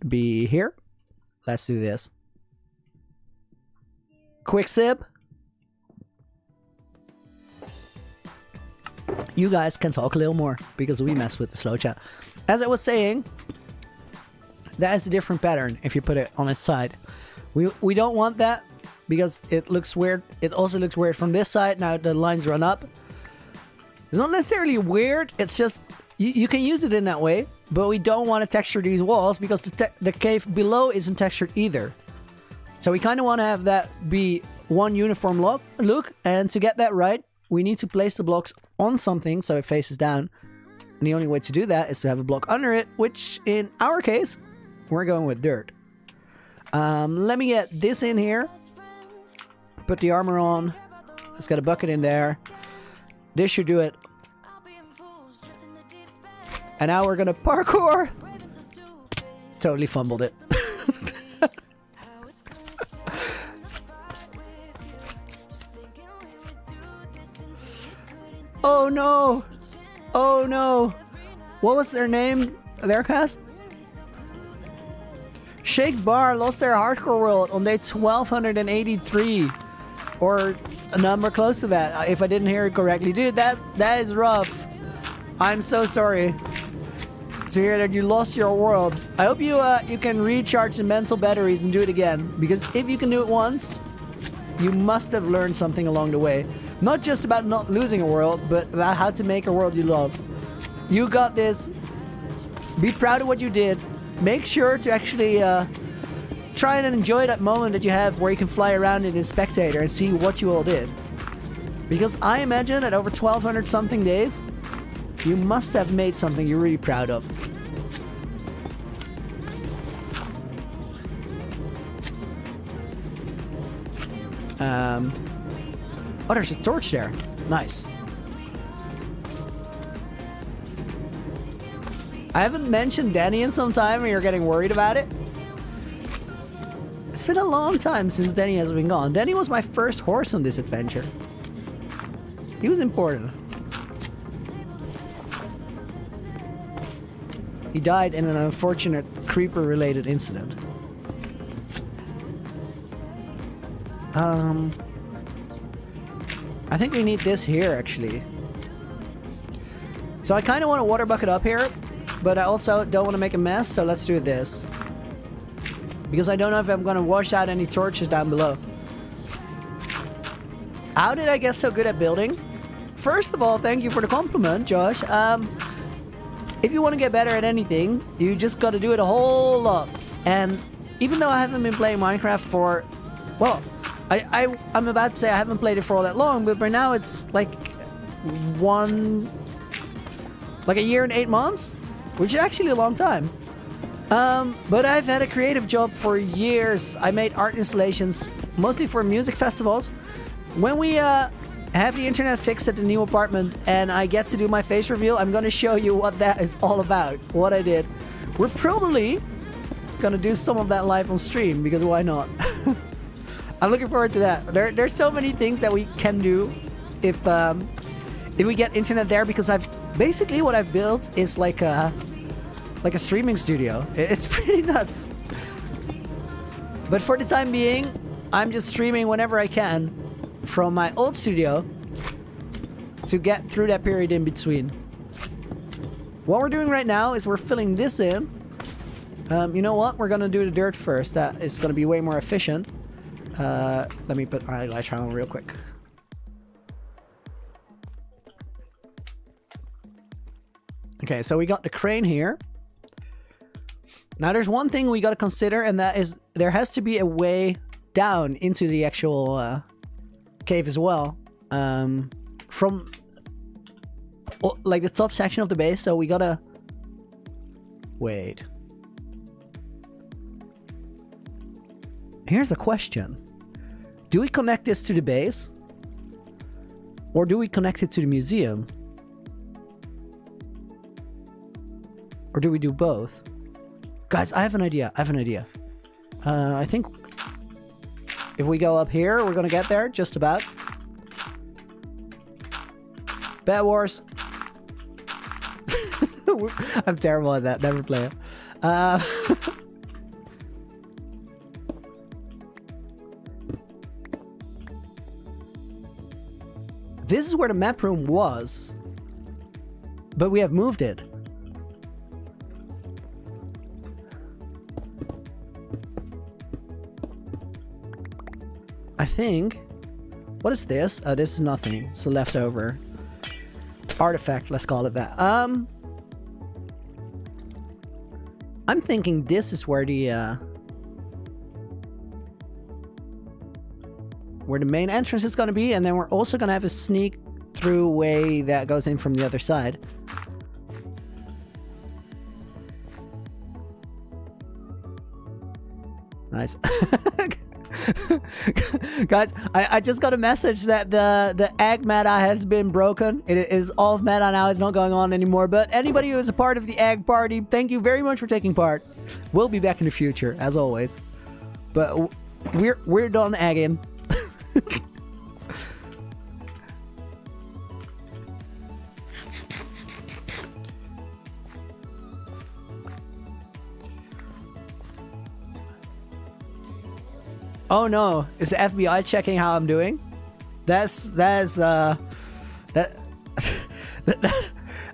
be here. Let's do this. Quick sip. You guys can talk a little more because we mess with the slow chat. As I was saying, that is a different pattern if you put it on its side. We don't want that because it looks weird. It also looks weird from this side. Now the lines run up. It's not necessarily weird. It's just you can use it in that way, but we don't want to texture these walls because the cave below isn't textured either. So we kind of want to have that be one uniform look. And to get that right, we need to place the blocks on something so it faces down. And the only way to do that is to have a block under it, which in our case, we're going with dirt. Let me get this in here. Put the armor on. Let's get a bucket in there. This should do it. And now we're gonna parkour. Totally fumbled it. Oh no! Oh no! What was their name there, Cass? Shake Bar lost their hardcore world on day 1283. Or a number close to that, if I didn't hear it correctly. Dude, that is rough. I'm so sorry to hear that you lost your world. I hope you can recharge the mental batteries and do it again. Because if you can do it once, you must have learned something along the way. Not just about not losing a world, but about how to make a world you love. You got this. Be proud of what you did. make sure to actually try and enjoy that moment that you have where you can fly around in the spectator and see what you all did. Because I imagine at over 1,200 something days, you must have made something you're really proud of. Oh, there's a torch there. Nice. I haven't mentioned Danny in some time and you're getting worried about it. It's been a long time since Danny has been gone. Danny was my first horse on this adventure. He was important. He died in an unfortunate creeper-related incident. I think we need this here, actually. So I kind of want a water bucket up here, but I also don't want to make a mess, so let's do this. Because I don't know if I'm going to wash out any torches down below. How did I get so good at building? First of all, thank you for the compliment, Josh. If you want to get better at anything, you just got to do it a whole lot. And even though I haven't been playing Minecraft for... Well, I'm about to say I haven't played it for all that long, but by now it's like a year and 8 months, which is actually a long time. But I've had a creative job for years. I made art installations, mostly for music festivals. When we have the internet fixed at the new apartment and I get to do my face reveal, I'm going to show you what that is all about, what I did. We're probably going to do some of that live on stream, because why not? I'm looking forward to that. There's so many things that we can do if we get internet there, because basically what I've built is like a streaming studio. It's pretty nuts. But for the time being, I'm just streaming whenever I can from my old studio to get through that period in between. What we're doing right now is we're filling this in. You know what? We're gonna do the dirt first. That is gonna be way more efficient. Let me put my light on real quick. Okay, so we got the crane here. Now there's one thing we got to consider, and that is there has to be a way down into the actual cave as well. From like the top section of the base, so we gotta... Wait. Here's a question. Do we connect this to the base? Or do we connect it to the museum? Or do we do both? Guys, I have an idea. I think if we go up here, we're gonna get there, just about. Bad Wars. I'm terrible at that. Never play it. This is where the map room was, but we have moved it. I think... What is this? This is nothing. It's a leftover artifact, let's call it that. I'm thinking this is where the main entrance is going to be, and then we're also going to have a sneak through way that goes in from the other side. Nice. Guys, I just got a message that the egg meta has been broken. It is off meta now. It's not going on anymore. But anybody who is a part of the egg party, thank you very much for taking part. We'll be back in the future, as always. But we're done egging. Oh no, is the FBI checking how I'm doing?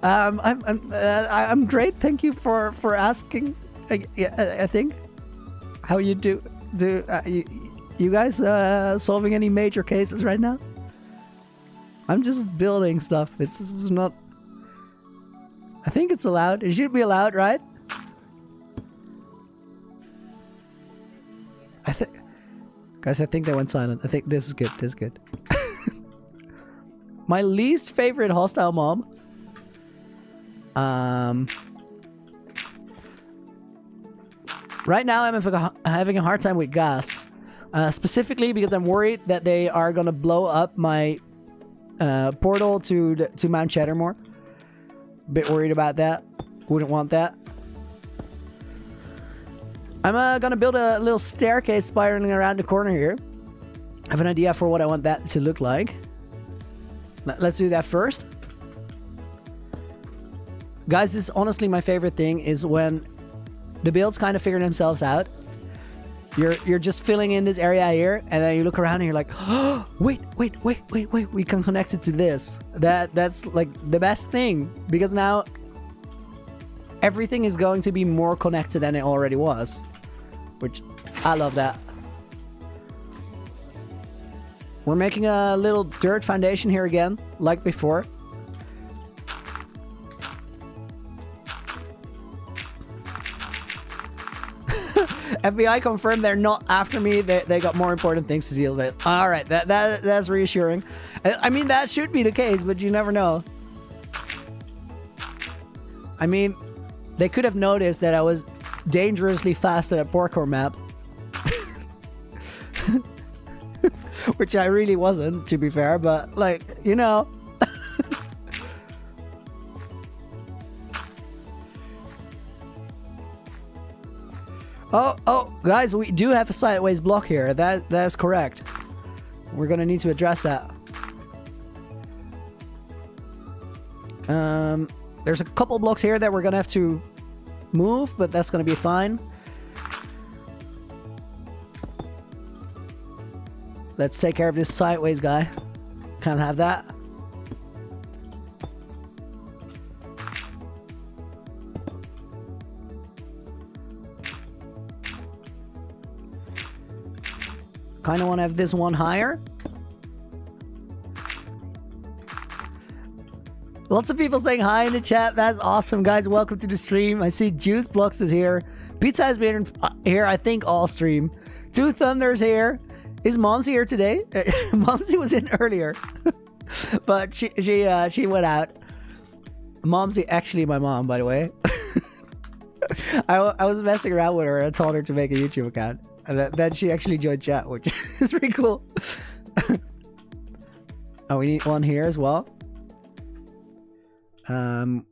I'm great. Thank you for asking. I think how you do you guys solving any major cases right now? I'm just building stuff. This is not. I think it's allowed. It should be allowed, right? Guys, I think they went silent. I think this is good. This is good. My least favorite hostile mob. Right now, I'm having a hard time with ghasts. Specifically because I'm worried that they are gonna blow up my portal to Mount Chattermore. Bit worried about that. Wouldn't want that. I'm gonna build a little staircase spiraling around the corner here. I have an idea for what I want that to look like. Let's do that first. Guys, this is honestly my favorite thing is when the builds kind of figure themselves out. You're just filling in this area here, and then you look around and you're like, oh, wait, we can connect it to this. That's like the best thing, because now everything is going to be more connected than it already was, which I love that. We're making a little dirt foundation here again, like before. FBI confirmed they're not after me. They got more important things to deal with. All right, that's reassuring. I mean, that should be the case, but you never know. I mean, they could have noticed that I was dangerously fast at a parkour map. Which I really wasn't, to be fair, but like, you know. Oh, guys, we do have a sideways block here. That's correct. We're gonna need to address that. There's a couple blocks here that we're gonna have to move, but that's gonna be fine. Let's take care of this sideways guy. Can't have that. Kind of want to have this one higher. Lots of people saying hi in the chat. That's awesome, guys. Welcome to the stream. I see Juice Blocks is here. Pizza has been here, I think, all stream. Two Thunders here. Is Momsy here today? Momsy was in earlier, but she went out. Momsy, actually my mom, by the way. I was messing around with her and told her to make a YouTube account, and then she actually joined chat, which is pretty cool. Oh, we need one here as well. Am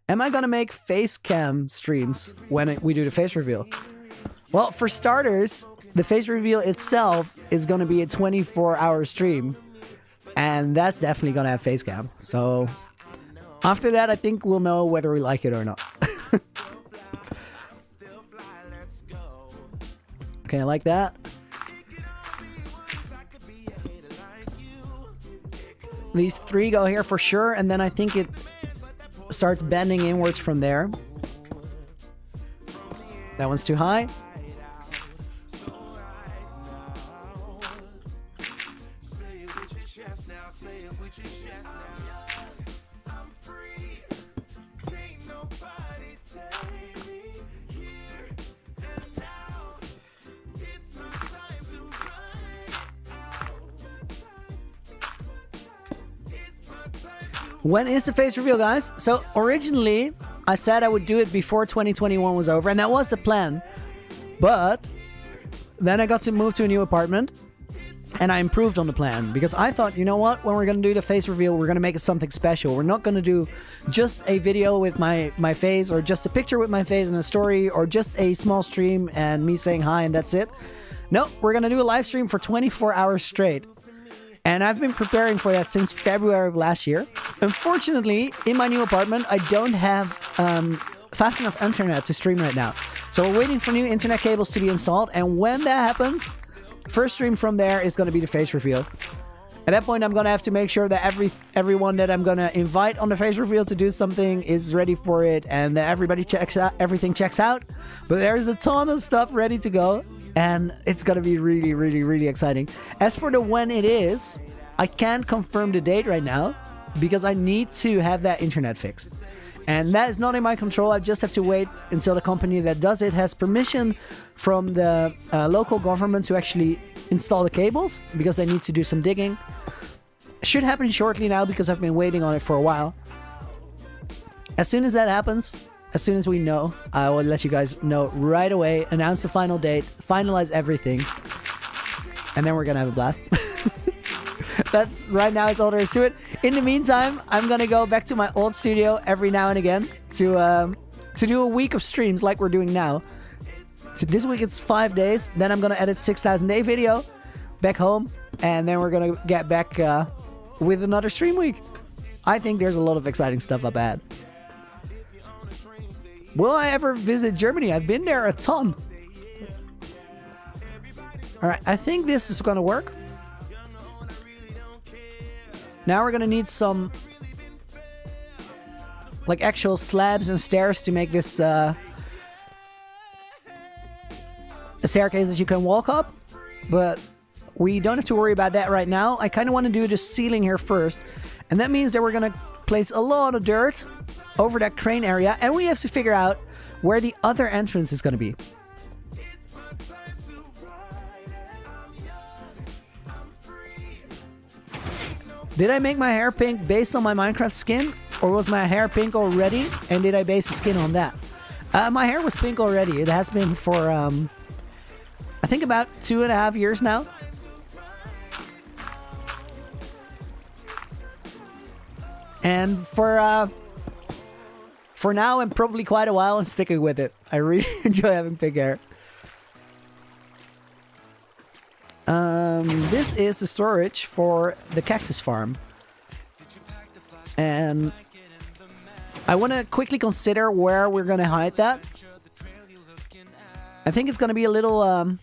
I gonna make face cam streams when we do the face reveal? Well, for starters, the face reveal itself is going to be a 24-hour stream, and that's definitely going to have face cam. So after that, I think we'll know whether we like it or not. Okay, I like that. These three go here for sure, and then I think it starts bending inwards from there. That one's too high. When is the face reveal, guys? So originally, I said I would do it before 2021 was over, and that was the plan. But then I got to move to a new apartment, and I improved on the plan, because I thought, you know what? When we're going to do the face reveal, we're going to make it something special. We're not going to do just a video with my face, or just a picture with my face and a story, or just a small stream and me saying hi and that's it. No, we're going to do a live stream for 24 hours straight. And I've been preparing for that since February of last year. Unfortunately, in my new apartment, I don't have fast enough internet to stream right now. So we're waiting for new internet cables to be installed. And when that happens, first stream from there is going to be the face reveal. At that point, I'm going to have to make sure that everyone that I'm going to invite on the face reveal to do something is ready for it, and that everything checks out. But there's a ton of stuff ready to go. And it's going to be really, really, really exciting. As for the when it is, I can't confirm the date right now, because I need to have that internet fixed. And that is not in my control. I just have to wait until the company that does it has permission from the local government to actually install the cables, because they need to do some digging. Should happen shortly now, because I've been waiting on it for a while. As soon as that happens, as soon as we know, I will let you guys know right away, announce the final date, finalize everything, and then we're gonna have a blast. That's right now, it's all there is to it. In the meantime, I'm gonna go back to my old studio every now and again to do a week of streams like we're doing now. So this week it's 5 days. Then I'm gonna edit 6,000 day video back home, and then we're gonna get back with another stream week. I think there's a lot of exciting stuff up ahead. Will I ever visit Germany? I've been there a ton. All right, I think this is gonna work. Now we're gonna need some like actual slabs and stairs to make this a staircase that you can walk up, but we don't have to worry about that right now. I kind of want to do the ceiling here first, and that means that we're gonna place a lot of dirt over that crane area, and we have to figure out where the other entrance is gonna be. Did I make my hair pink based on my Minecraft skin? Or was my hair pink already? And did I base the skin on that? My hair was pink already. It has been for, I think about 2.5 years now. And for now and probably quite a while, I'm sticking with it. I really enjoy having pink hair. This is the storage for the cactus farm. And I want to quickly consider where we're going to hide that. I think it's going to be a little...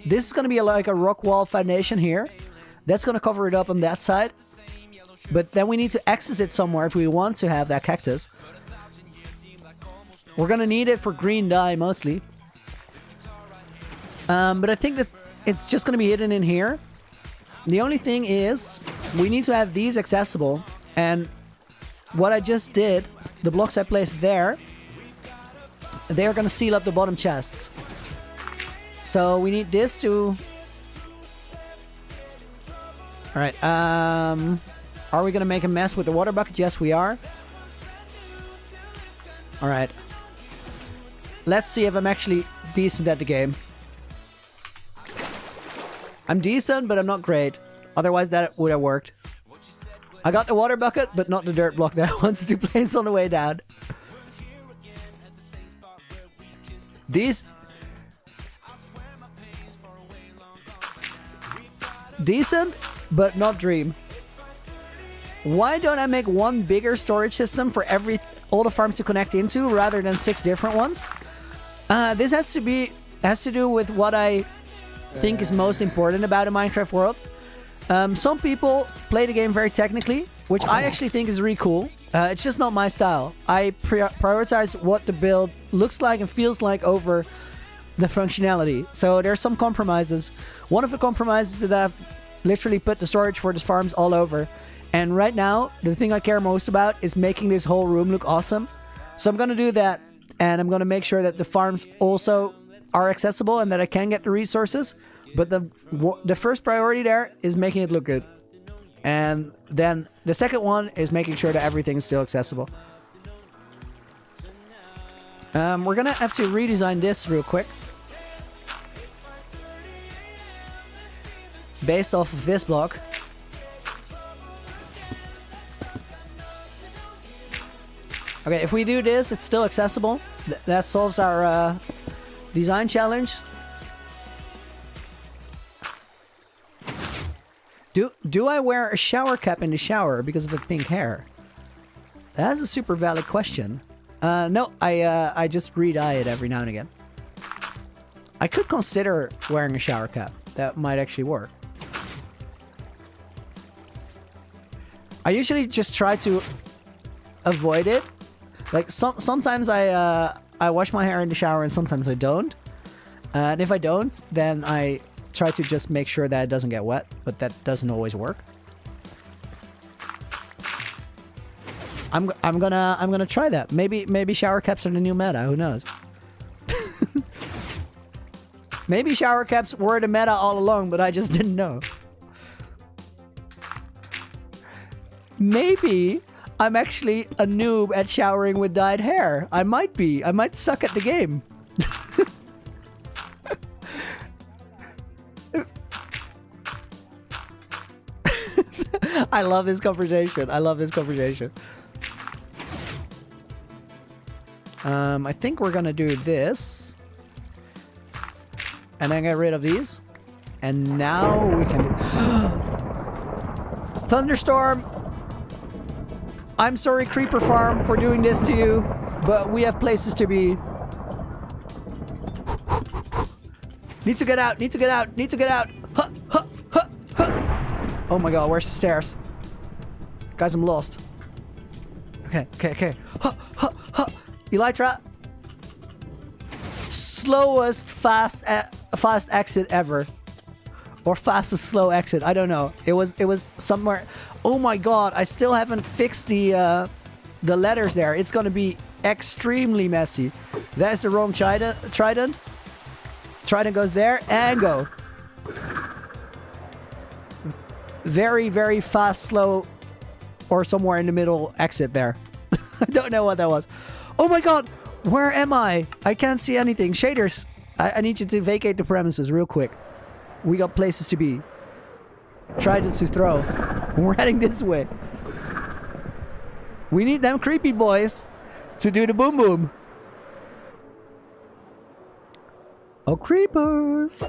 this is going to be like a rock wall foundation here. That's going to cover it up on that side. But then we need to access it somewhere if we want to have that cactus. We're going to need it for green dye mostly. But I think that it's just going to be hidden in here. The only thing is, we need to have these accessible. And what I just did, the blocks I placed there, they are going to seal up the bottom chests. So we need this to... Alright, are we going to make a mess with the water bucket? Yes, we are. Alright. Let's see if I'm actually decent at the game. I'm decent, but I'm not great. Otherwise, that would have worked. I got the water bucket, but not the dirt block that I wanted to place on the way down. These... Decent, but not dream. Why don't I make one bigger storage system for all the farms to connect into, rather than 6 different ones? This has to do with what I think is most important about a Minecraft world. Some people play the game very technically, which I actually think is really cool. It's just not my style. I prioritize what the build looks like and feels like over the functionality. So there's some compromises. One of the compromises that I've literally put the storage for the farms all over. And right now, the thing I care most about is making this whole room look awesome. So I'm going to do that, and I'm going to make sure that the farms also are accessible and that I can get the resources. But the first priority there is making it look good. And then the second one is making sure that everything is still accessible. We're going to have to redesign this real quick. Based off of this block. Okay, if we do this, it's still accessible. That solves our design challenge. Do I wear a shower cap in the shower because of the pink hair? That's a super valid question. No, I just re-dye it every now and again. I could consider wearing a shower cap. That might actually work. I usually just try to avoid it. Like sometimes I wash my hair in the shower and sometimes I don't. And if I don't, then I try to just make sure that it doesn't get wet, but that doesn't always work. I'm gonna try that. Maybe shower caps are the new meta. Who knows? Maybe shower caps were the meta all along, but I just didn't know. Maybe I'm actually a noob at showering with dyed hair. I might be. I might suck at the game. I love this conversation. I love this conversation. I think we're gonna do this. And then get rid of these. And now we can... Thunderstorm! I'm sorry, Creeper Farm, for doing this to you, but we have places to be. Need to get out, need to get out, need to get out! Huh, huh, huh, huh. Oh my god, where's the stairs? Guys, I'm lost. Okay, okay, okay. Huh, huh, huh. Elytra. Slowest fast exit ever. Or fastest slow exit. I don't know. It was somewhere. Oh my god, I still haven't fixed the letters there. It's gonna be extremely messy. That's the wrong trident. Trident goes there and go. Very, very fast, slow, or somewhere in the middle exit there. I don't know what that was. Oh my god, where am I? I can't see anything. Shaders, I need you to vacate the premises real quick. We got places to be. Tridents to throw. We're heading this way. We need them creepy boys to do the boom boom. Oh, creepers.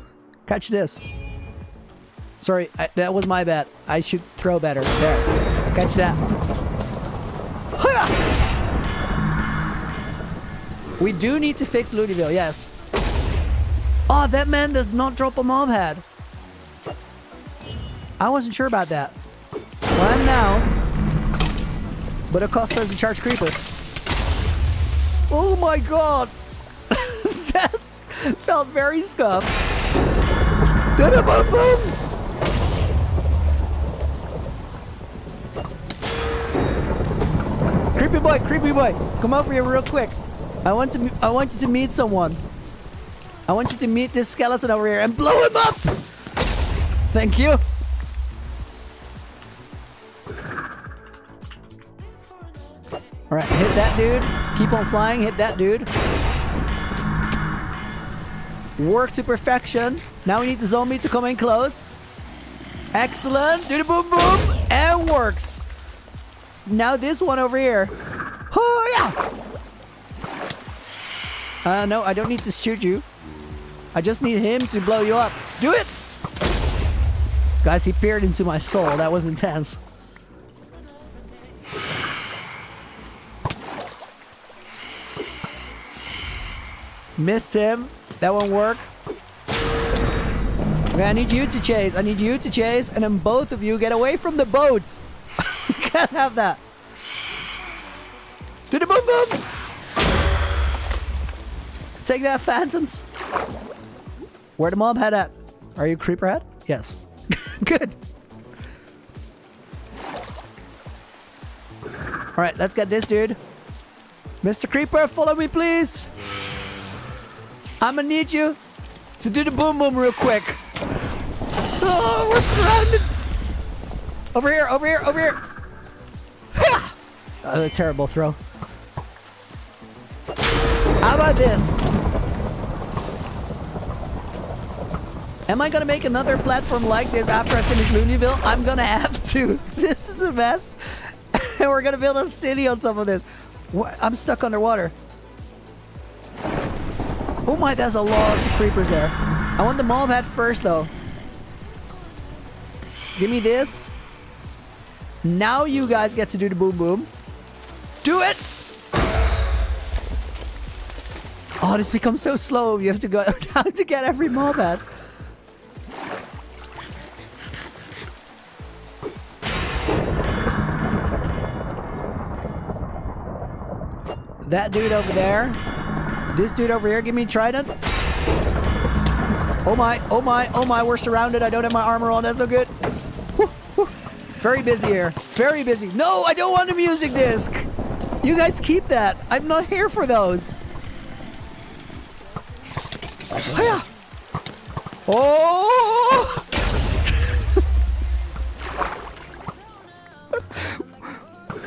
Catch this. Sorry, that was my bad. I should throw better. There. Catch that. We do need to fix Looneyville, yes. Oh, that man does not drop a mob head. I wasn't sure about that. Well, I am now. But it costs us to charge creeper. Oh my god. That felt very scuffed. Boom, boom. Creepy boy, come over here real quick. I want you to meet someone. I want you to meet this skeleton over here and blow him up! Thank you. Alright, hit that dude. Keep on flying, hit that dude. Work to perfection. Now we need the zombie to come in close. Excellent. Do the boom boom. And works. Now this one over here. Oh yeah! No, I don't need to shoot you. I just need him to blow you up. Do it! Guys, he peered into my soul. That was intense. Missed him. That won't work. Okay, I need you to chase. I need you to chase. And then both of you get away from the boat. Can't have that. Do the boom boom! Take that, phantoms. Where the mob head at? Are you creeper head? Yes. Good. Alright, let's get this dude. Mr. Creeper, follow me please. I'ma need you to do the boom boom real quick. Oh, we're surrounded. Over here, over here, over here. Oh, a terrible throw. How about this? Am I gonna make another platform like this after I finish Looneyville? I'm gonna have to. This is a mess. And we're gonna build a city on top of this. What? I'm stuck underwater. Oh my, there's a lot of creepers there. I want the mob head first though. Give me this. Now you guys get to do the boom boom. Do it! Oh, this becomes so slow. You have to go down to get every mob head. That dude over there. This dude over here, give me a trident. Oh my, oh my, oh my, we're surrounded. I don't have my armor on, that's no good. Woo, woo. Very busy here, very busy. No, I don't want a music disc. You guys keep that. I'm not here for those. Hiya. Oh!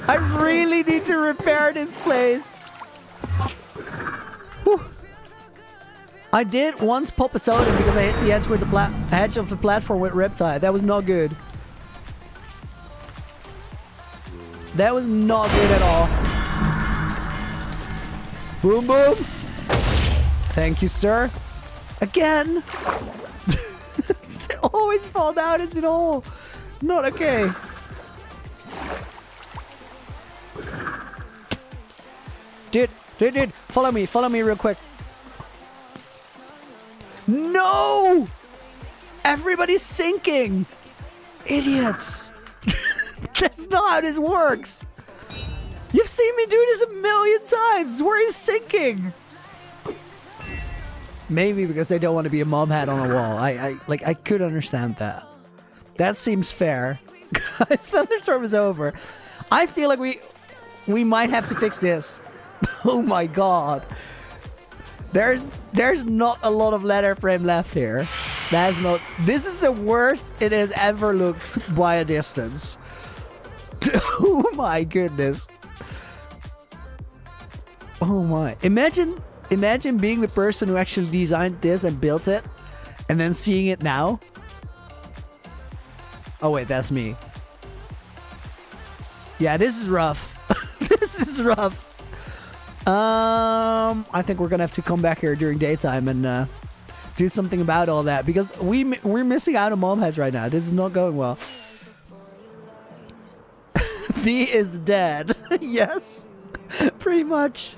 I really need to repair this place. Whew. I did once pop a totem because I hit the edge with the edge of the platform with Riptide. That was not good. That was not good at all. Boom, boom. Thank you, sir. Again. They always fall down into the hole. It's not okay. Dude, follow me real quick. No! Everybody's sinking! Idiots! That's not how this works! You've seen me do this a million times! Where is sinking? Maybe because they don't want to be a mom hat on a wall. I could understand that. That seems fair. Guys, thunderstorm is over. I feel like we might have to fix this. Oh my god. There's not a lot of letter frame left here. This is the worst it has ever looked by a distance. Oh my goodness. Oh my. Imagine being the person who actually designed this and built it and then seeing it now. Oh wait, that's me. Yeah, this is rough. This is rough. I think we're gonna have to come back here during daytime and do something about all that because we're missing out on mom heads right now. This is not going well. The is dead. Yes, pretty much.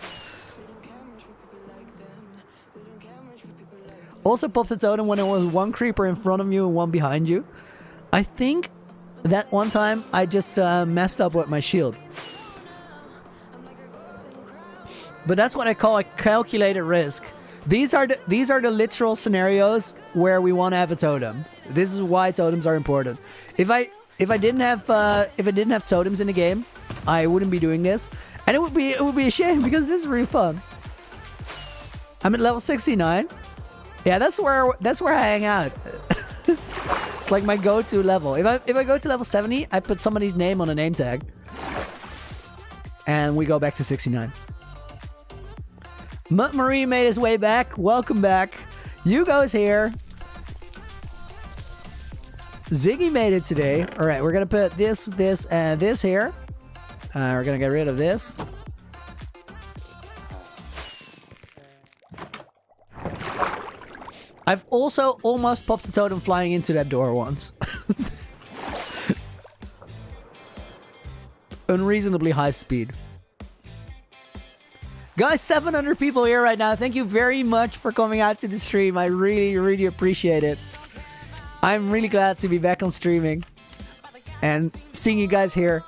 Also popped a totem when there was one creeper in front of you and one behind you. I think that one time I just messed up with my shield. But that's what I call a calculated risk. These are the literal scenarios where we want to have a totem. This is why totems are important. If I didn't have totems in the game, I wouldn't be doing this, and it would be a shame because this is really fun. I'm at level 69. Yeah, that's where I hang out. It's like my go-to level. If I go to level 70, I put somebody's name on a name tag, and we go back to 69. Mud Marine made his way back. Welcome back. Yugo's here. Ziggy made it today. All right, we're gonna put this, and this here. We're gonna get rid of this. I've also almost popped a totem flying into that door once. Unreasonably high speed. Guys, 700 people here right now. Thank you very much for coming out to the stream. I really, really appreciate it. I'm really glad to be back on streaming and seeing you guys here.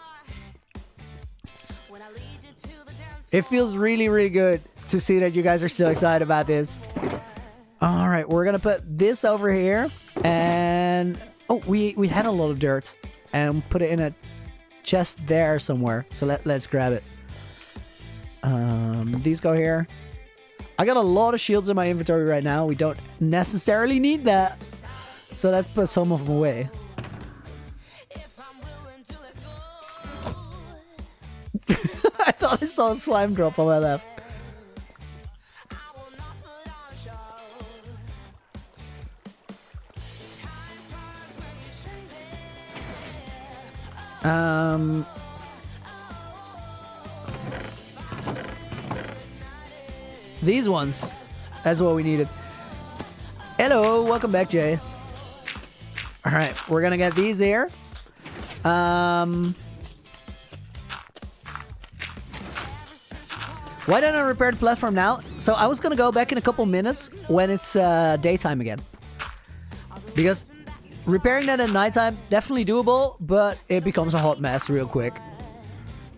It feels really, really good to see that you guys are still excited about this. All right, we're gonna put this over here, and oh, we had a lot of dirt, and put it in a chest there somewhere. So let's grab it. These go here. I got a lot of shields in my inventory right now. We don't necessarily need that, so let's put some of them away. I thought I saw a slime drop on my left. These ones. That's what we needed. Hello, welcome back, Jay. All right, we're gonna get these here. Why don't I repair the platform now? So I was gonna go back in a couple minutes when it's daytime again. Because repairing that at nighttime, definitely doable, but it becomes a hot mess real quick.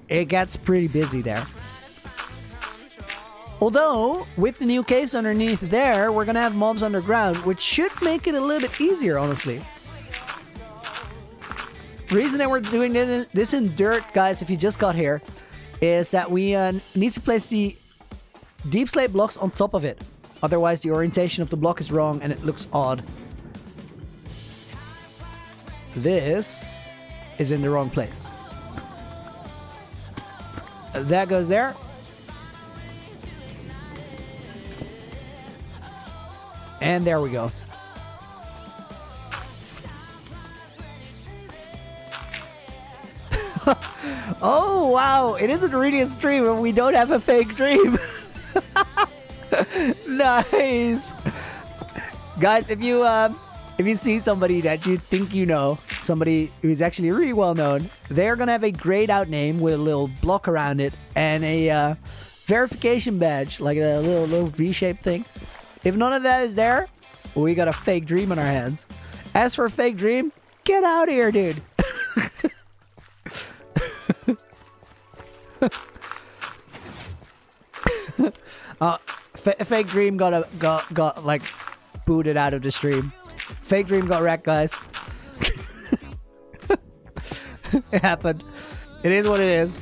It gets pretty busy there. Although, with the new caves underneath there, we're gonna have mobs underground, which should make it a little bit easier, honestly. Reason that we're doing this in dirt, guys, if you just got here, is that we need to place the deep slate blocks on top of it. Otherwise, the orientation of the block is wrong and it looks odd. This is in the wrong place. That goes there. And there we go. Oh, wow. It isn't really a stream and we don't have a fake dream. Nice. Guys, if you see somebody that you think you know, somebody who's actually really well known, they're gonna have a grayed out name with a little block around it and a verification badge, like a little V-shaped thing. If none of that is there, we got a fake dream on our hands. As for a fake dream, get out of here, dude. Fake dream got like booted out of the stream. Fake dream got wrecked, guys. It happened. It is what it is.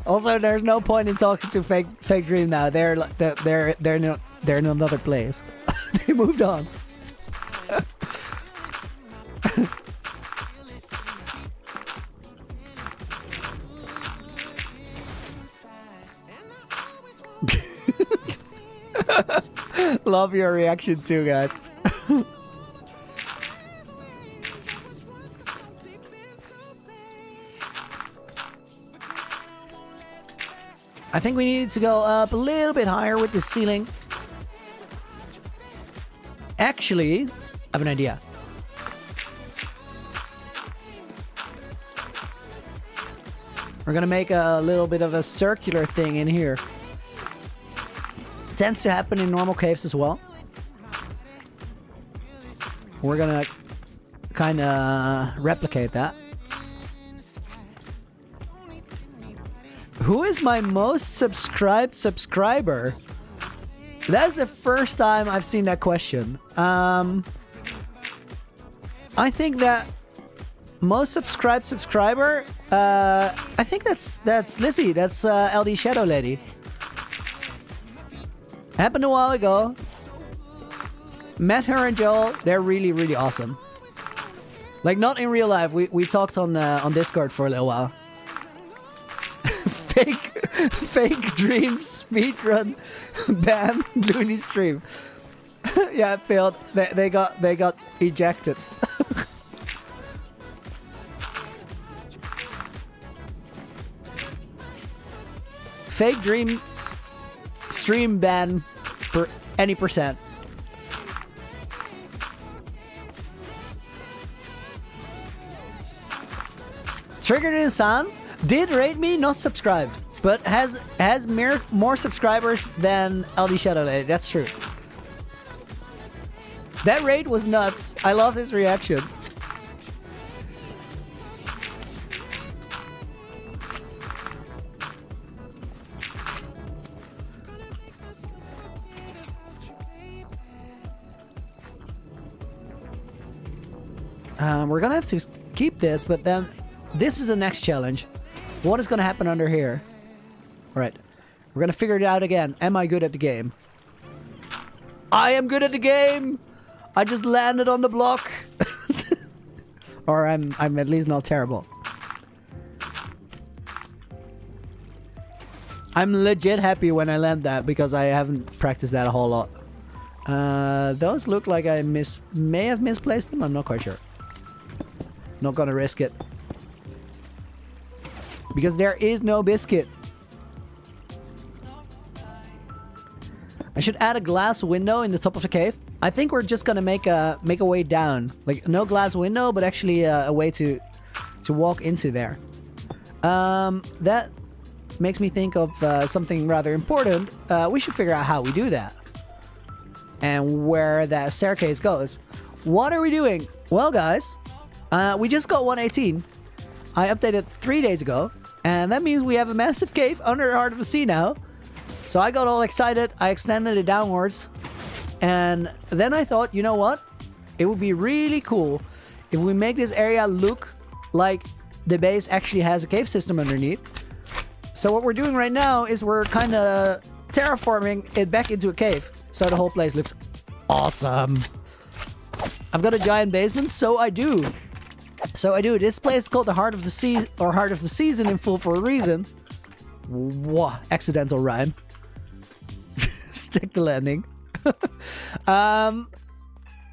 Also, there's no point in talking to fake dream now. They're in another place. They moved on. Love your reaction too, guys. I think we needed to go up a little bit higher with the ceiling. Actually, I have an idea. We're gonna make a little bit of a circular thing in here. Tends to happen in normal caves as well. We're gonna kind of replicate that. Who is my most subscribed subscriber? That's the first time I've seen that question. I think that most subscribed subscriber, I think that's Lizzie. That's LD Shadow Lady. Happened a while ago. Met her and Joel. They're really, really awesome. Like, not in real life. We talked on Discord for a little while. Fake dream speedrun ban Looney stream. Yeah, it failed. They got ejected. Fake dream stream ban for any percent. Triggered Insan did rate me, not subscribed, but has more subscribers than LD Shadow Lady. That's true. That raid was nuts. I love his reaction. We're gonna have to keep this, but then this is the next challenge. What is gonna happen under here? All right, we're gonna figure it out again. Am I good at the game? I am good at the game. I just landed on the block. Or I'm at least not terrible. I'm legit happy when I land that because I haven't practiced that a whole lot. Those look like I may have misplaced them. I'm not quite sure. Not gonna risk it. Because there is no biscuit. I should add a glass window in the top of the cave. I think we're just gonna make a way down. Like, no glass window, but actually a way to walk into there. That makes me think of something rather important. We should figure out how we do that. And where that staircase goes. What are we doing? Well, guys, we just got 118. I updated 3 days ago. And that means we have a massive cave under the heart of the sea now. So I got all excited. I extended it downwards. And then I thought, you know what? It would be really cool if we make this area look like the base actually has a cave system underneath. So what we're doing right now is we're kind of terraforming it back into a cave. So the whole place looks awesome. I've got a giant basement, so I do. This place is called the Heart of the Sea, or Heart of the Season in full for a reason. Whoa, accidental rhyme. Stick the landing.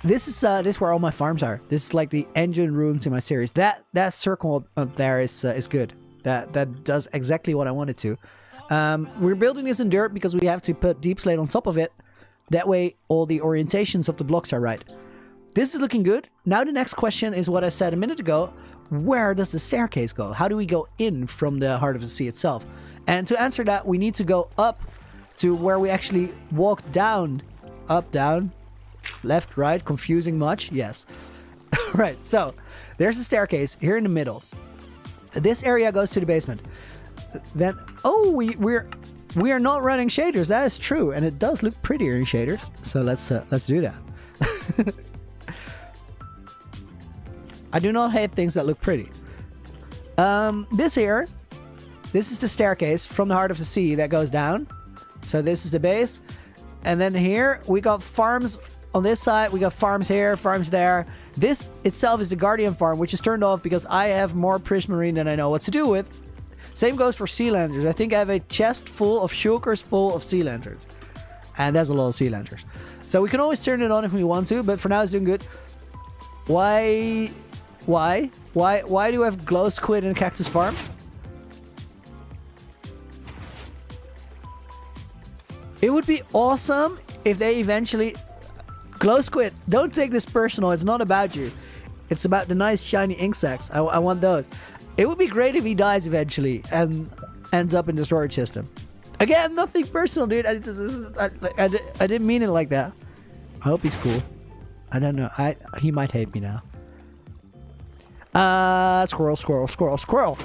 This is where all my farms are. This is like the engine room to my series. That circle up there is good. That does exactly what I wanted to. We're building this in dirt because we have to put deep slate on top of it. That way all the orientations of the blocks are right. This is looking good. Now the next question is what I said a minute ago. Where does the staircase go? How do we go in from the Heart of the Sea itself? And to answer that, we need to go up to where we actually walk down. Up, down, left, right. Confusing much? Yes. Right, so there's the staircase here in the middle. This area goes to the basement. Then, oh, we are not running shaders. That is true, and it does look prettier in shaders. So let's do that. I do not hate things that look pretty. This is the staircase from the Heart of the Sea that goes down. So this is the base. And then here we got farms on this side. We got farms here, farms there. This itself is the Guardian farm, which is turned off because I have more prismarine than I know what to do with. Same goes for sea lanterns. I think I have a chest full of shulkers full of sea lanterns. And there's a lot of sea lanterns. So we can always turn it on if we want to, but for now it's doing good. Why do I have glow squid in a cactus farm? It would be awesome if they eventually... Glow squid, don't take this personal. It's not about you. It's about the nice shiny ink sacs. I want those. It would be great if he dies eventually and ends up in the storage system. Again, nothing personal, dude. I didn't mean it like that. I hope he's cool. I don't know. He might hate me now. Squirrel.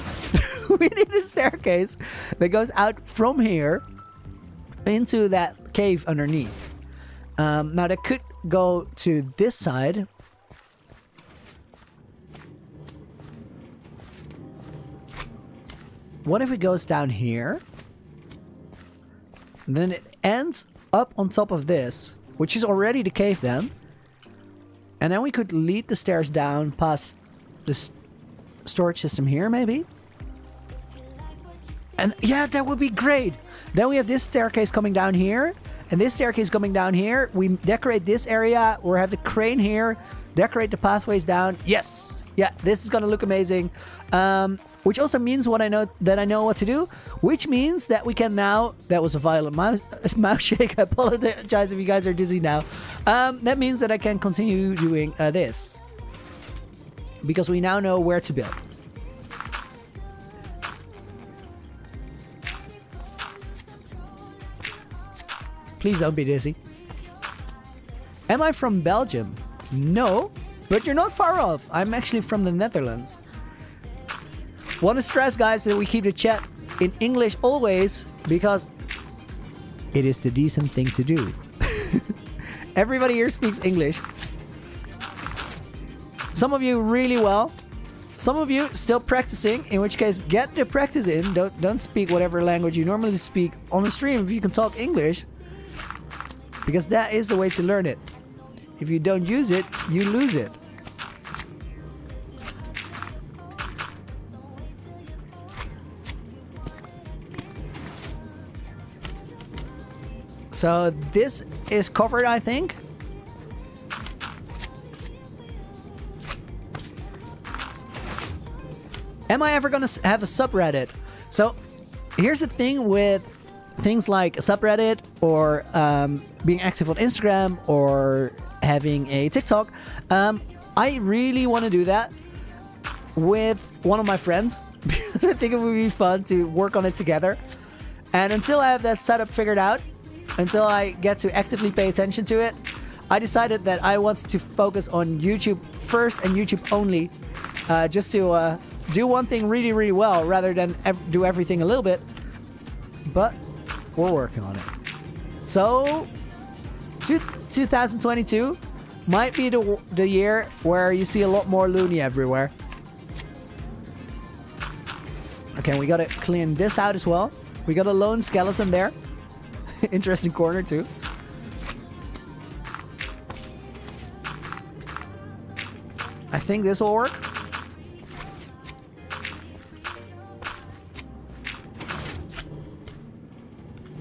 We need a staircase that goes out from here into that cave underneath. Now that could go to this side. What if it goes down here? And then it ends up on top of this, which is already the cave then. And then we could lead the stairs down past this storage system here, maybe? And yeah, that would be great. Then we have this staircase coming down here. And this staircase coming down here. We decorate this area. We have the crane here. Decorate the pathways down. Yes! Yeah, this is gonna look amazing. Which also means I know what to do. Which means that we can now... That was a violent mouse shake. I apologize if you guys are dizzy now. That means that I can continue doing this. Because we now know where to build. Please don't be dizzy. Am I from Belgium? No, but you're not far off. I'm actually from the Netherlands. Want to stress, guys, that we keep the chat in English always because it is the decent thing to do. Everybody here speaks English. Some of you really well. Some of you still practicing, in which case get the practice in. Don't speak whatever language you normally speak on the stream if you can talk English. Because that is the way to learn it. If you don't use it, you lose it. So this is covered, I think. Am I ever going to have a subreddit? So here's the thing with things like a subreddit or being active on Instagram or having a TikTok. I really want to do that with one of my friends because I think it would be fun to work on it together. And until I have that setup figured out, until I get to actively pay attention to it, I decided that I want to focus on YouTube first and YouTube only, just to do one thing really, really well rather than do everything a little bit. But we're working on it. So to 2022 might be the year where you see a lot more loony everywhere. Okay, we gotta clean this out as well. We got a lone skeleton there. Interesting corner too. I think this will work.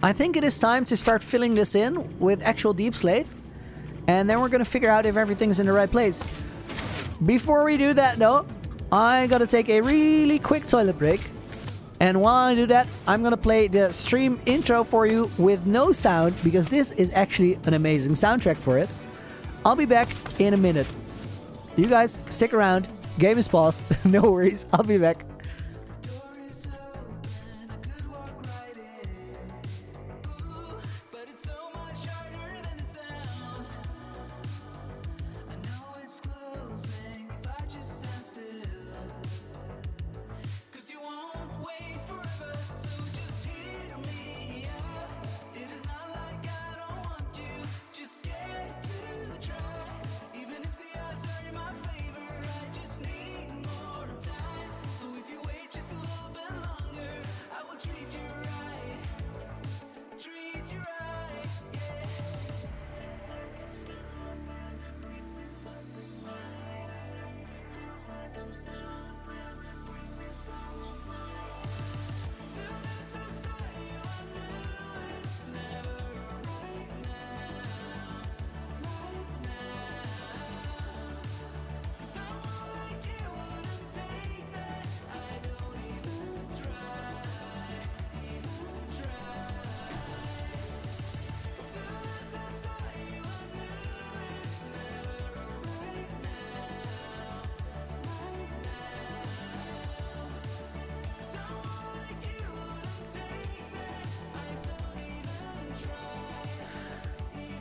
I think it is time to start filling this in with actual deep slate. And then we're going to figure out if everything's in the right place. Before we do that though, I gotta take a really quick toilet break. And while I do that, I'm going to play the stream intro for you with no sound, because this is actually an amazing soundtrack for it. I'll be back in a minute. You guys stick around. Game is paused. No worries. I'll be back.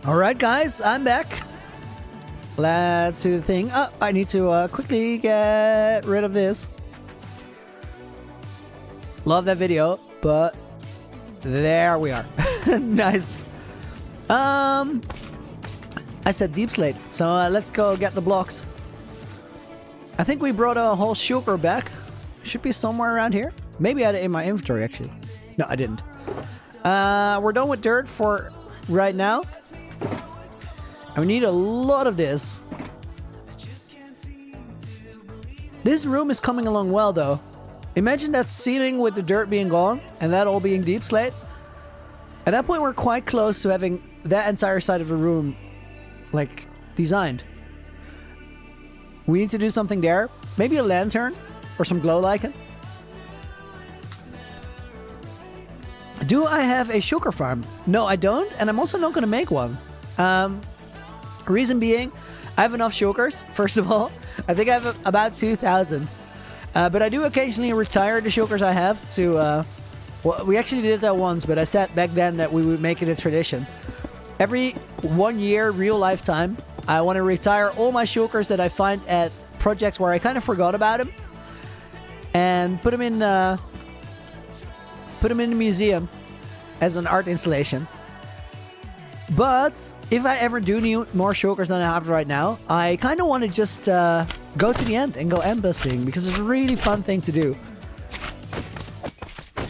Alright guys, I'm back. Let's do the thing. Oh, I need to quickly get rid of this. Love that video, but there we are. Nice. I said deep slate, so let's go get the blocks. I think we brought a whole shulker back. Should be somewhere around here. Maybe I had it in my inventory actually. No, I didn't. We're done with dirt for right now. And we need a lot of this. This room is coming along well though. Imagine that ceiling with the dirt being gone and that all being deep slate. At that point we're quite close to having that entire side of the room like designed. We need to do something there. Maybe a lantern or some glow lichen. Do I have a shulker farm? No, I don't, and I'm also not going to make one. Reason being, I have enough shulkers, first of all. I think I have about 2,000. But I do occasionally retire the shulkers I have to... well, we actually did that once, but I said back then that we would make it a tradition. Every 1 year, real lifetime, I want to retire all my shulkers that I find at projects where I kind of forgot about them. And put them in the museum as an art installation. But if I ever do need more shulkers than I have right now, I kind of want to just go to the end and go ambushing, because it's a really fun thing to do.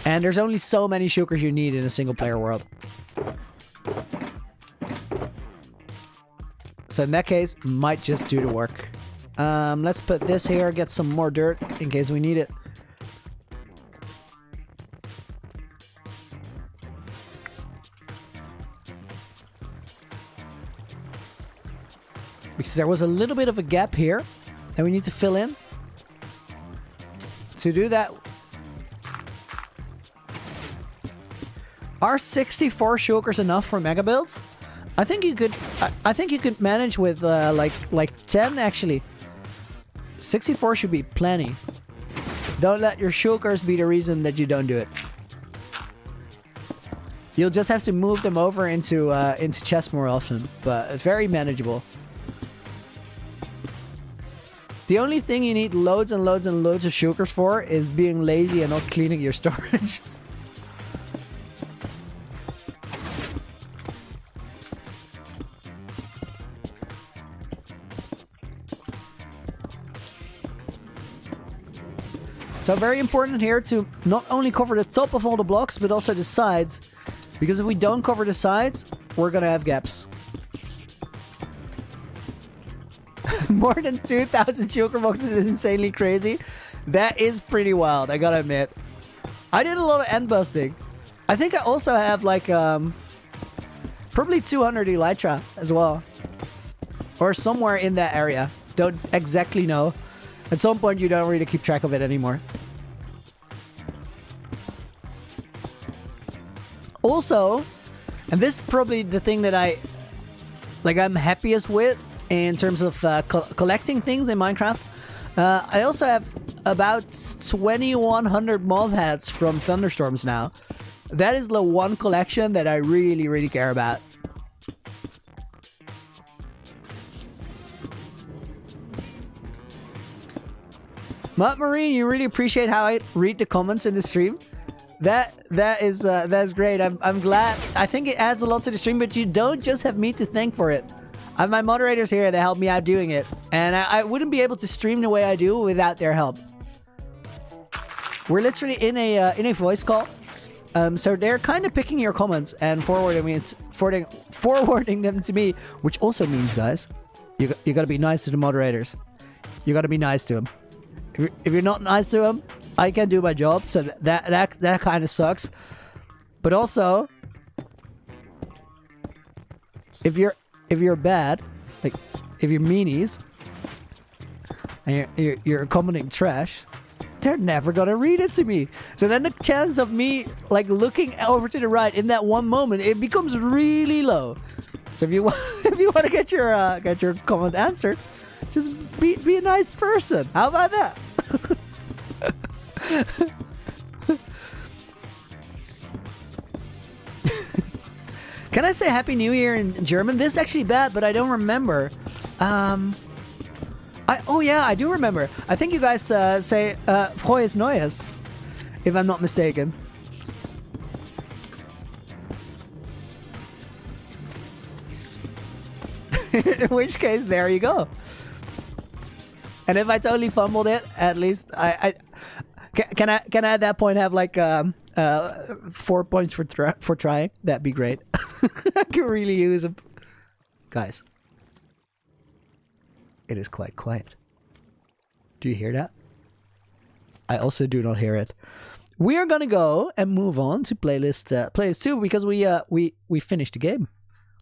And there's only so many shulkers you need in a single player world. So in that case, might just do the work. Let's put this here, get some more dirt in case we need it. Because there was a little bit of a gap here that we need to fill in. To do that, are 64 shulkers enough for mega builds? I think you could. I think you could manage with like 10 actually. 64 should be plenty. Don't let your shulkers be the reason that you don't do it. You'll just have to move them over into chests more often, but it's very manageable. The only thing you need loads and loads and loads of shulkers for is being lazy and not cleaning your storage. So very important here to not only cover the top of all the blocks, but also the sides. Because if we don't cover the sides, we're gonna have gaps. More than 2,000 choker boxes is insanely crazy. That is pretty wild, I gotta admit. I did a lot of end busting. I think I also have like probably 200 elytra as well, or somewhere in that area. Don't exactly know. At some point you don't really keep track of it anymore. Also, and this is probably the thing that I'm happiest with in terms of collecting things in Minecraft. I also have about 2,100 mob hats from thunderstorms now. That is the one collection that I really, really care about. Mutt Marine, you really appreciate how I read the comments in the stream. That's great. I'm glad. I think it adds a lot to the stream, but you don't just have me to thank for it. I have my moderators here that help me out doing it, and I wouldn't be able to stream the way I do without their help. We're literally in a voice call, so they're kind of picking your comments and forwarding them to me, which also means, guys, you gotta be nice to the moderators. You gotta be nice to them. If you're not nice to them, I can't do my job, so that kind of sucks. But also, if you're bad, like if you're meanies and you're commenting trash, they're never gonna read it to me. So then the chance of me like looking over to the right in that one moment, it becomes really low. So if you want to get your comment answered, just be a nice person. How about that? Can I say Happy New Year in German? This is actually bad, but I don't remember. Oh yeah, I do remember. I think you guys say Frohes Neues, if I'm not mistaken. In which case, there you go. And if I totally fumbled it, at least can I at that point have like 4 points for trying? That'd be great. I could really use them, guys. It is quite quiet. Do you hear that? I also do not hear it. We are gonna go and move on to playlist 2 because we finished the game.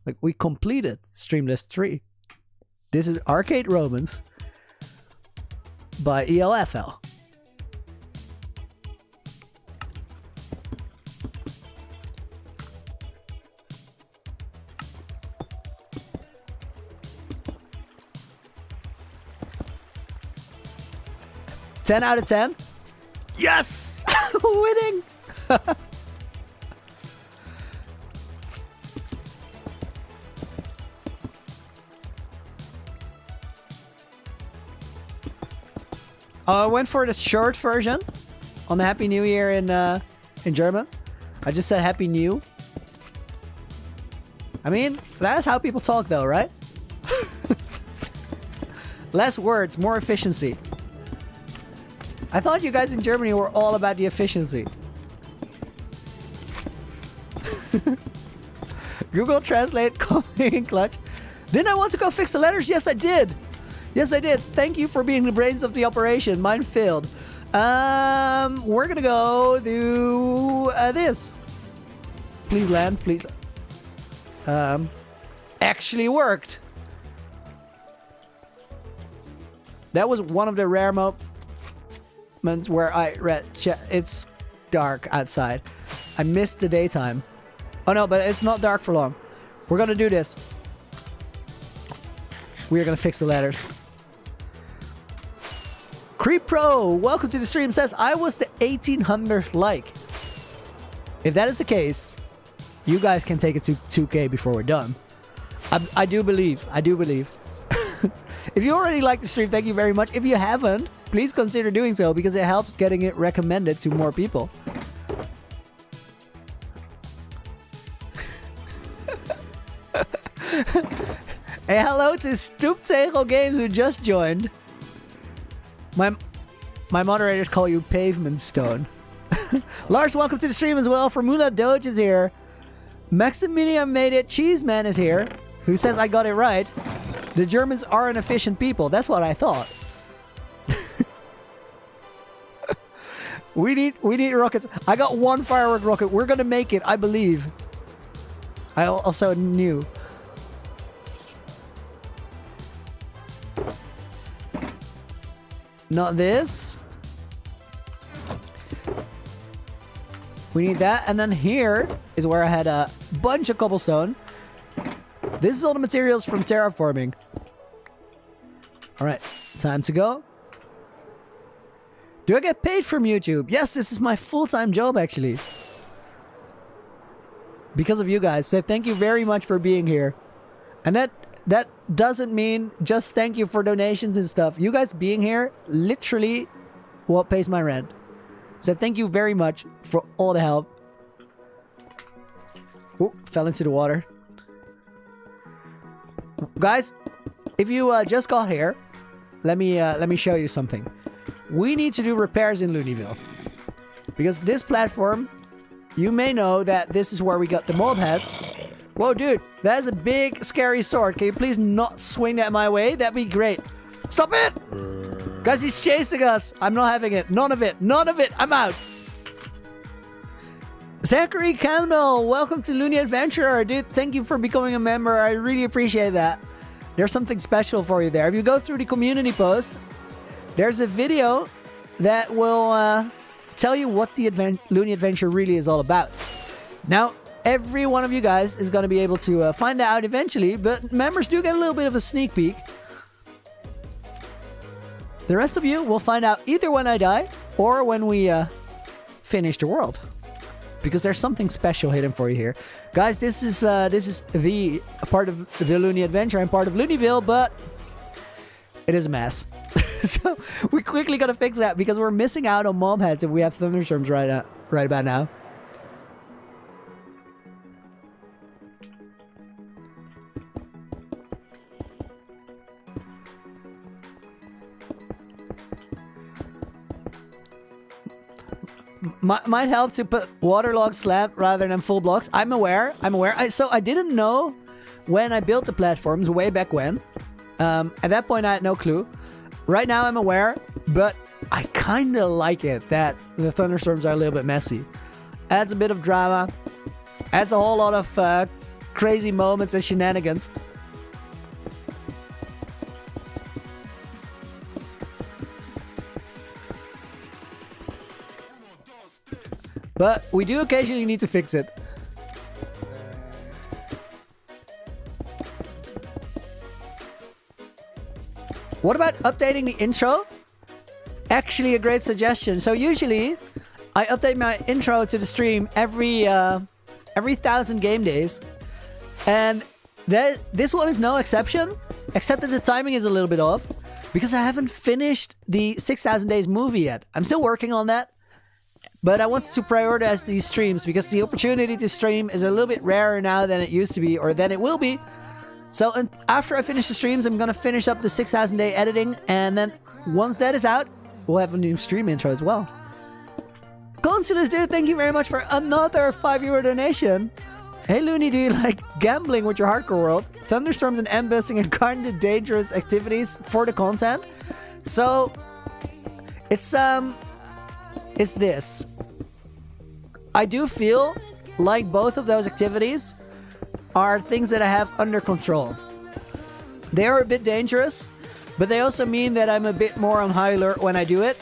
Like we completed Streamlist 3. This is Arcade Romans by ELFL. Ten out of 10. Yes, winning. I went for the short version on the Happy New Year in German. I just said Happy New. I mean, that's how people talk though, right? Less words, more efficiency. I thought you guys in Germany were all about the efficiency. Google Translate, calling in clutch. Didn't I want to go fix the letters? Yes, I did. Yes, I did. Thank you for being the brains of the operation. Mine failed. We're gonna go do this. Please land, please. Actually worked. That was one of the rare moments where I read. It's dark outside. I missed the daytime. Oh no, but it's not dark for long. We're gonna do this. We are gonna fix the letters. Creep Pro, welcome to the stream, says I was the 1800th like. If that is the case, you guys can take it to 2K before we're done. I do believe. I do believe. If you already like the stream, thank you very much. If you haven't, please consider doing so because it helps getting it recommended to more people. Hey, hello to Stoeptegel Games who just joined. my moderators call you Pavement Stone. Lars, welcome to the stream as well. Formula Doge is here. Maximilian Made It. Cheeseman is here, who says I got it right. The Germans are an efficient people. That's what I thought. We need rockets. I got one firework rocket. We're gonna make it, I believe. I also knew. Not this. We need that. And then here is where I had a bunch of cobblestone. This is all the materials from terraforming. Alright, time to go. Do I get paid from YouTube? Yes, this is my full-time job, actually. Because of you guys. So thank you very much for being here. And that doesn't mean just thank you for donations and stuff. You guys being here, literally what pays my rent. So thank you very much for all the help. Oh, fell into the water. Guys, if you just got here, let me show you something. We need to do repairs in Looneyville. Because this platform, you may know that this is where we got the mob heads. Whoa, dude, that is a big, scary sword. Can you please not swing that my way? That'd be great. Stop it! Guys, he's chasing us. I'm not having it. None of it. None of it. I'm out. Zachary Campbell, welcome to Looney Adventure. Dude, thank you for becoming a member. I really appreciate that. There's something special for you there. If you go through the community post, there's a video that will tell you what the Looney Adventure really is all about. Now, every one of you guys is going to be able to find that out eventually, but members do get a little bit of a sneak peek. The rest of you will find out either when I die or when we finish the world. Because there's something special hidden for you here. Guys, this is the part of the Looney Adventure. I'm part of Looneyville, but it is a mess. So we quickly got to fix that because we're missing out on mob heads if we have thunderstorms right about now. Might help to put waterlogged slab rather than full blocks. I'm aware. So I didn't know when I built the platforms way back when. At that point, I had no clue. Right now, I'm aware, but I kind of like it that the thunderstorms are a little bit messy. Adds a bit of drama. Adds a whole lot of crazy moments and shenanigans. But we do occasionally need to fix it. What about updating the intro? Actually a great suggestion. So usually I update my intro to the stream every 1,000 game days. And this one is no exception, except that the timing is a little bit off because I haven't finished the 6,000 days movie yet. I'm still working on that. But I want to prioritize these streams because the opportunity to stream is a little bit rarer now than it used to be or than it will be. So after I finish the streams, I'm going to finish up the 6,000 day editing. And then once that is out, we'll have a new stream intro as well. Consulus, dude, thank you very much for another €5 donation. Hey, Looney, do you like gambling with your hardcore world? Thunderstorms and ambushing and kind of dangerous activities for the content? So, it's this. I do feel like both of those activities are things that I have under control. They are a bit dangerous, but they also mean that I'm a bit more on high alert when I do it.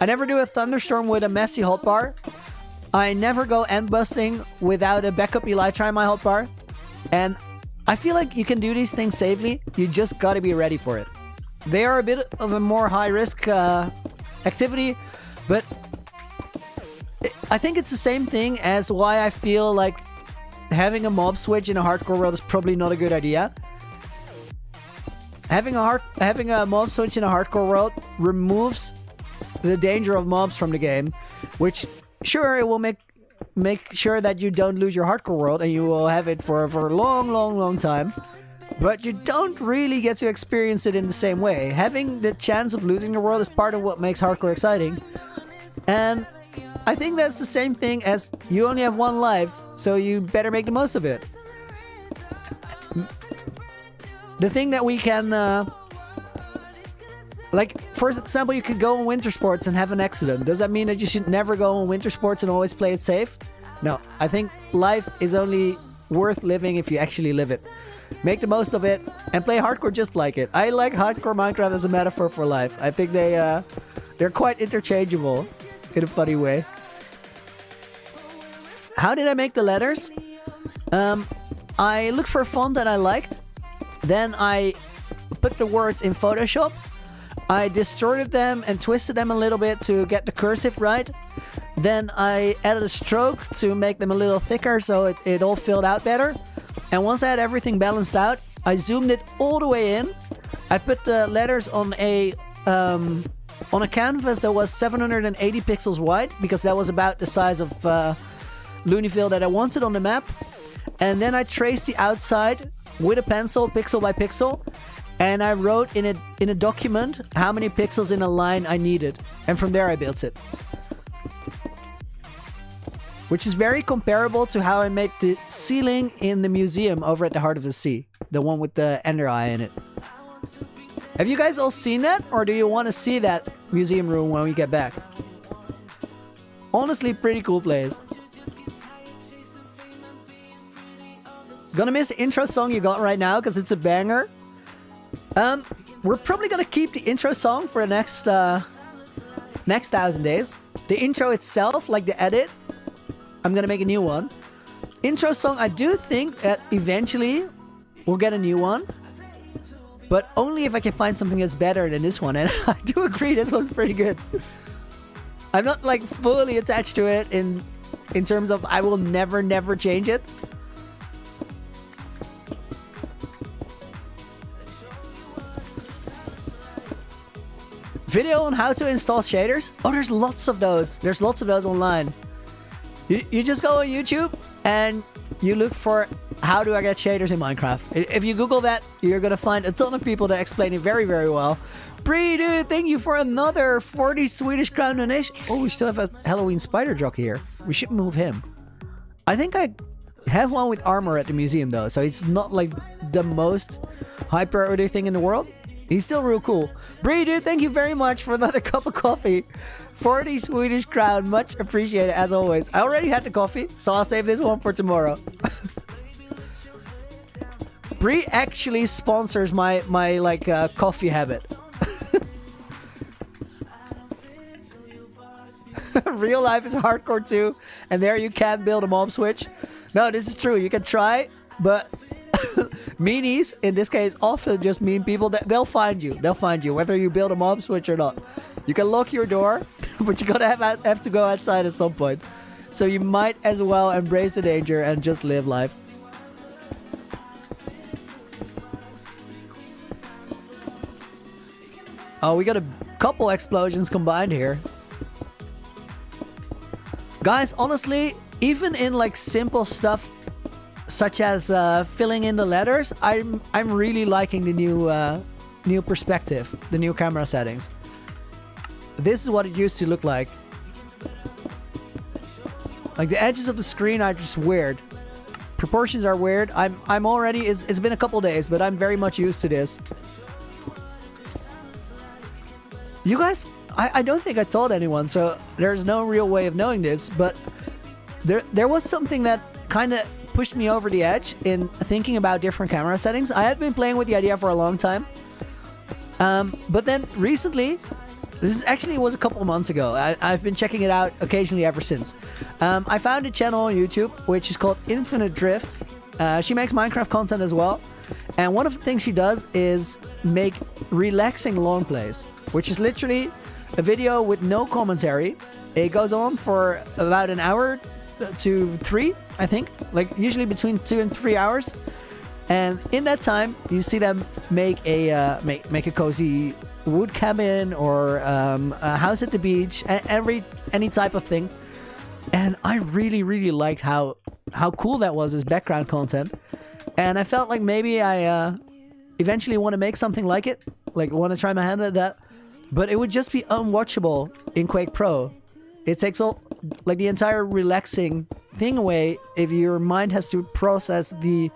I never do a thunderstorm with a messy hotbar. I never go end busting without a backup elytra in my hotbar. And I feel like you can do these things safely. You just gotta be ready for it. They are a bit of a more high risk activity, but I think it's the same thing as why I feel like having a mob switch in a hardcore world is probably not a good idea. Having a mob switch in a hardcore world removes the danger of mobs from the game, which sure it will make sure that you don't lose your hardcore world and you will have it for a long time. but you don't really get to experience it in the same way. Having the chance of losing the world is part of what makes hardcore exciting. And I think that's the same thing as you only have one life, so you better make the most of it. The thing that we can, like, for example, you could go on winter sports and have an accident. Does that mean that you should never go on winter sports and always play it safe? No, I think life is only worth living if you actually live it. Make the most of it and play hardcore just like it. I like hardcore Minecraft as a metaphor for life. I think they're quite interchangeable in a funny way. How did I make the letters? I looked for a font that I liked. Then I put the words in Photoshop. I distorted them and twisted them a little bit to get the cursive right. Then I added a stroke to make them a little thicker so it all filled out better. And once I had everything balanced out, I zoomed it all the way in. I put the letters on a canvas that was 780 pixels wide, because that was about the size of Looneyville that I wanted on the map. And then I traced the outside with a pencil, pixel by pixel, and I wrote in a document how many pixels in a line I needed. And from there I built it. Which is very comparable to how I made the ceiling in the museum over at the Heart of the Sea. The one with the ender eye in it. Have you guys all seen that? Or do you want to see that museum room when we get back? Honestly, pretty cool place. Gonna miss the intro song you got right now because it's a banger. We're probably gonna keep the intro song for the next 1,000 days. The intro itself, like the edit, I'm gonna make a new one. Intro song, I do think that eventually we'll get a new one. But only if I can find something that's better than this one. And I do agree, this one's pretty good. I'm not like fully attached to it in terms of I will never change it. Video on how to install shaders? Oh, there's lots of those. There's lots of those online. You just go on YouTube and you look for how do I get shaders in Minecraft. If you Google that, you're gonna find a ton of people that explain it very, very well. Bree, dude, thank you for another 40 Swedish crown donation. Oh, we still have a Halloween spider jockey here. We should move him. I think I have one with armor at the museum though, so it's not like the most high priority thing in the world. He's still real cool. Bree, dude, thank you very much for another cup of coffee. 40 Swedish crown, much appreciated as always. I already had the coffee, so I'll save this one for tomorrow. Bree actually sponsors my like coffee habit. Real life is hardcore too, and there you can't build a mob switch. No, this is true. You can try, but meanies in this case often just mean people that they'll find you. They'll find you whether you build a mob switch or not. You can lock your door, but you're gonna have to go outside at some point. So you might as well embrace the danger and just live life. Oh, we got a couple explosions combined here. Guys, honestly, even in like simple stuff such as filling in the letters, I'm really liking the new perspective, the new camera settings. This is what it used to look like. Like the edges of the screen are just weird. Proportions are weird. I'm already, it's been a couple days, but I'm very much used to this. You guys, I don't think I told anyone, so there's no real way of knowing this, but there was something that kind of pushed me over the edge in thinking about different camera settings. I had been playing with the idea for a long time, but then recently, this actually was a couple of months ago. I've been checking it out occasionally ever since. I found a channel on YouTube which is called Infinite Drift. She makes Minecraft content as well, and one of the things she does is make relaxing long plays, which is literally a video with no commentary. It goes on for about an hour to 3, I think, like usually between 2 and 3 hours. And in that time, you see them make a cozy wood cabin or a house at the beach, any type of thing. And I really liked how cool that was as background content. And I felt like maybe I eventually want to make something like it. Like, want to try my hand at that. But it would just be unwatchable in Quake Pro. It takes all, like, the entire relaxing thing away if your mind has to process the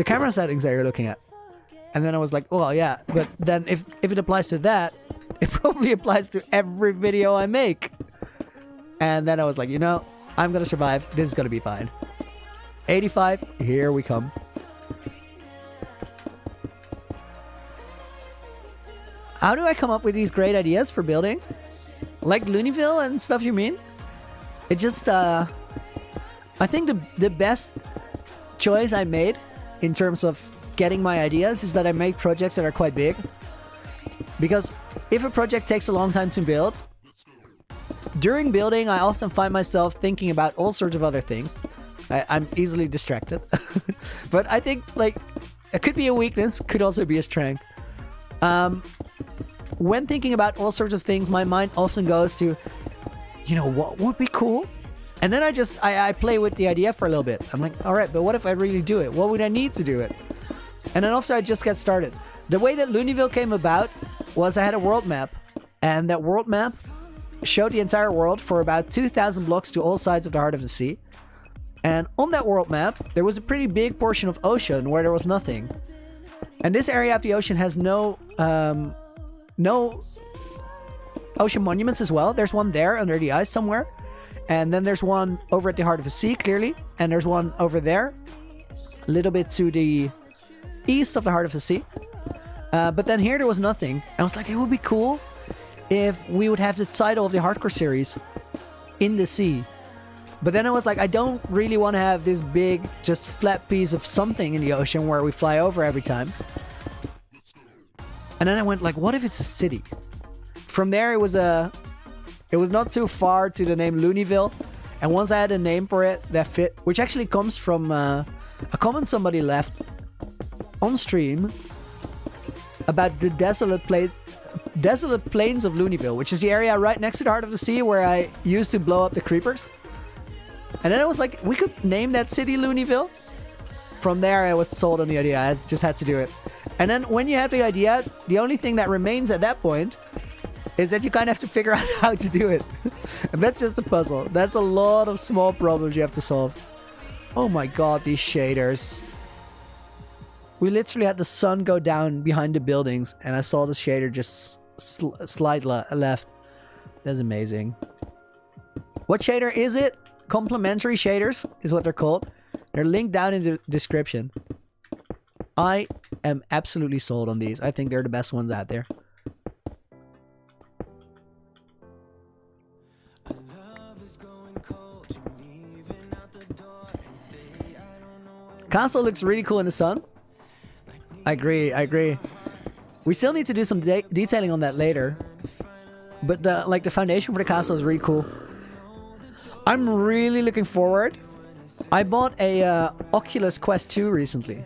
camera settings that you're looking at. And then I was like, well, yeah, but then if it applies to that, it probably applies to every video I make. And then I was like, you know, I'm gonna survive. This is gonna be fine. 85, here we come. How do I come up with these great ideas for building? Like Looneyville and stuff, you mean? It just, I think the best choice I made in terms of getting my ideas is that I make projects that are quite big. Because if a project takes a long time to build, during building, I often find myself thinking about all sorts of other things. I'm easily distracted. But I think, like, it could be a weakness, could also be a strength. When thinking about all sorts of things, my mind often goes to, you know, what would be cool? And then I play with the idea for a little bit. I'm like, all right, but what if I really do it? What would I need to do it? And then after I just get started. The way that Looneyville came about was I had a world map. And that world map showed the entire world for about 2,000 blocks to all sides of the Heart of the Sea. And on that world map, there was a pretty big portion of ocean where there was nothing. And this area of the ocean has no ocean monuments as well. There's one there under the ice somewhere. And then there's one over at the Heart of the Sea, clearly. And there's one over there, a little bit to the east of the Heart of the Sea. But then here there was nothing. I was like, it would be cool if we would have the title of the hardcore series in the sea. But then I was like, I don't really want to have this big, just flat piece of something in the ocean where we fly over every time. And then I went like, what if it's a city? From there, it was not too far to the name Looneyville. And once I had a name for it that fit, which actually comes from a comment somebody left on stream about the desolate plains of Looneyville, which is the area right next to the Heart of the Sea where I used to blow up the creepers. And then I was like, we could name that city Looneyville. From there, I was sold on the idea. I just had to do it. And then when you have the idea, the only thing that remains at that point is that you kind of have to figure out how to do it. And that's just a puzzle. That's a lot of small problems you have to solve. Oh my god, these shaders. We literally had the sun go down behind the buildings, and I saw the shader just slide left. That's amazing. What shader is it? Complementary shaders is what they're called. They're linked down in the description. I am absolutely sold on these. I think they're the best ones out there. Castle looks really cool in the sun. I agree. We still need to do some detailing on that later. But the foundation for the castle is really cool. I'm really looking forward. I bought a Oculus Quest 2 recently.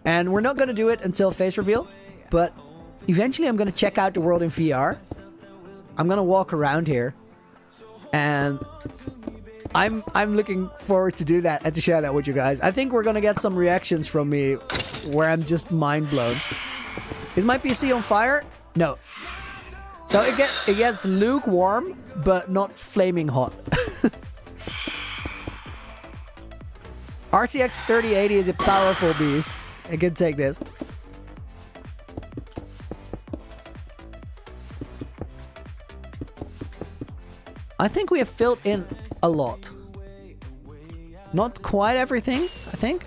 And we're not going to do it until face reveal. But eventually I'm going to check out the world in VR. I'm going to walk around here. And I'm looking forward to do that and to share that with you guys. I think we're going to get some reactions from me where I'm just mind blown. Is my PC on fire? No. So it gets lukewarm, but not flaming hot. RTX 3080 is a powerful beast. It can take this. I think we have filled in a lot. Not quite everything, I think.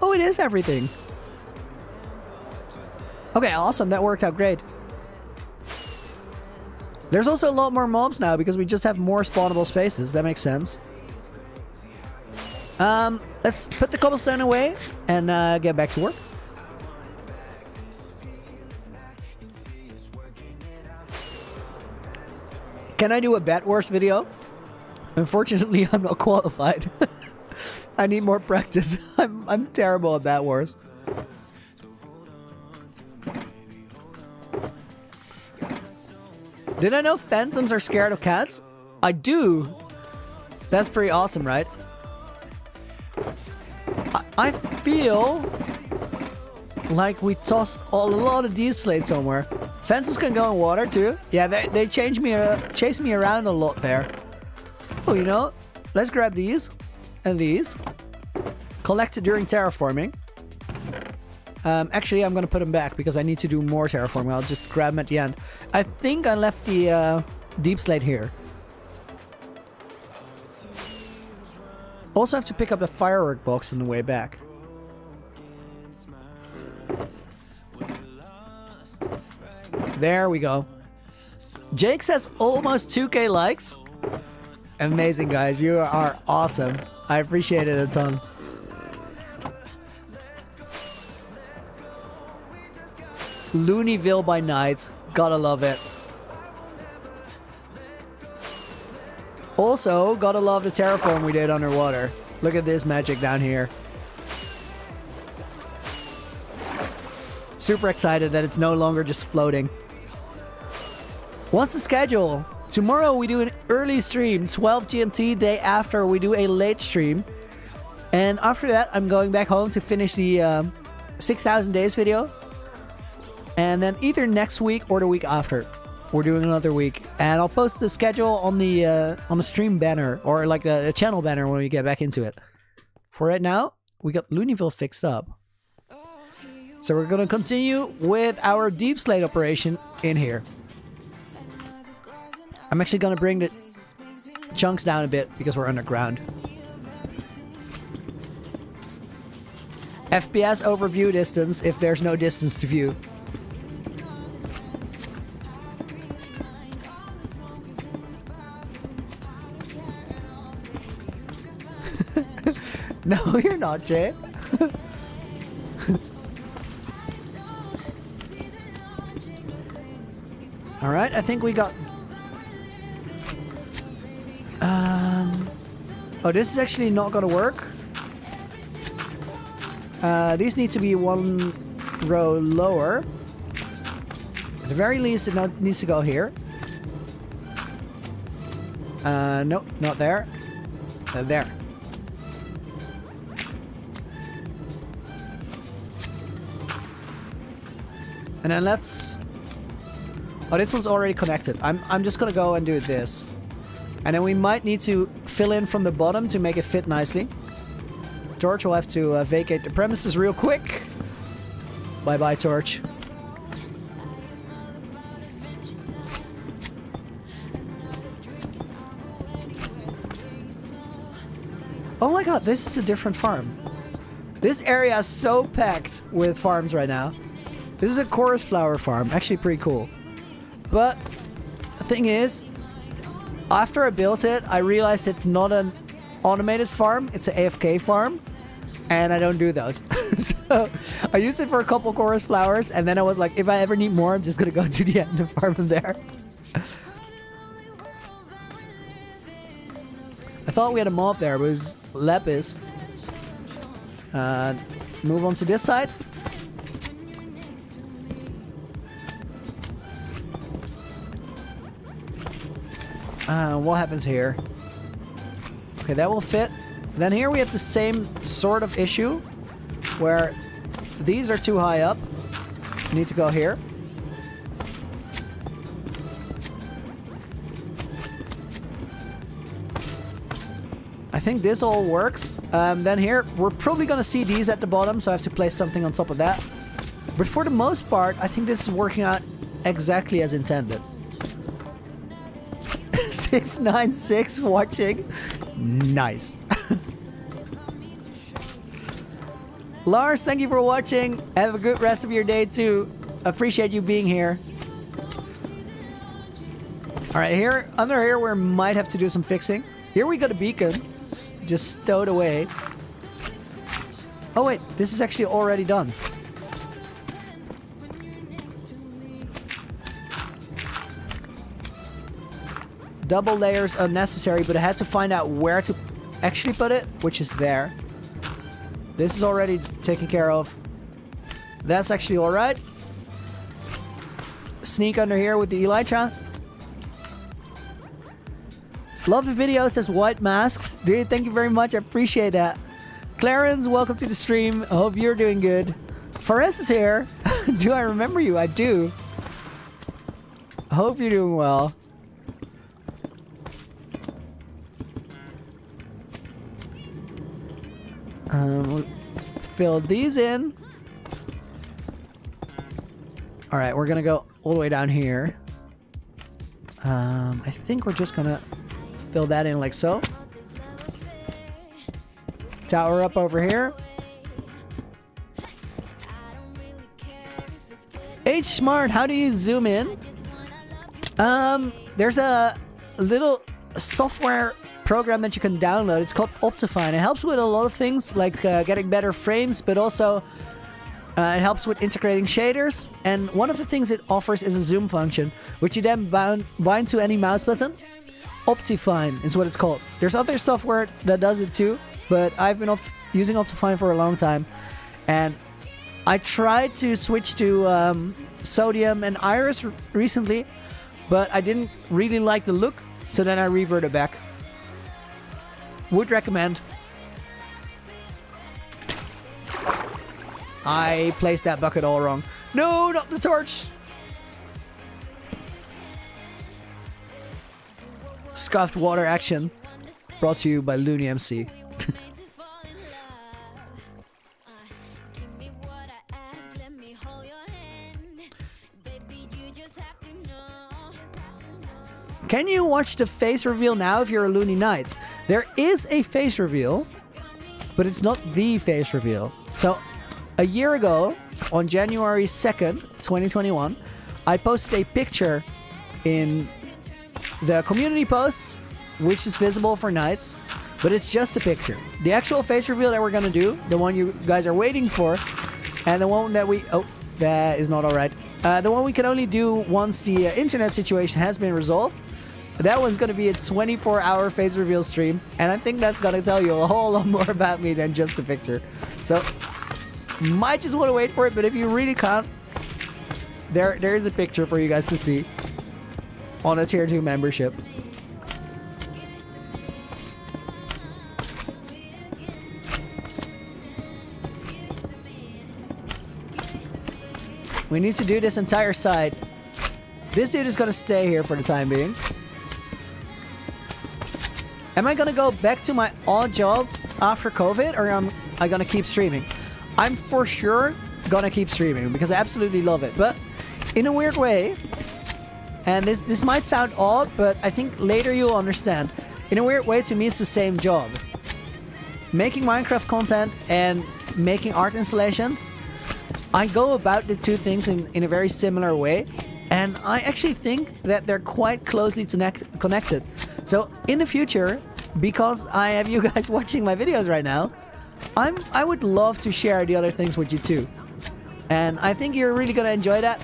Oh, it is everything. Okay, awesome. That worked out great. There's also a lot more mobs now because we just have more spawnable spaces. That makes sense. Let's put the cobblestone away and get back to work. Can I do a Bat Wars video? Unfortunately, I'm not qualified. I need more practice. I'm terrible at Bat Wars. Did I know phantoms are scared of cats? I do. That's pretty awesome, right? I feel like we tossed a lot of these slates somewhere. Fence was gonna go in water too. Yeah, they chased me around a lot there. Oh, you know, let's grab these and these. Collect it during terraforming. Actually, I'm gonna put them back because I need to do more terraforming. I'll just grab them at the end. I think I left the deep slate here. Also have to pick up the firework box on the way back. There we go. Jake says almost 2K likes. Amazing, guys. You are awesome. I appreciate it a ton. Looneyville by night. Gotta love it. Also, gotta love the terraform we did underwater. Look at this magic down here. Super excited that it's no longer just floating. What's the schedule? Tomorrow we do an early stream, 12 GMT. Day after we do a late stream. And after that, I'm going back home to finish the 6,000 days video. And then either next week or the week after, we're doing another week. And I'll post the schedule on the stream banner, or like the channel banner when we get back into it. For right now, we got Looneyville fixed up. So we're gonna continue with our deep slate operation in here. I'm actually gonna bring the chunks down a bit because we're underground. FPS overview distance if there's no distance to view. No, you're not, Jay. Alright, I think we got... Oh, this is actually not gonna work. These need to be one row lower. At the very least, it needs to go here. Nope, not there. There. And then let's... Oh, this one's already connected. I'm just gonna go and do this. And then we might need to fill in from the bottom to make it fit nicely. Torch will have to vacate the premises real quick. Bye-bye, Torch. Oh my god, this is a different farm. This area is so packed with farms right now. This is a chorus flower farm. Actually pretty cool. But the thing is, after I built it, I realized it's not an automated farm. It's an AFK farm. And I don't do those. So I used it for a couple chorus flowers. And then I was like, if I ever need more, I'm just going to go to the end and farm them there. I thought we had a mob there. It was Lepis. Move on to this side. What happens here? Okay, that will fit. Then here we have the same sort of issue where these are too high up. Need to go here. I think this all works. Then here, we're probably gonna see these at the bottom, so I have to place something on top of that. But for the most part, I think this is working out exactly as intended. 696 watching. Nice. Lars, thank you for watching. Have a good rest of your day too. Appreciate you being here. Alright, here, under here, we might have to do some fixing. Here we got a beacon. Just stowed away. Oh wait, this is actually already done. Double layers unnecessary, but I had to find out where to actually put it, which is there. This is already taken care of. That's actually alright. Sneak under here with the Elytra. Love the video, says White Masks. Dude, thank you very much. I appreciate that. Clarence, welcome to the stream. I hope you're doing good. Fares is here. Do I remember you? I do. I hope you're doing well. We'll fill these in. Alright, we're gonna go all the way down here. I think we're just gonna fill that in like so. Tower up over here. H Smart, how do you zoom in? There's a little software program that you can download. It's called Optifine. It helps with a lot of things like getting better frames, but also it helps with integrating shaders. And one of the things it offers is a zoom function, which you then bind to any mouse button. Optifine is what it's called. There's other software that does it too, but I've been using Optifine for a long time. And I tried to switch to Sodium and Iris recently, but I didn't really like the look, so then I reverted back. Would recommend. I placed that bucket all wrong. No, not the torch! Scuffed water action. Brought to you by Looney MC. Can you watch the face reveal now if you're a Looney Knight? There is a face reveal, but it's not the face reveal. So, a year ago, on January 2nd, 2021, I posted a picture in the community posts, which is visible for Knights, but it's just a picture. The actual face reveal that we're gonna do, the one you guys are waiting for, and the one that we... Oh, that is not alright. The one we can only do once the internet situation has been resolved. That one's going to be a 24-hour face reveal stream, and I think that's going to tell you a whole lot more about me than just the picture. So, might just want to wait for it, but if you really can't, there is a picture for you guys to see on a Tier 2 membership. We need to do this entire side. This dude is going to stay here for the time being. Am I gonna go back to my odd job after COVID, or am I gonna keep streaming? I'm for sure gonna keep streaming because I absolutely love it. But in a weird way, and this might sound odd, but I think later you'll understand. In a weird way, to me, it's the same job. Making Minecraft content and making art installations, I go about the two things in a very similar way. And I actually think that they're quite closely connected. So in the future, because I have you guys watching my videos right now, I would love to share the other things with you too. And I think you're really going to enjoy that.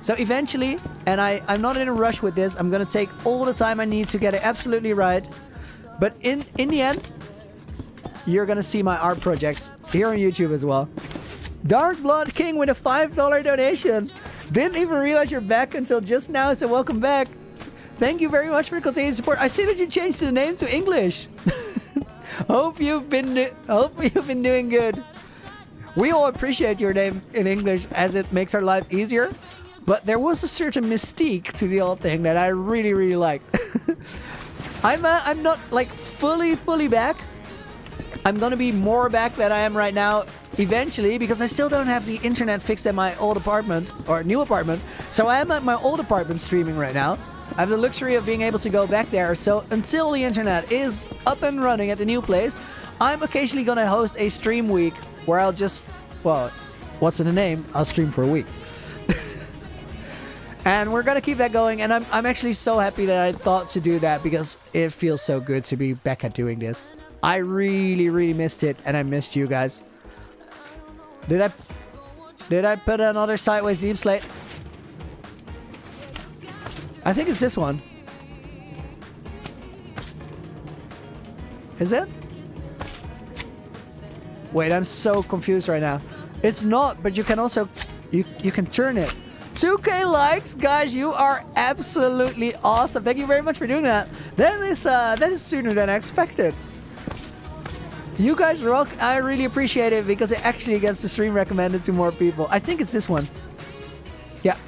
So eventually, and I'm not in a rush with this, I'm going to take all the time I need to get it absolutely right. But in the end, you're going to see my art projects here on YouTube as well. Dark Blood King with a $5 donation. Didn't even realize you're back until just now, so welcome back. Thank you very much for continued support. I see that you changed the name to English. Hope you've been doing good. We all appreciate your name in English as it makes our life easier, but there was a certain mystique to the whole thing that I really, really like. I'm not like fully back. I'm gonna be more back than I am right now eventually, because I still don't have the internet fixed at my old apartment or new apartment. So I am at my old apartment streaming right now. I have the luxury of being able to go back there. So until the internet is up and running at the new place, I'm occasionally gonna host a stream week where I'll just, well, what's in the name? I'll stream for a week. And we're gonna keep that going, and I'm actually so happy that I thought to do that, because it feels so good to be back at doing this. I really missed it, and I missed you guys. Did I put another sideways deep slate? I think it's this one. Is it? Wait, I'm so confused right now. It's not, but you can also you can turn it. 2K likes, guys, you are absolutely awesome. Thank you very much for doing that. That is sooner than I expected. You guys rock. I really appreciate it because it actually gets the stream recommended to more people. I think it's this one. Yeah,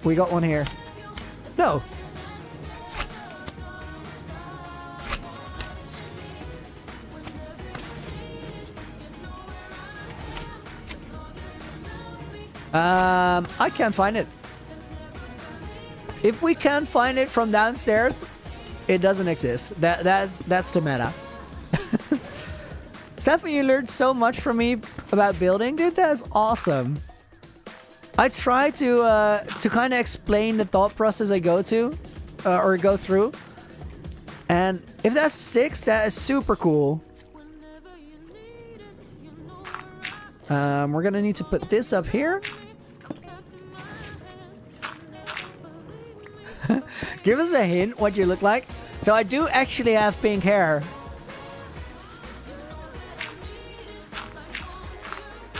we got one here. No. I can't find it. If we can't find it from downstairs, it doesn't exist. That's the meta. Stefan, you learned so much from me about building, dude. That's awesome. I try to kind of explain the thought process I go through, and if that sticks, that is super cool. We're gonna need to put this up here. Give us a hint what you look like. So I do actually have pink hair.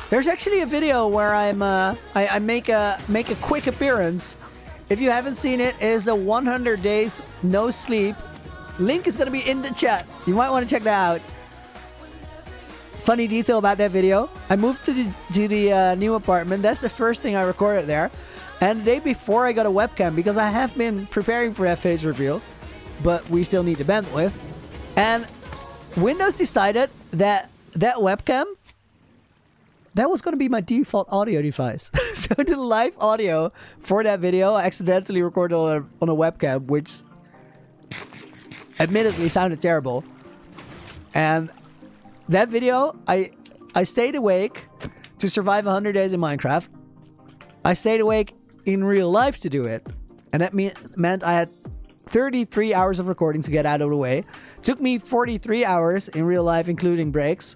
There's actually a video where I make a quick appearance. If you haven't seen it, it is the 100 days no sleep. Link is gonna be in the chat. You might want to check that out. Funny detail about that video. I moved to the new apartment. That's the first thing I recorded there. And the day before I got a webcam because I have been preparing for that face reveal, but we still need the bandwidth. And Windows decided that webcam, that was going to be my default audio device. So the live audio for that video, I accidentally recorded on a webcam, which admittedly sounded terrible. And that video, I stayed awake to survive 100 days in Minecraft. I stayed awake in real life to do it. And that meant I had 33 hours of recording to get out of the way. Took me 43 hours in real life, including breaks,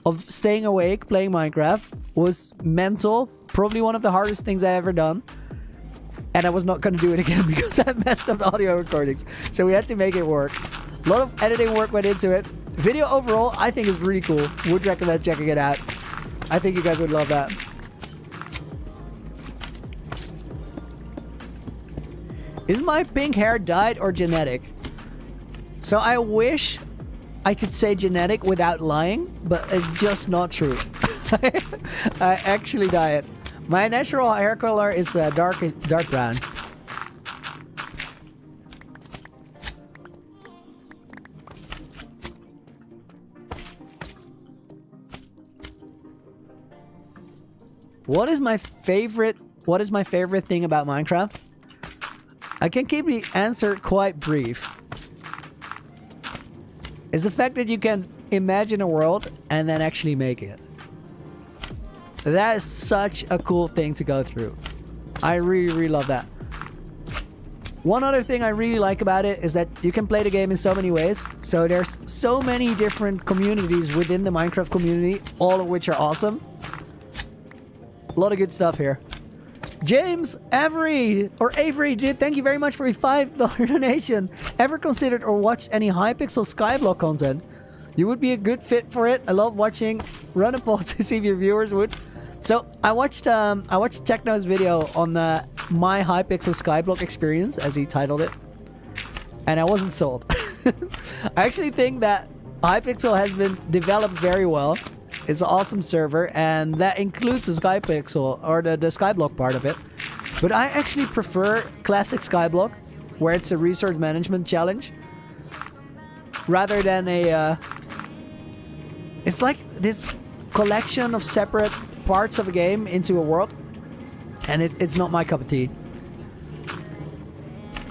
of staying awake, playing Minecraft. Was mental. Probably one of the hardest things I ever done. And I was not going to do it again because I messed up the audio recordings. So we had to make it work. A lot of editing work went into it. Video overall, I think is really cool. Would recommend checking it out. I think you guys would love that. Is my pink hair dyed or genetic? So I wish I could say genetic without lying, but it's just not true. I actually dye it. My natural hair color is dark brown. What is my favorite thing about Minecraft? I can keep the answer quite brief. It's the fact that you can imagine a world and then actually make it. That is such a cool thing to go through. I really, really love that. One other thing I really like about it is that you can play the game in so many ways. So there's so many different communities within the Minecraft community, all of which are awesome. A lot of good stuff here. James Avery, dude, thank you very much for a $5 donation. Ever considered or watched any Hypixel Skyblock content? You would be a good fit for it. I love watching. Run a poll to see if your viewers would. So I watched Techno's video on the my Hypixel Skyblock experience, as he titled it, and I wasn't sold. I actually think that Hypixel has been developed very well. It's an awesome server, and that includes the Skypixel, or the Skyblock part of it. But I actually prefer classic Skyblock, where it's a resource management challenge, rather than a... it's like this collection of separate parts of a game into a world, and it's not my cup of tea.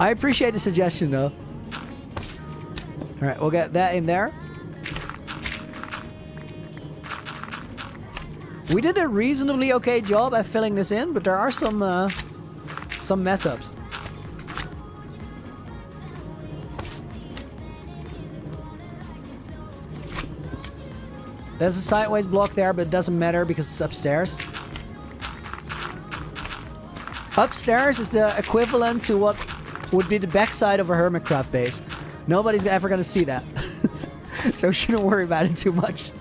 I appreciate the suggestion, though. Alright, we'll get that in there. We did a reasonably okay job at filling this in, but there are some mess ups. There's a sideways block there, but it doesn't matter because it's upstairs. Upstairs is the equivalent to what would be the backside of a Hermitcraft base. Nobody's ever going to see that. So you shouldn't worry about it too much.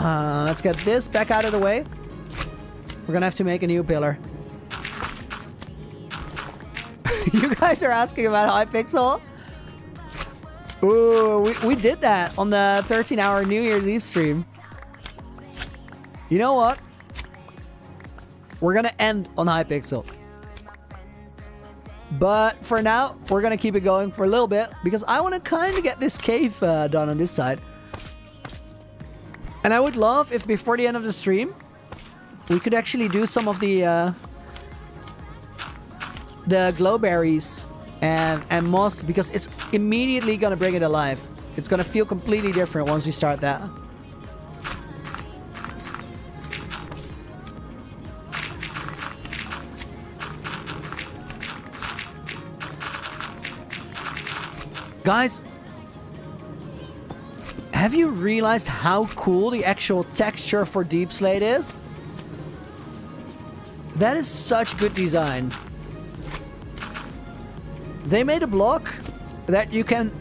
Let's get this back out of the way. We're gonna have to make a new pillar. You guys are asking about Hypixel? Ooh, we did that on the 13-hour New Year's Eve stream. You know what? We're gonna end on Hypixel. But for now, we're gonna keep it going for a little bit because I want to kind of get this cave done on this side. And I would love if before the end of the stream, we could actually do some of the glowberries and moss, because it's immediately gonna bring it alive. It's gonna feel completely different once we start that. Guys, have you realized how cool the actual texture for Deep Slate is? That is such good design. They made a block that you can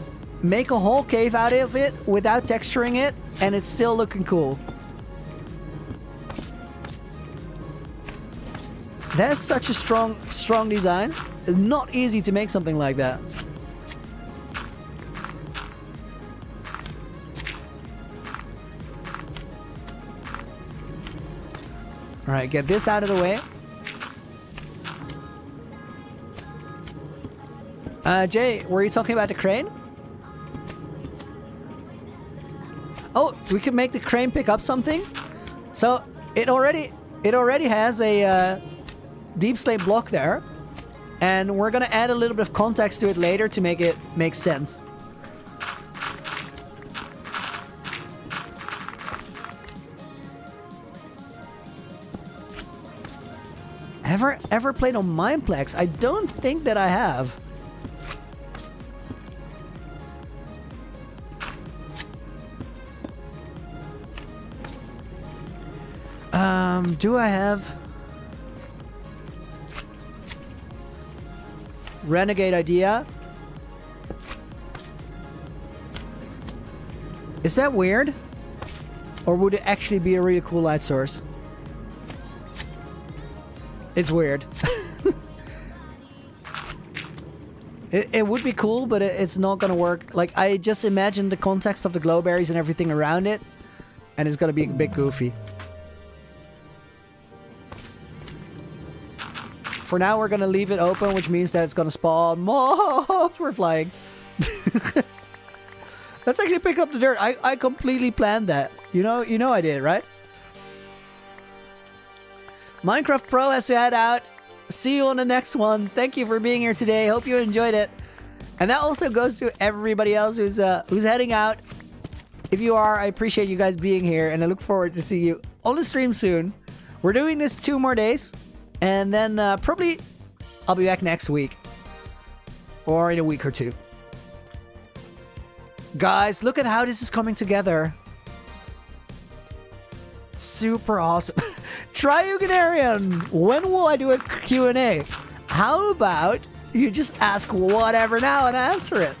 make a whole cave out of it without texturing it, and it's still looking cool. That's such a strong design. It's not easy to make something like that. Alright, get this out of the way. Jay, were you talking about the crane? Oh, we could make the crane pick up something. So it already has a Deep Slate block there, and we're gonna add a little bit of context to it later to make it make sense. Ever played on Mineplex? I don't think that I have. Do I have Renegade idea? Is that weird? Or would it actually be a really cool light source? It's weird. It would be cool, but it's not gonna work. Like, I just imagine the context of the glowberries and everything around it, and it's gonna be a bit goofy. For now, we're gonna leave it open, which means that it's gonna spawn mobs. We're flying. Let's actually pick up the dirt. I completely planned that. You know I did, right? Minecraft Pro has to head out. See you on the next one. Thank you for being here today. Hope you enjoyed it. And that also goes to everybody else who's heading out. If you are, I appreciate you guys being here, and I look forward to see you on the stream soon. We're doing this 2 more days, and then probably I'll be back next week or in a week or 2. Guys, look at how this is coming together. Super awesome. Triuganarian, when will I do a Q&A? How about you just ask whatever now and answer it?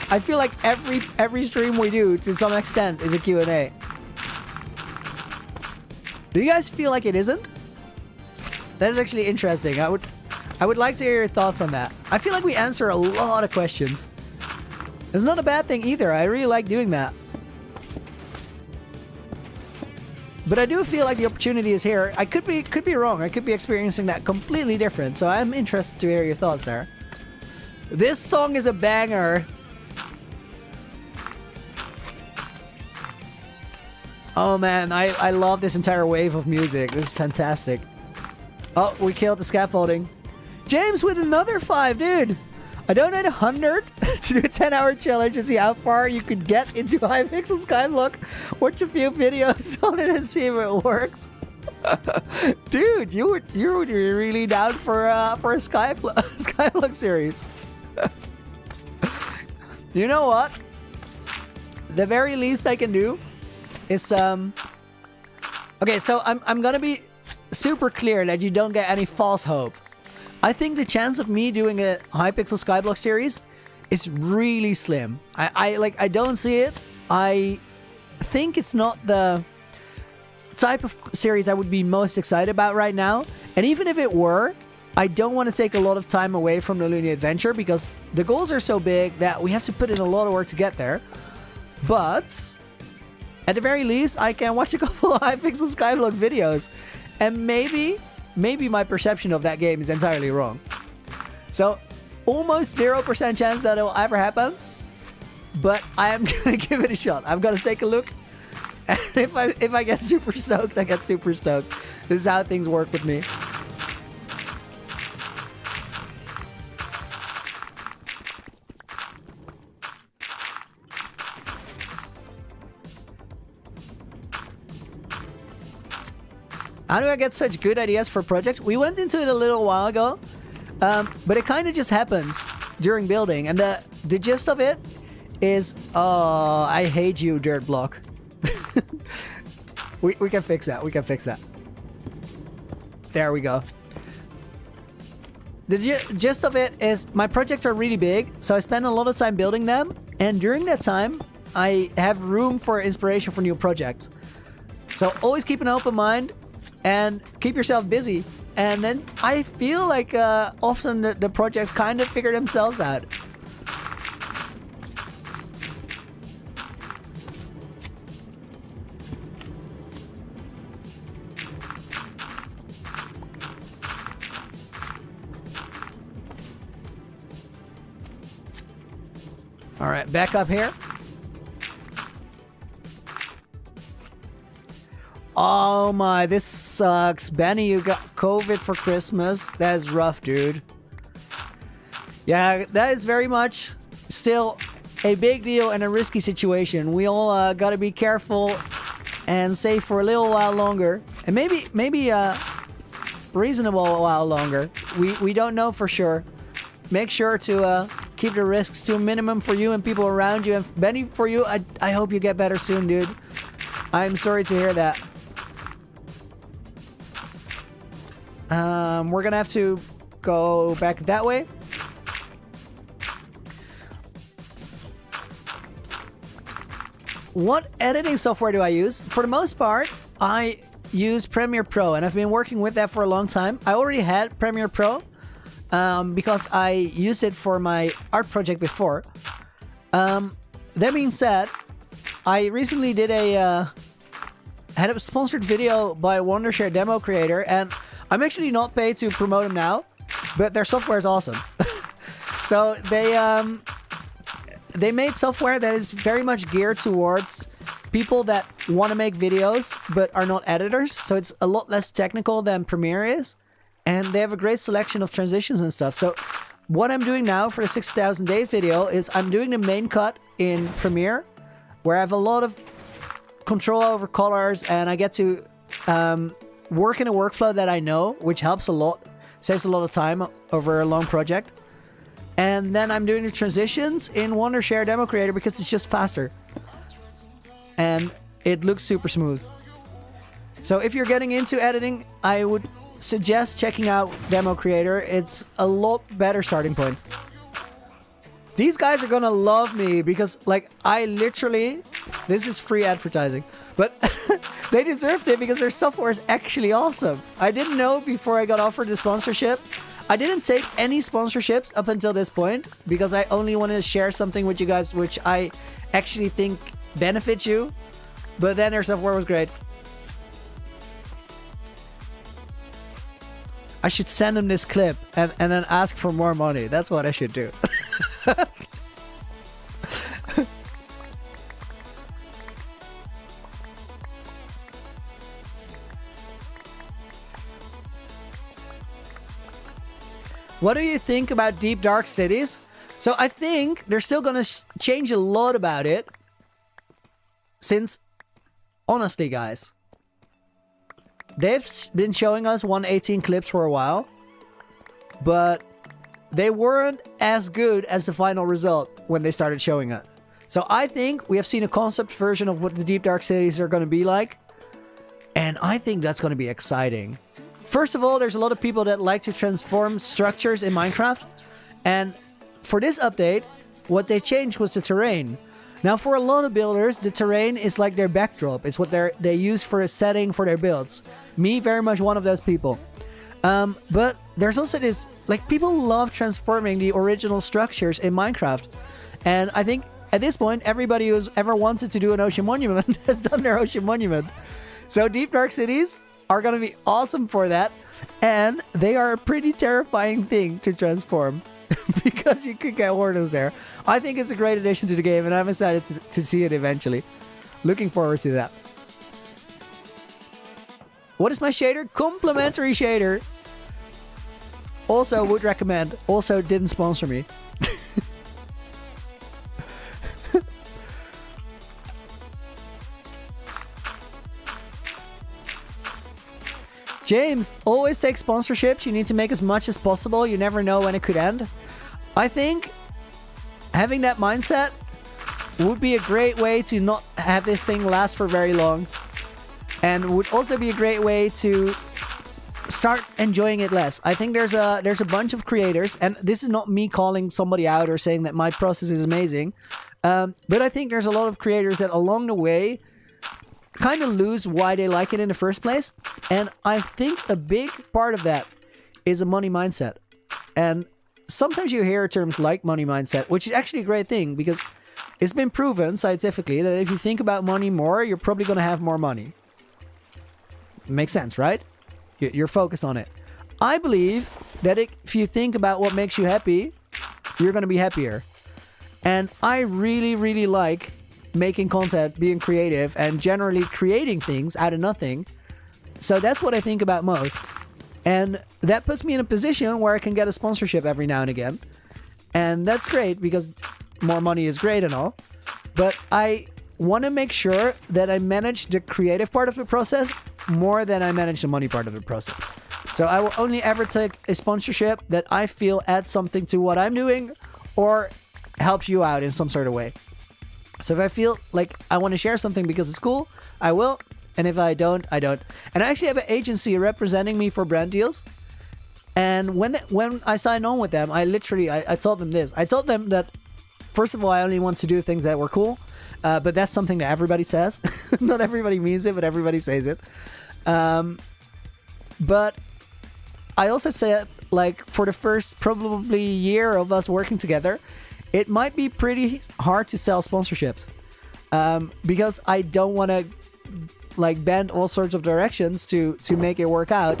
I feel like every stream we do to some extent is a Q&A. Do you guys feel like it isn't? That's actually interesting. I would like to hear your thoughts on that. I feel like we answer a lot of questions. It's not a bad thing either. I really like doing that. But I do feel like the opportunity is here. I could be wrong. I could be experiencing that completely different. So I'm interested to hear your thoughts there. This song is a banger. Oh man, I love this entire wave of music. This is fantastic. Oh, we killed the scaffolding. James with another 5, dude. I donated 100 to do a 10-hour challenge to see how far you could get into Hypixel Skyblock. Watch a few videos on it and see if it works. Dude, you would be really down for a Skyblock series. You know what? The very least I can do is okay, so I'm gonna be super clear that you don't get any false hope. I think the chance of me doing a Hypixel Skyblock series is really slim. I don't see it. I think it's not the type of series I would be most excited about right now. And even if it were, I don't want to take a lot of time away from the Looney Adventure because the goals are so big that we have to put in a lot of work to get there. But at the very least, I can watch a couple of Hypixel Skyblock videos. And maybe my perception of that game is entirely wrong. So, almost 0% chance that it will ever happen. But I am going to give it a shot. I'm going to take a look. And if I get super stoked, I get super stoked. This is how things work with me. How do I get such good ideas for projects? We went into it a little while ago, but it kind of just happens during building. And the gist of it is, oh, I hate you, dirt block. we can fix that. We can fix that. There we go. The gist of it is my projects are really big, so I spend a lot of time building them. And during that time, I have room for inspiration for new projects. So always keep an open mind. And keep yourself busy. And then I feel like often the projects kind of figure themselves out. All right, back up here. Oh my, this sucks. Benny, you got COVID for Christmas. That is rough, dude. Yeah, that is very much still a big deal and a risky situation. We all gotta be careful and safe for a little while longer. And maybe a reasonable while longer. We don't know for sure. Make sure to keep the risks to a minimum for you and people around you. And Benny, for you, I hope you get better soon, dude. I'm sorry to hear that. We're gonna have to go back that way. What editing software do I use? For the most part, I use Premiere Pro, and I've been working with that for a long time. I already had Premiere Pro because I used it for my art project before. That being said, I recently did had a sponsored video by Wondershare Demo Creator, and I'm actually not paid to promote them now, but their software is awesome. So they made software that is very much geared towards people that want to make videos but are not editors. So it's a lot less technical than Premiere is, and they have a great selection of transitions and stuff. So what I'm doing now for the 6,000 day video is I'm doing the main cut in Premiere, where I have a lot of control over colors, and I get to work in a workflow that I know, which helps a lot, saves a lot of time over a long project. And then I'm doing the transitions in Wondershare Demo Creator because it's just faster. And it looks super smooth. So if you're getting into editing, I would suggest checking out Demo Creator. It's a lot better starting point. These guys are gonna love me because, like, I literally... This is free advertising. But they deserved it because their software is actually awesome. I didn't know before I got offered the sponsorship. I didn't take any sponsorships up until this point because I only wanted to share something with you guys which I actually think benefits you. But then their software was great. I should send them this clip and then ask for more money. That's what I should do. What do you think about Deep Dark Cities? So I think they're still going to change a lot about it. Since, honestly, guys, they've been showing us 118 clips for a while, but they weren't as good as the final result when they started showing it. So I think we have seen a concept version of what the Deep Dark Cities are going to be like, and I think that's going to be exciting. First of all, there's a lot of people that like to transform structures in Minecraft, and for this update, what they changed was the terrain. Now, for a lot of builders, the terrain is like their backdrop. It's what they use for a setting for their builds. Me, very much one of those people. But there's also this, like, people love transforming the original structures in Minecraft. And I think at this point, everybody who's ever wanted to do an ocean monument has done their ocean monument. So Deep Dark Cities are going to be awesome for that. And they are a pretty terrifying thing to transform because you could get hordes there. I think it's a great addition to the game, and I'm excited to see it eventually. Looking forward to that. What is my shader? Complimentary shader. Also would recommend. Also didn't sponsor me. James, always take sponsorships. You need to make as much as possible. You never know when it could end. I think having that mindset would be a great way to not have this thing last for very long. And would also be a great way to start enjoying it less. I think there's a bunch of creators, and this is not me calling somebody out or saying that my process is amazing. But I think there's a lot of creators that along the way kind of lose why they like it in the first place. And I think a big part of that is a money mindset. And sometimes you hear terms like money mindset, which is actually a great thing because it's been proven scientifically that if you think about money more, you're probably going to have more money. Makes sense, right? You're focused on it. I believe that if you think about what makes you happy, you're going to be happier. And I really, really like making content, being creative, and generally creating things out of nothing. So that's what I think about most. And that puts me in a position where I can get a sponsorship every now and again. And that's great because more money is great and all. But I want to make sure that I manage the creative part of the process more than I manage the money part of the process. So I will only ever take a sponsorship that I feel adds something to what I'm doing or helps you out in some sort of way. So if I feel like I want to share something because it's cool, I will. And if I don't, I don't. And I actually have an agency representing me for brand deals. And when I signed on with them, I told them this. I told them that, first of all, I only want to do things that were cool. But that's something that everybody says. Not everybody means it, but everybody says it. But I also said, like, for the first probably year of us working together, it might be pretty hard to sell sponsorships. Because I don't want to, like, bend all sorts of directions to make it work out.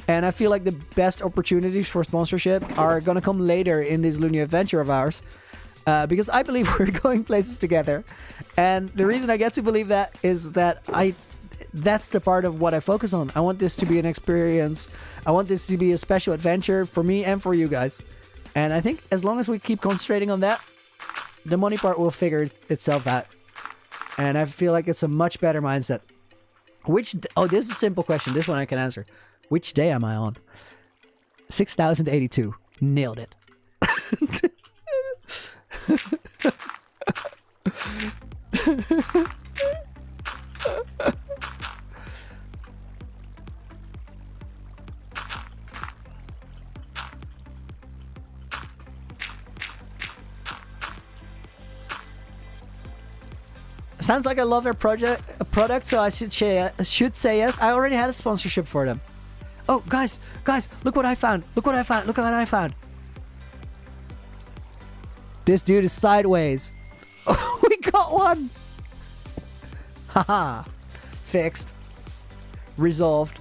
And I feel like the best opportunities for sponsorship are going to come later in this Lunar adventure of ours. Because I believe we're going places together. And the reason I get to believe that is that that's the part of what I focus on. I want this to be an experience. I want this to be a special adventure for me and for you guys. And I think as long as we keep concentrating on that, the money part will figure itself out. And I feel like it's a much better mindset. This is a simple question. This one I can answer. Which day am I on? 6082. Nailed it. Sounds like I love their product, so I should say yes. I already had a sponsorship for them. Oh, guys, look what I found. Look what I found. This dude is sideways. Oh, we got one. Haha. Fixed. Resolved.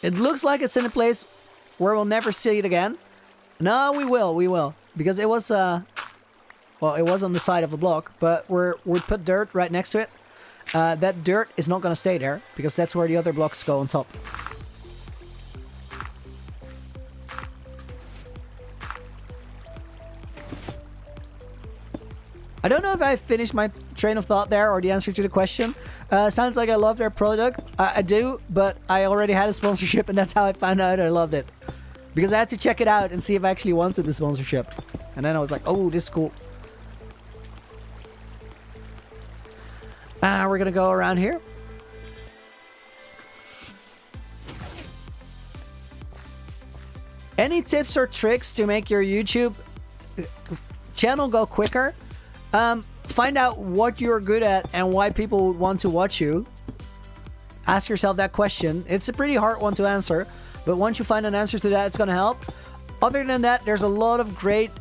It looks like it's in a place where we'll never see it again. No, we will. Because it was, it was on the side of the block, but we put dirt right next to it. That dirt is not going to stay there, because that's where the other blocks go on top. I don't know if I finished my train of thought there or the answer to the question. Sounds like I love their product. I do, but I already had a sponsorship, and that's how I found out I loved it. Because I had to check it out and see if I actually wanted the sponsorship. And then I was like, oh, this is cool. We're going to go around here. Any tips or tricks to make your YouTube channel go quicker? Find out what you're good at and why people would want to watch you. Ask yourself that question. It's a pretty hard one to answer, but once you find an answer to that, it's gonna help. Other than that, there's a lot of great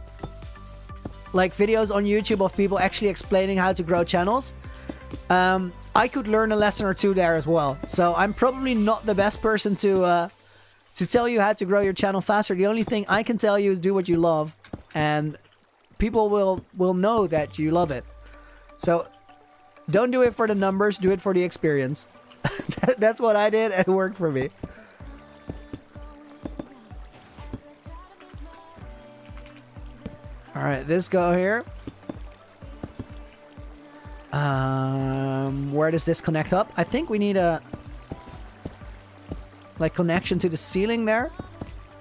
like videos on YouTube of people actually explaining how to grow channels. I could learn a lesson or two there as well. So I'm probably not the best person to tell you how to grow your channel faster. The only thing I can tell you is do what you love, and people will know that you love it. So don't do it for the numbers, do it for the experience. That's what I did, and it worked for me. All right, this go here. Where does this connect up? I think we need a like connection to the ceiling there.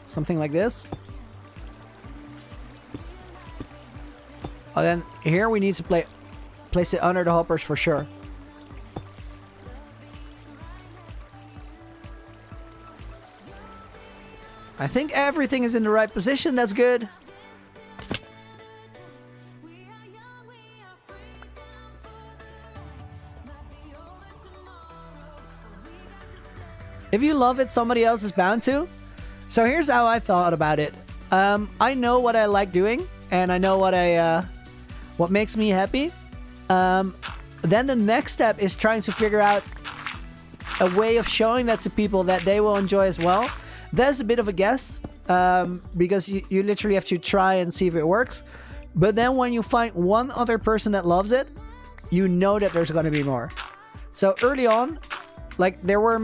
Something like this. Oh, then here we need to place it under the hoppers for sure. I think everything is in the right position. That's good. If you love it, somebody else is bound to. So here's how I thought about it. I know what I like doing, and I know what makes me happy. Then the next step is trying to figure out a way of showing that to people that they will enjoy as well. That's a bit of a guess, because you literally have to try and see if it works. But then when you find one other person that loves it, you know that there's going to be more. So early on, like there were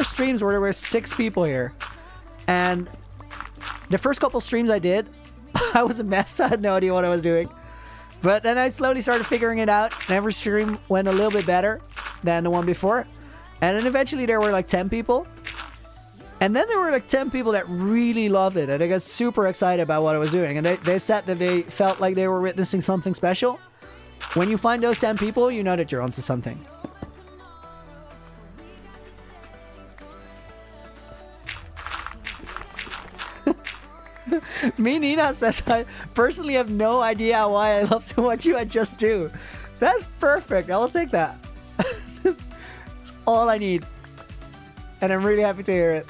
streams where there were 6 people here, and the first couple streams I did, I was a mess. I had no idea what I was doing, but then I slowly started figuring it out, and every stream went a little bit better than the one before, and then eventually there were like 10 people, and then there were like 10 people that really loved it, and I got super excited about what I was doing, and they said that they felt like they were witnessing something special. When you find those 10 people, you know that you're onto something. Me Nina says, I personally have no idea why I love to watch you, I just do. That's perfect. I will take that. It's all I need. And I'm really happy to hear it.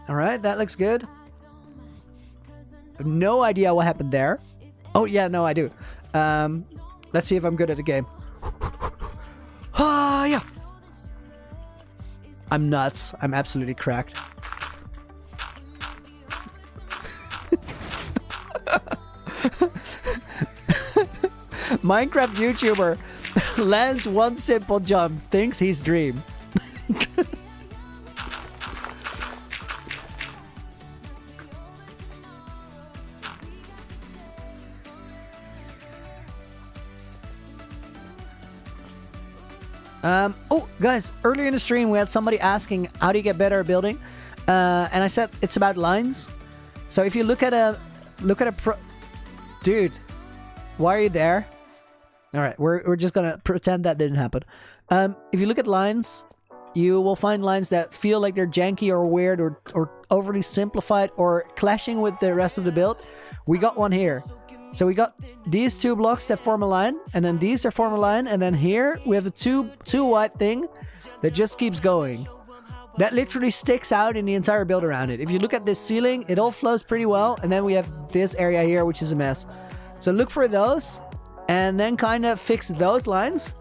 Alright, that looks good. No idea what happened there. Oh yeah, no, I do. Let's see if I'm good at the game. Ah, yeah. I'm nuts. I'm absolutely cracked. Minecraft YouTuber lands one simple jump, thinks he's dream. Oh, guys, earlier in the stream we had somebody asking how do you get better at building, and I said it's about lines. So if you look at a dude, why are you there? All right, we're just gonna pretend that didn't happen. If you look at lines, you will find lines that feel like they're janky or weird or overly simplified or clashing with the rest of the build. We got one here. So we got these 2 blocks that form a line, and then these that form a line, and then here we have a two wide thing that just keeps going. That literally sticks out in the entire build around it. If you look at this ceiling, it all flows pretty well, and then we have this area here, which is a mess. So look for those, and then kind of fix those lines.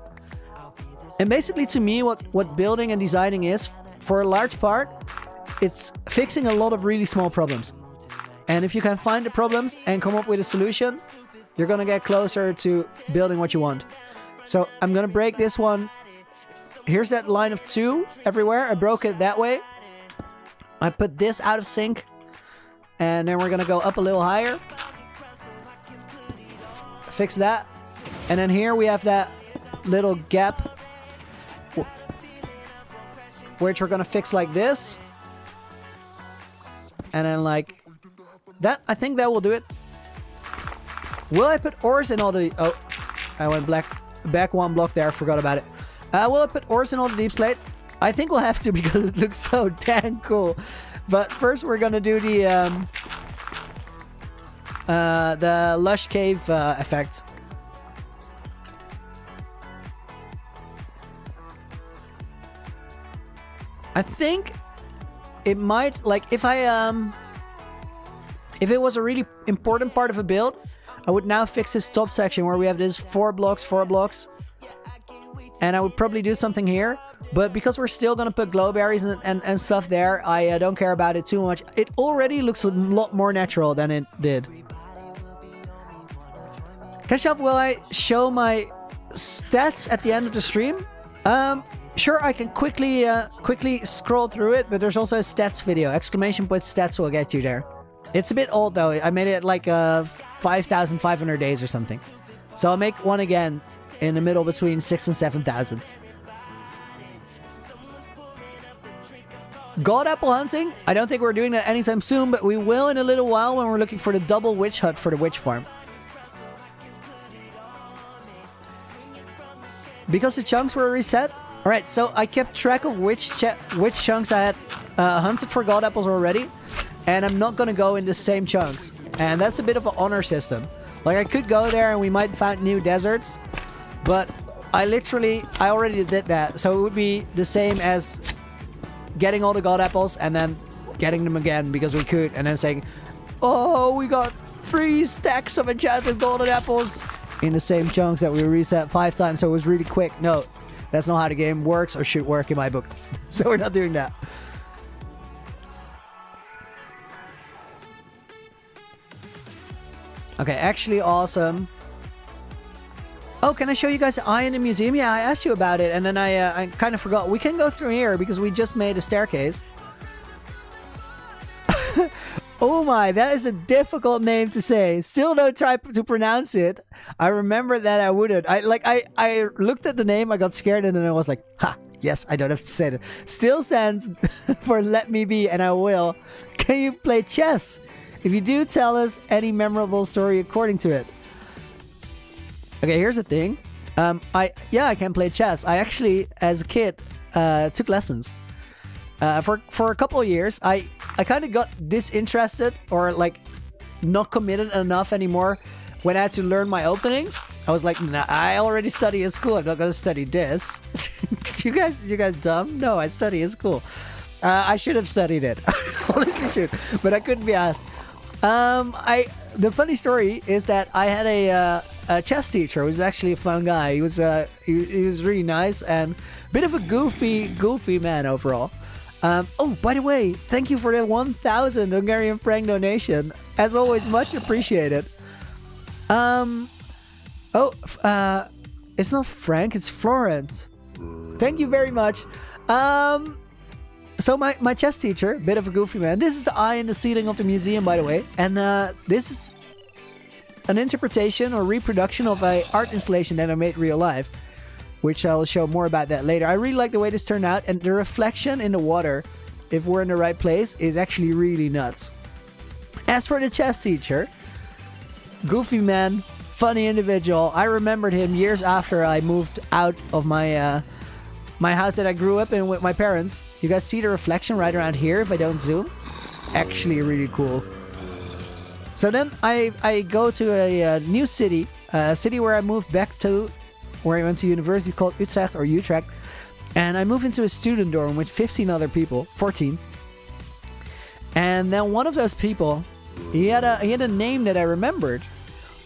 And basically, to me, what building and designing is, for a large part, it's fixing a lot of really small problems. And if you can find the problems and come up with a solution, you're going to get closer to building what you want. So I'm going to break this one. Here's that line of 2 everywhere. I broke it that way. I put this out of sync. And then we're going to go up a little higher. Fix that. And then here we have that little gap, which we're going to fix like this. And then like that, I think that will do it. Will I put ores in all the... Oh, I went back 1 block there. I forgot about it. Will I put ores in all the deep slate? I think we'll have to because it looks so dang cool. But first we're gonna do the lush cave effect. I think it might, like, if it was a really important part of a build, I would now fix this top section where we have this 4 blocks, and I would probably do something here. But because we're still gonna put glow berries and stuff there, I don't care about it too much. It already looks a lot more natural than it did. Keshav, will I show my stats at the end of the stream? Sure, I can quickly scroll through it, but there's also a stats video. Exclamation point stats will get you there. It's a bit old though. I made it like 5,500 days or something. So I'll make one again in the middle between 6,000 and 7,000. God apple hunting? I don't think we're doing that anytime soon, but we will in a little while when we're looking for the double witch hut for the witch farm. Because the chunks were reset? Alright, so I kept track of which chunks I had hunted for god apples already, and I'm not gonna go in the same chunks. And that's a bit of an honor system. Like, I could go there and we might find new deserts, but I already did that, so it would be the same as getting all the god apples and then getting them again because we could, and then saying, oh, we got 3 stacks of enchanted golden apples in the same chunks that we reset 5 times, so it was really quick. No, that's not how the game works or should work in my book. So we're not doing that. Okay, actually awesome. Oh, can I show you guys the eye in the museum? Yeah, I asked you about it, and then I kind of forgot. We can go through here because we just made a staircase. Oh my, that is a difficult name to say. Still don't try to pronounce it. I remember that I wouldn't. I looked at the name, I got scared, and then I was like, ha, yes, I don't have to say it. Still stands for let me be, and I will. Can you play chess? If you do, tell us any memorable story according to it. Okay, here's the thing. I can play chess. I actually, as a kid, took lessons. For a couple of years, I kind of got disinterested or like not committed enough anymore when I had to learn my openings. I was like, nah, I already study at school. I'm not going to study this. you guys dumb? No, I study at school. I should have studied it. Honestly should, but I couldn't be asked. The funny story is that I had a chess teacher who was actually a fun guy. He was really nice and a bit of a goofy man overall. Oh, by the way, thank you for the 1,000 Hungarian franc donation. As always, much appreciated. It's not franc, it's Florent. Thank you very much. So my chess teacher, bit of a goofy man. This is the eye in the ceiling of the museum, by the way. And this is an interpretation or reproduction of an art installation that I made real life, which I'll show more about that later. I really like the way this turned out, and the reflection in the water, if we're in the right place, is actually really nuts. As for the chess teacher, goofy man, funny individual. I remembered him years after I moved out of my my house that I grew up in with my parents. You guys see the reflection right around here if I don't zoom? Actually really cool. So then I go to a new city, a city where I moved back to, where I went to university called Utrecht or Utrecht. And I moved into a student dorm with 15 other people, 14. And then one of those people, he had a name that I remembered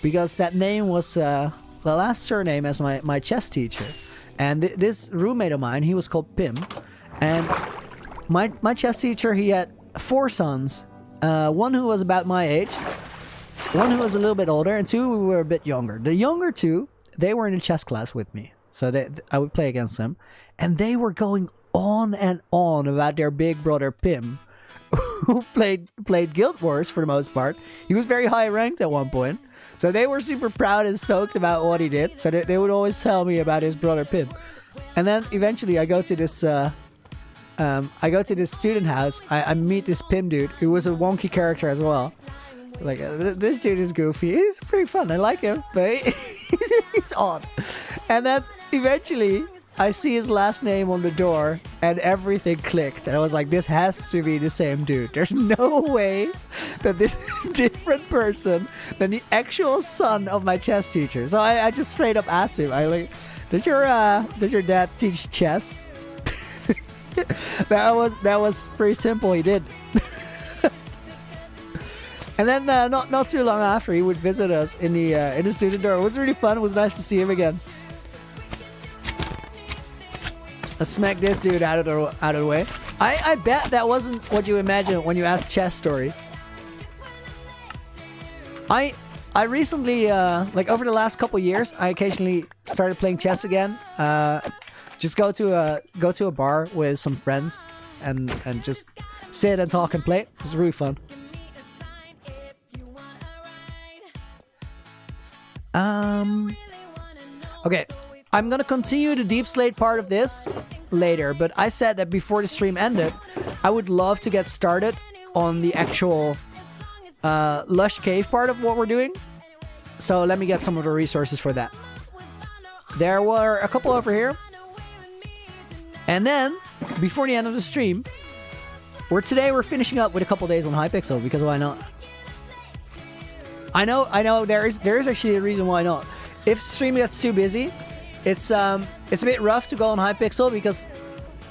because that name was the last surname as my chess teacher. And this roommate of mine, he was called Pim. And my chess teacher, he had 4 sons. One who was about my age, one who was a little bit older, and 2 who were a bit younger. The younger 2, they were in a chess class with me. So I would play against them. And they were going on and on about their big brother Pim, who played Guild Wars for the most part. He was very high ranked at one point. So they were super proud and stoked about what he did. So they would always tell me about his brother Pim. And then eventually I go to this student house. I meet this Pim dude who was a wonky character as well. Like, this dude is goofy. He's pretty fun. I like him, but he's odd. And then eventually I see his last name on the door and everything clicked. And I was like, this has to be the same dude. There's no way that this is a different person than the actual son of my chess teacher. So I just straight up asked him, I like, does your dad teach chess? that was pretty simple. He did. And then not too long after, he would visit us in the student dorm. It was really fun. It was nice to see him again. Let's smack this dude out of the way. I bet that wasn't what you imagined when you asked chess story. I recently like over the last couple years, I occasionally started playing chess again. Just go to a bar with some friends and just sit and talk and play. It's really fun. Okay, I'm gonna continue the Deep Slate part of this later, but I said that before the stream ended, I would love to get started on the actual Lush Cave part of what we're doing. So let me get some of the resources for that. There were a couple over here. And then, before the end of the stream, today we're finishing up with a couple days on Hypixel, because why not? I know. There is actually a reason why not. If stream gets too busy, it's a bit rough to go on Hypixel because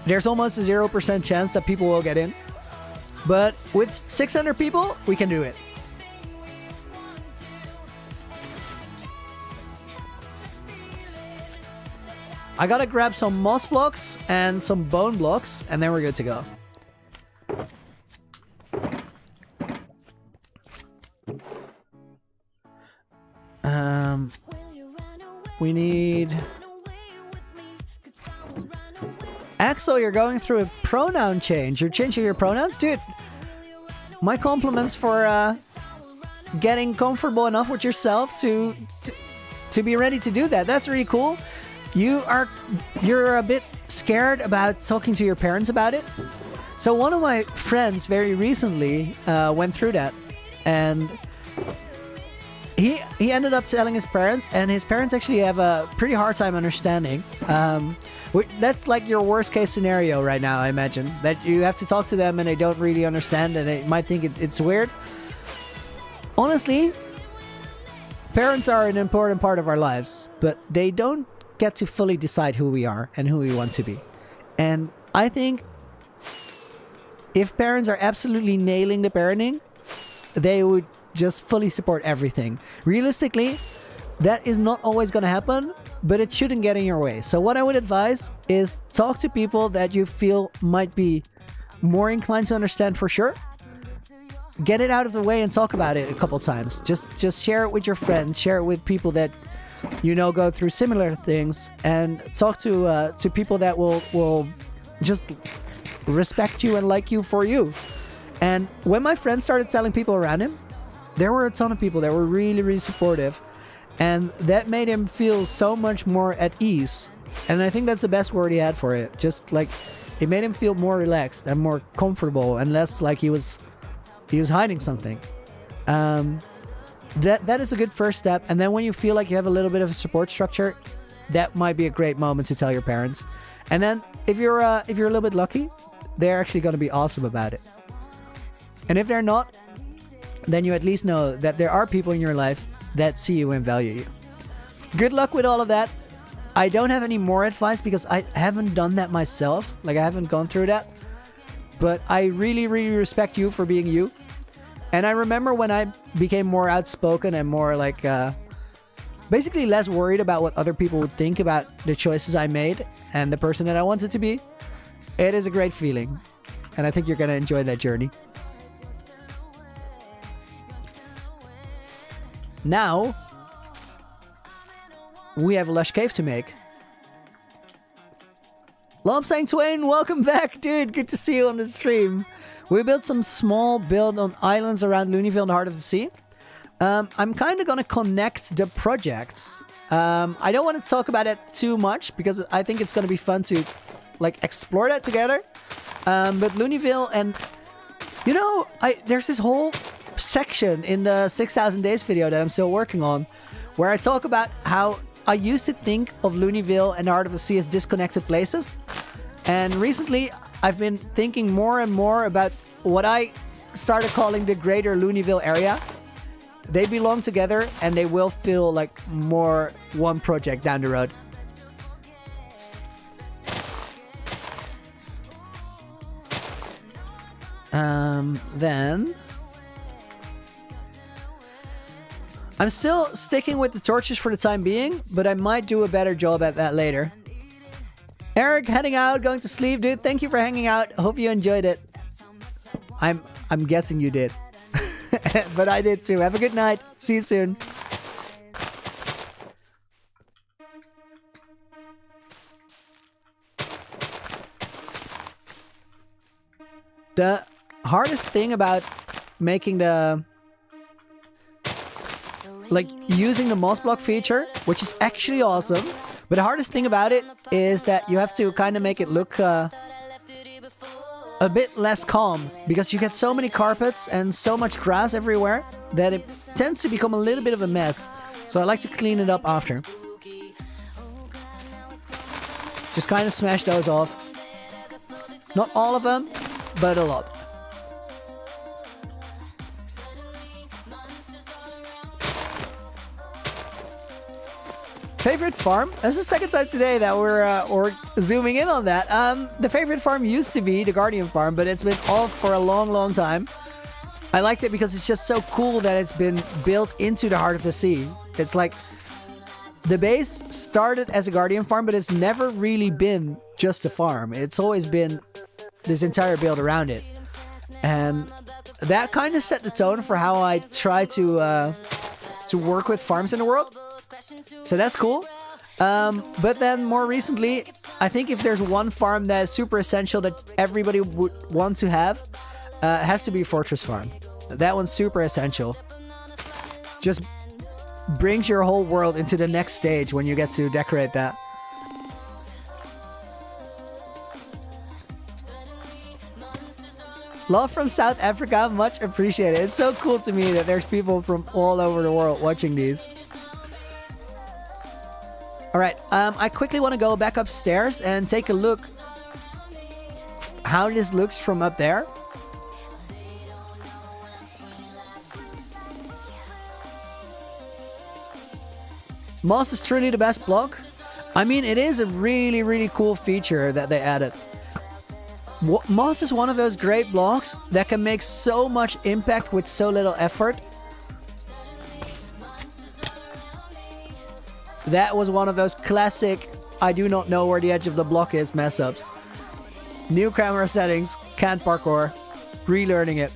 there's almost a 0% chance that people will get in. But with 600 people, we can do it. I gotta grab some moss blocks and some bone blocks, and then we're good to go. We need... Axel, you're going through a pronoun change. You're changing your pronouns? Dude, my compliments for getting comfortable enough with yourself to be ready to do that. That's really cool. You're a bit scared about talking to your parents about it. So one of my friends very recently went through that, and he ended up telling his parents, and his parents actually have a pretty hard time understanding. That's like your worst case scenario right now, I imagine, that you have to talk to them and they don't really understand and they might think it's weird. Honestly, parents are an important part of our lives, but they don't get to fully decide who we are and who we want to be. And I think if parents are absolutely nailing the parenting, they would just fully support everything. Realistically, that is not always going to happen, but it shouldn't get in your way. So what I would advise is talk to people that you feel might be more inclined to understand for sure. Get it out of the way and talk about it a couple times. Just share it with your friends, share it with people that you know go through similar things, and talk to people that will just respect you and like you for you. And when my friend started telling people around him, there were a ton of people that were really, really supportive, and that made him feel so much more at ease. And I think that's the best word he had for it. Just like it made him feel more relaxed and more comfortable and less like he was hiding something. That is a good first step. And then when you feel like you have a little bit of a support structure, that might be a great moment to tell your parents. And then if you're a little bit lucky, they're actually going to be awesome about it. And if they're not, then you at least know that there are people in your life that see you and value you. Good luck with all of that. I don't have any more advice because I haven't done that myself. Like, I haven't gone through that. But I really, really respect you for being you. And I remember when I became more outspoken and more like, basically less worried about what other people would think about the choices I made and the person that I wanted to be. It is a great feeling. And I think you're going to enjoy that journey. Now, we have a Lush Cave to make. Lomsang Twain, welcome back, dude. Good to see you on the stream. We built some small build on islands around Looneyville in the heart of the sea. I'm kind of going to connect the projects. I don't want to talk about it too much because I think it's going to be fun to like explore that together. But Looneyville and, you know, there's this whole section in the 6,000 days video that I'm still working on where I talk about how I used to think of Looneyville and Heart of the Sea as disconnected places. And recently, I've been thinking more and more about what I started calling the greater Looneyville area. They belong together and they will feel like more one project down the road. Then I'm still sticking with the torches for the time being, but I might do a better job at that later. Eric, heading out, going to sleep, dude. Thank you for hanging out. Hope you enjoyed it. I'm guessing you did. But I did too. Have a good night. See you soon. The hardest thing about making the... like, using the moss block feature, which is actually awesome, but the hardest thing about it is that you have to kind of make it look a bit less calm, because you get so many carpets and so much grass everywhere that it tends to become a little bit of a mess. So I like to clean it up after. Just kind of smash those off. Not all of them, but a lot. Favorite farm? That's the second time today that we're zooming in on that. The favorite farm used to be the Guardian farm, but it's been off for a long time. I liked it because it's just so cool that it's been built into the heart of the sea. It's like the base started as a Guardian farm, but it's never really been just a farm. It's always been this entire build around it. And that kind of set the tone for how I try to work with farms in the world. So that's cool. But then more recently, I think if there's one farm that is super essential that everybody would want to have, it has to be Fortress Farm. That one's super essential. Just brings your whole world into the next stage when you get to decorate that. Love from South Africa, much appreciated. It's so cool to me that there's people from all over the world watching these. Alright, I quickly want to go back upstairs and take a look how this looks from up there. Moss is truly the best block. I mean, it is a really cool feature that they added. Moss is one of those great blocks that can make so much impact with so little effort. That was one of those classic, I do not know where the edge of the block is mess ups. New camera settings, can't parkour, relearning it.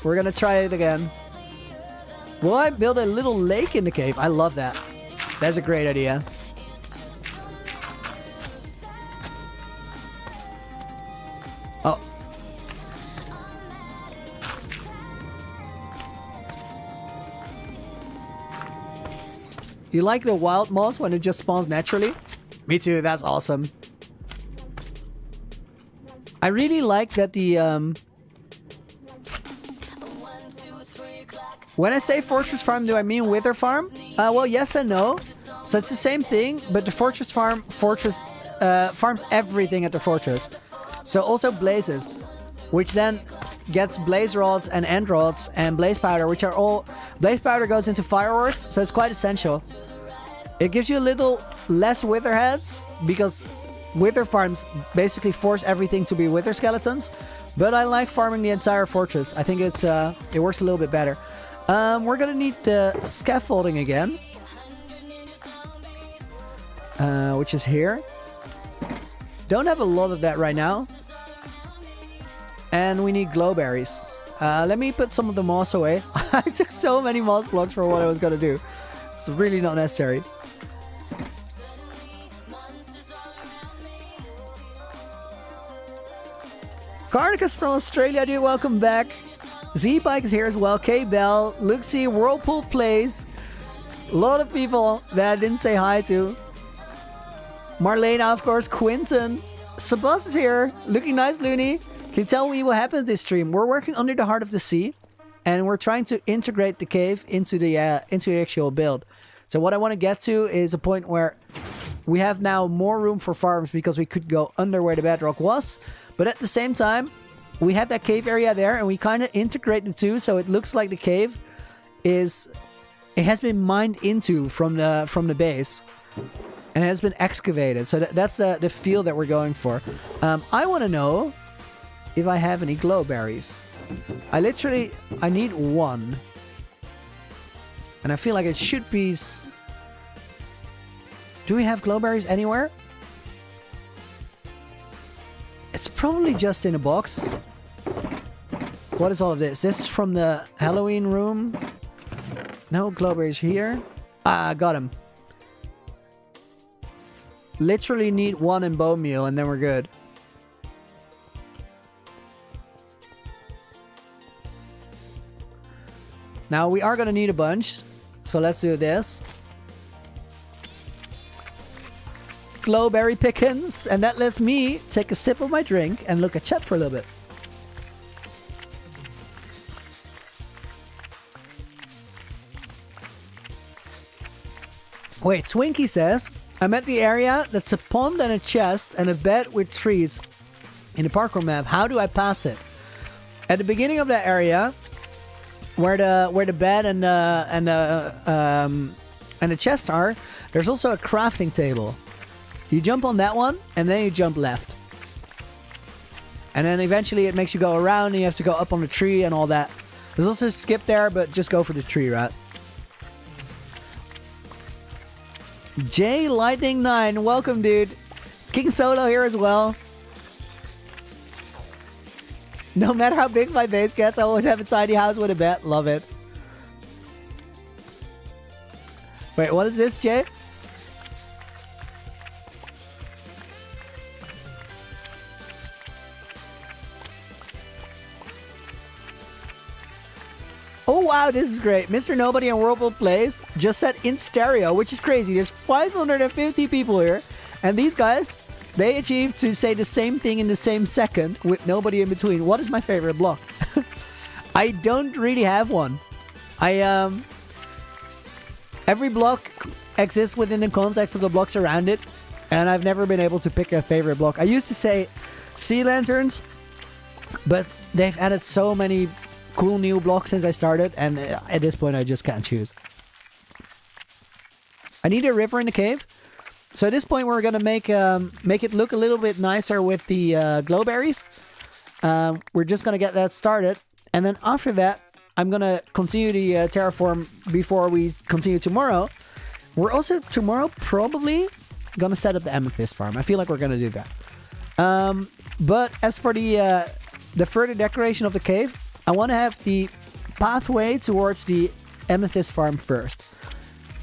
We're gonna try it again. Will I build a little lake in the cave? I love that. That's a great idea. Oh. You like the wild moss when it just spawns naturally? Me too, that's awesome. I really like that the when I say Fortress Farm, do I mean Wither Farm? Well, yes and no. So it's the same thing, but the Fortress Farm farms everything at the fortress. So also blazes, which then gets blaze rods and end rods and blaze powder, which are all... Blaze powder goes into fireworks, so it's quite essential. It gives you a little less wither heads, because wither farms basically force everything to be wither skeletons. But I like farming the entire fortress. I think it works a little bit better. We're gonna need the scaffolding again, which is here. Don't have a lot of that right now. And we need glowberries. Let me put some of the moss away. I took so many moss blocks for what I was gonna do. It's really not necessary. Carnicus from Australia, dude, welcome back. Z-Bike is here as well. K-Bell, Luxie, Whirlpool Plays. A lot of people that I didn't say hi to. Marlena, of course, Quinton. Sabas is here, looking nice, Looney. Can you tell me what happened this stream? We're working under the heart of the sea, and we're trying to integrate the cave into the actual build. So what I want to get to is a point where we have now more room for farms because we could go under where the bedrock was. But at the same time, we have that cave area there and we kind of integrate the two. So it looks like the cave is... It has been mined into from the base. And it has been excavated. So that's the feel that we're going for. I want to know if I have any glow berries. I need one. And I feel like it should be... Do we have glow berries anywhere? It's probably just in a box. What is all of this? This is from the Halloween room. No glow berries here. Ah, got him. Literally need one in bone meal and then we're good. Now we are going to need a bunch. So let's do this. Glowberry pickings. And that lets me take a sip of my drink and look at chat for a little bit. Wait, Twinkie says, I'm at the area that's a pond and a chest and a bed with trees in the parkour map. How do I pass it? At the beginning of that area, where the bed and the chest are, there's also a crafting table. You jump on that one and then you jump left. And then eventually it makes you go around and you have to go up on the tree and all that. There's also a skip there, but just go for the tree, right? J Lightning 9, welcome, dude. King Solo here as well. No matter how big my base gets, I always have a tiny house with a bed. Love it. Wait, what is this, Jay? Oh wow, this is great. Mr. Nobody and Whirlpool Plays just said in stereo, which is crazy. There's 550 people here. And these guys, they achieved to say the same thing in the same second with nobody in between. What is my favorite block? I don't really have one. Every block exists within the context of the blocks around it. And I've never been able to pick a favorite block. I used to say sea lanterns, but they've added so many cool new blocks since I started, and at this point I just can't choose. I need a river in the cave. So at this point we're gonna make it look a little bit nicer with the glowberries. We're just gonna get that started, and then after that I'm gonna continue the terraform before we continue tomorrow. We're also tomorrow probably gonna set up the amethyst farm. I feel like we're gonna do that. But as for the further decoration of the cave, I want to have the pathway towards the amethyst farm first.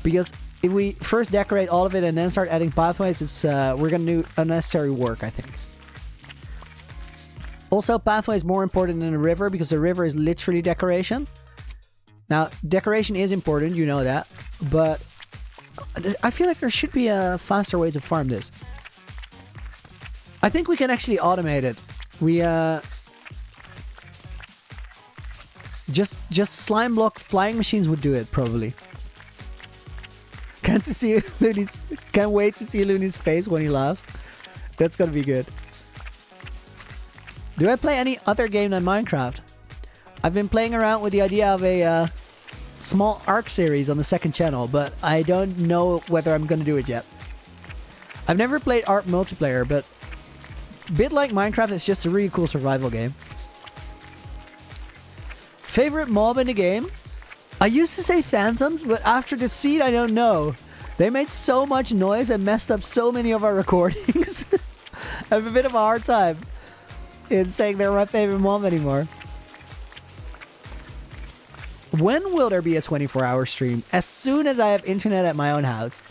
Because if we first decorate all of it and then start adding pathways, it's we're going to do unnecessary work, I think. Also, pathway is more important than a river because the river is literally decoration. Now, decoration is important, you know that. But I feel like there should be a faster way to farm this. I think we can actually automate it. We... Just slime block flying machines would do it, probably. Can't wait to see Looney's face when he laughs. That's gonna be good. Do I play any other game than Minecraft? I've been playing around with the idea of a small Ark series on the second channel, but I don't know whether I'm gonna do it yet. I've never played Ark multiplayer, but a bit like Minecraft, it's just a really cool survival game. Favorite mob in the game? I used to say phantoms, but after the seed, I don't know. They made so much noise and messed up so many of our recordings. I have a bit of a hard time in saying they're my favorite mob anymore. When will there be a 24-hour stream? As soon as I have internet at my own house.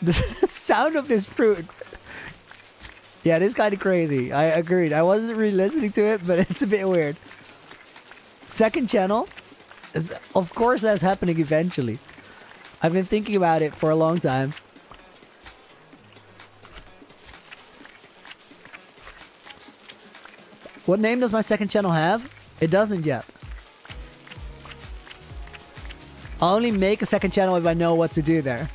The sound of this fruit. Yeah, it is kind of crazy. I agreed. I wasn't really listening to it, but it's a bit weird. Second channel? Of course that's happening eventually. I've been thinking about it for a long time. What name does my second channel have? It doesn't yet. I'll only make a second channel if I know what to do there.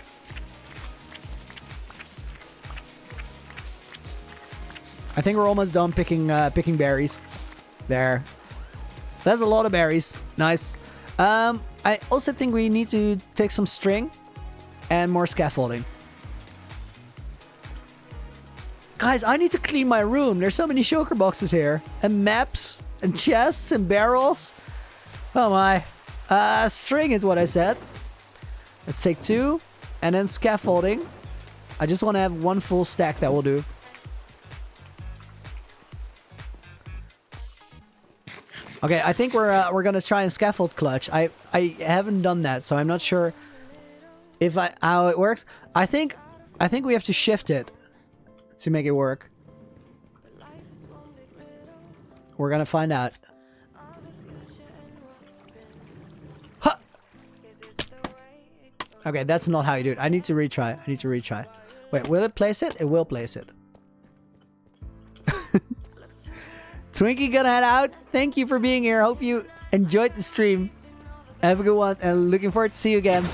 I think we're almost done picking berries. There. That's a lot of berries. Nice. I also think we need to take some string and more scaffolding. Guys, I need to clean my room. There's so many shulker boxes here. And maps and chests and barrels. Oh my. String is what I said. Let's take 2. And then scaffolding. I just want to have 1 full stack. That will do. Okay, I think we're gonna try and scaffold clutch. I haven't done that, so I'm not sure if how it works. I think we have to shift it to make it work. We're gonna find out. Huh! Okay, that's not how you do it. I need to retry. Wait, will it place it? It will place it. Twinkie gonna head out. Thank you for being here. Hope you enjoyed the stream. Have a good one and looking forward to see you again.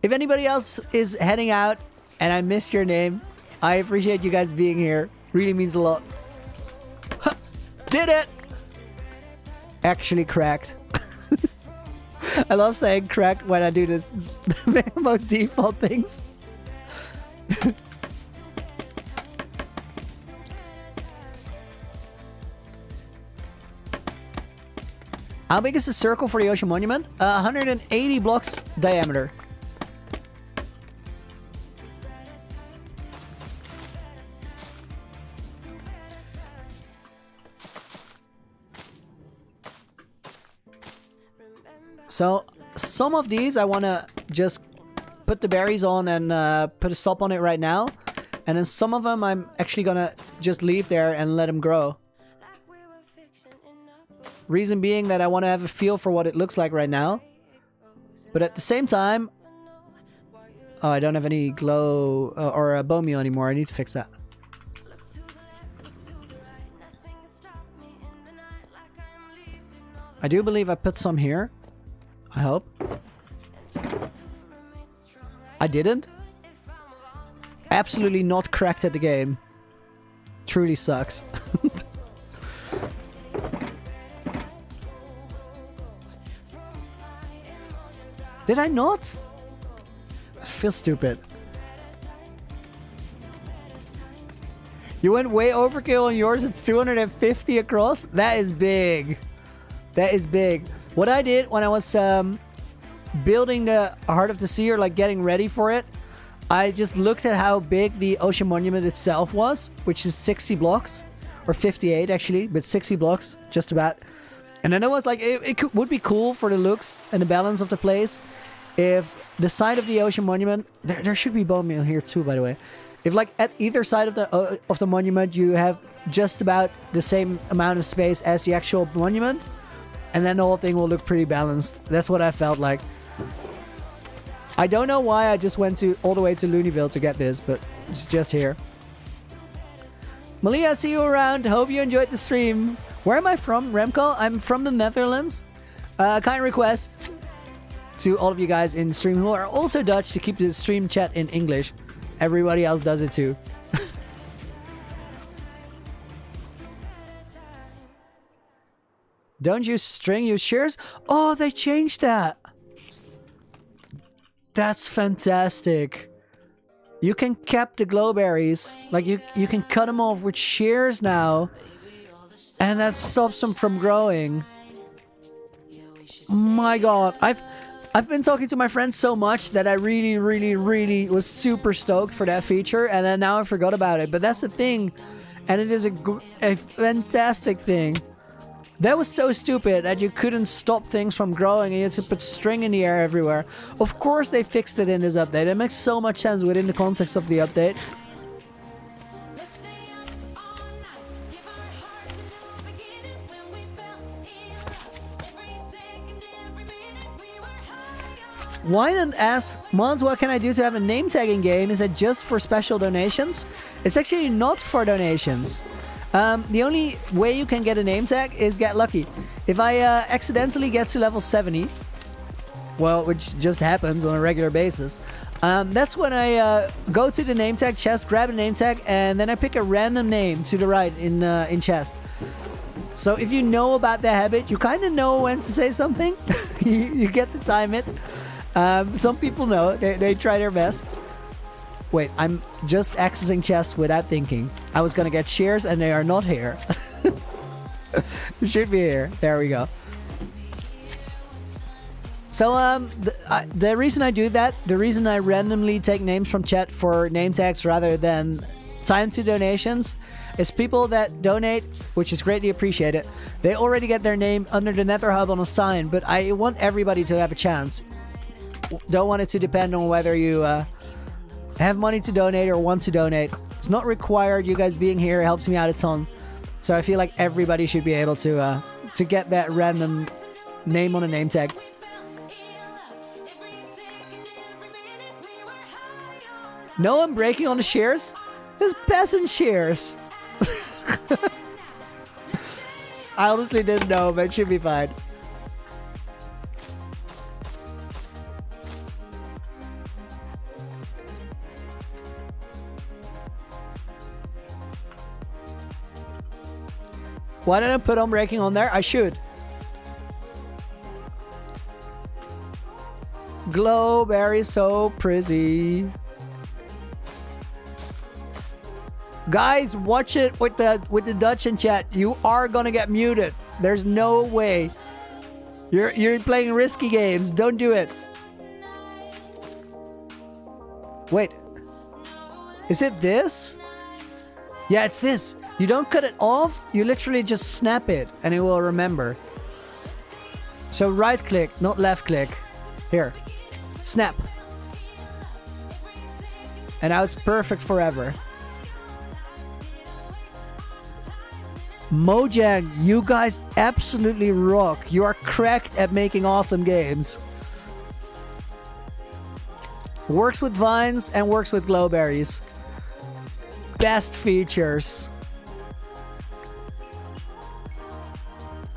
If anybody else is heading out and I missed your name, I appreciate you guys being here. Really means a lot. Huh, did it! Actually cracked. I love saying cracked when I do this. Most default things. How big is the circle for the ocean monument? 180 blocks diameter. So some of these I want to just put the berries on and put a stop on it right now. And then some of them I'm actually going to just leave there and let them grow. Reason being that I want to have a feel for what it looks like right now. But at the same time... Oh, I don't have any glow or bone meal anymore. I need to fix that. I do believe I put some here. I hope. I didn't. Absolutely not cracked at the game. Truly sucks. Did I not? I feel stupid. You went way overkill on yours. It's 250 across. That is big. That is big. What I did when I was building the Heart of the Sea, or like getting ready for it, I just looked at how big the ocean monument itself was, which is 60 blocks. Or 58 actually, but 60 blocks, just about. And then I was like, would be cool for the looks and the balance of the place if the side of the ocean monument... There should be bone meal here too, by the way. If like at either side of the monument you have just about the same amount of space as the actual monument, and then the whole thing will look pretty balanced. That's what I felt like. I don't know why I just went all the way to Looneyville to get this, but it's just here. Malia, see you around. Hope you enjoyed the stream. Where am I from, Remco? I'm from the Netherlands. Kind request to all of you guys in stream who are also Dutch to keep the stream chat in English. Everybody else does it too. Don't use string, use shears. Oh, they changed that. That's fantastic. You can cap the glowberries. Like you can cut them off with shears now. And that stops them from growing. My god. I've been talking to my friends so much that I really was super stoked for that feature. And then now I forgot about it. But that's the thing. And it is a fantastic thing. That was so stupid that you couldn't stop things from growing and you had to put string in the air everywhere. Of course they fixed it in this update. It makes so much sense within the context of the update. Wine and asks, Mons, what can I do to have a name tagging game? Is it just for special donations? It's actually not for donations. The only way you can get a name tag is get lucky. If I accidentally get to level 70, well, which just happens on a regular basis, that's when I go to the name tag chest, grab a name tag, and then I pick a random name to the right in chest. So if you know about the habit, you kind of know when to say something. you get to time it. Some people know. They try their best. Wait, I'm just accessing chests without thinking. I was going to get shears, and they are not here. They should be here. There we go. So the reason I do that, the reason I randomly take names from chat for name tags rather than time to donations, is people that donate, which is greatly appreciated, they already get their name under the Nether Hub on a sign, but I want everybody to have a chance. Don't want it to depend on whether you have money to donate or want to donate. It's not required. You guys being here helps me out a ton. So I feel like everybody should be able to get that random name on a name tag. No one breaking on the shears? There's peasant shears. I honestly didn't know, but it should be fine. Why didn't I put unbreaking on there? I should. Glowberry so pretty. Guys, watch it with the Dutch in chat. You are gonna get muted. There's no way. You're playing risky games. Don't do it. Wait. Is it this? Yeah, it's this. You don't cut it off. You literally just snap it and it will remember. So right click, not left click. Here. Snap. And now it's perfect forever. Mojang, you guys absolutely rock. You are cracked at making awesome games. Works with vines and works with glowberries. Best features.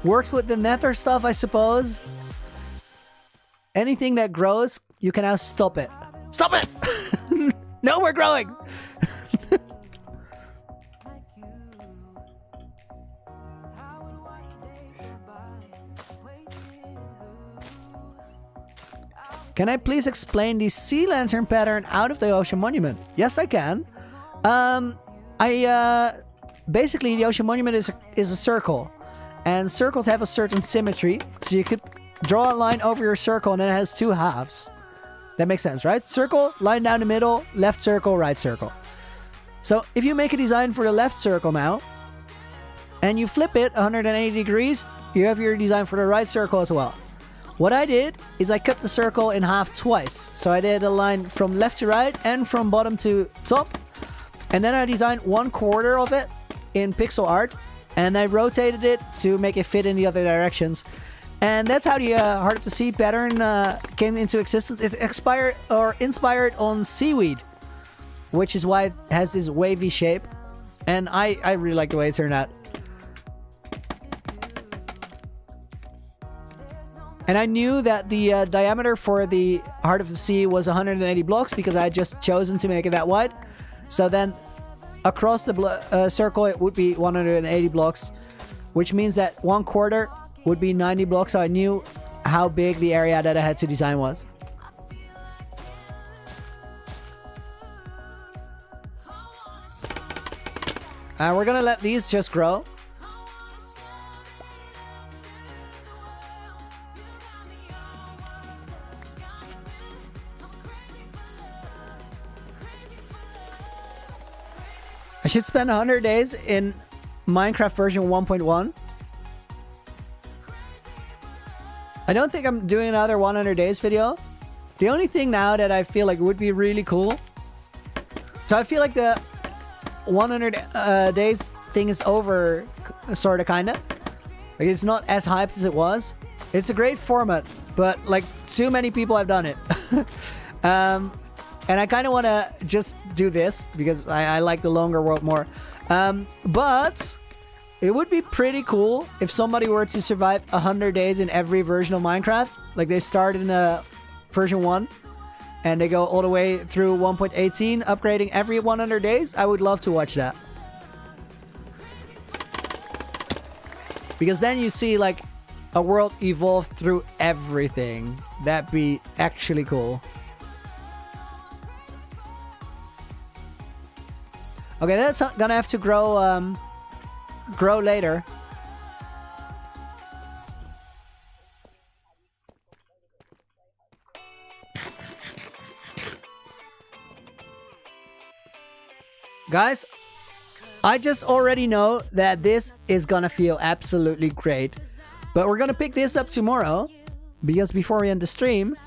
Works with the nether stuff, I suppose. Anything that grows, you can now stop it. Stop it! No more growing! Can I please explain the sea lantern pattern out of the ocean monument? Yes, I can. Basically the ocean monument is a circle, and circles have a certain symmetry. So you could draw a line over your circle, and then it has two halves. That makes sense, right? Circle, line down the middle, left circle, right circle. So if you make a design for the left circle now, and you flip it 180 degrees, you have your design for the right circle as well. What I did is I cut the circle in half twice. So I did a line from left to right and from bottom to top. And then I designed 1/4 of it in pixel art. And I rotated it to make it fit in the other directions. And that's how the Heart of the Sea pattern came into existence. It's inspired on seaweed, which is why it has this wavy shape. And I really like the way it turned out. And I knew that the diameter for the Heart of the Sea was 180 blocks because I had just chosen to make it that wide. So then across the circle it would be 180 blocks, which means that 1/4 would be 90 blocks. So I knew how big the area that I had to design was. And we're gonna let these just grow. I should spend 100 days in Minecraft version 1.1. I don't think I'm doing another 100 days video. The only thing now that I feel like would be really cool. So I feel like the 100 days thing is over, sort of, kind of. Like, it's not as hyped as it was. It's a great format, but like too many people have done it. And I kind of want to just do this because I like the longer world more. But It would be pretty cool if somebody were to survive 100 days in every version of Minecraft. Like they start in version 1 and they go all the way through 1.18, upgrading every 100 days. I would love to watch that. Because then you see like a world evolve through everything. That'd be actually cool. Okay, that's gonna have to grow later. Guys, I just already know that this is gonna feel absolutely great. But we're gonna pick this up tomorrow. Because before we end the stream,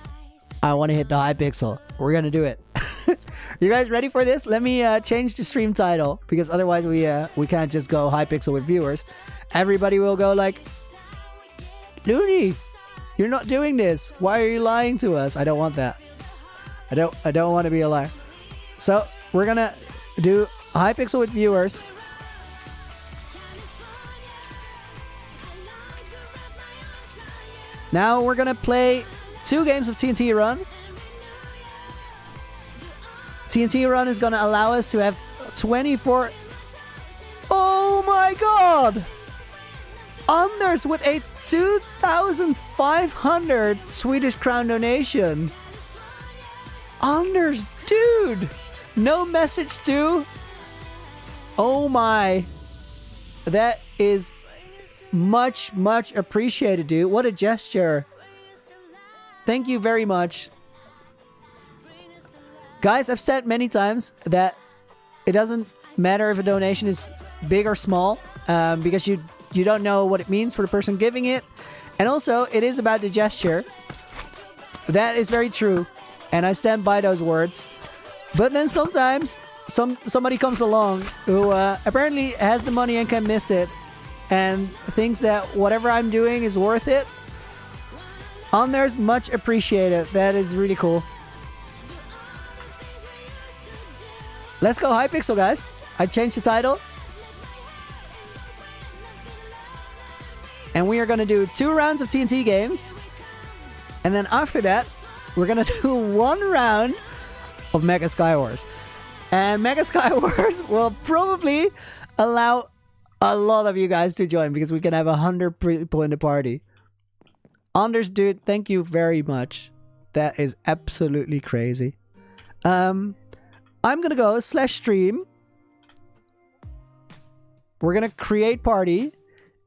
I want to hit the Hypixel. We're gonna do it. You guys ready for this? Let me change the stream title. Because otherwise we can't just go Hypixel with viewers. Everybody will go like, Looney, you're not doing this. Why are you lying to us? I don't want that. I don't want to be a liar. So we're gonna do Hypixel with viewers. Now we're gonna play 2 games of TNT Run. TNT Run is gonna allow us to have 24... Oh my god! Anders with a 2,500 Swedish crown donation. Anders, dude! No message to... Oh my. That is much appreciated, dude. What a gesture. Thank you very much. Guys, I've said many times that it doesn't matter if a donation is big or small, because you don't know what it means for the person giving it. And also, it is about the gesture. That is very true. And I stand by those words. But then sometimes somebody comes along who apparently has the money and can miss it and thinks that whatever I'm doing is worth it. On there's much appreciated. That is really cool. Let's go Hypixel, guys. I changed the title. And we are going to do 2 rounds of TNT games. And then after that, we're going to do 1 round of Mega Skywars. And Mega Skywars will probably allow a lot of you guys to join because we can have 100 people in the party. Anders, dude, thank you very much. That is absolutely crazy. I'm gonna go /stream. We're gonna create party.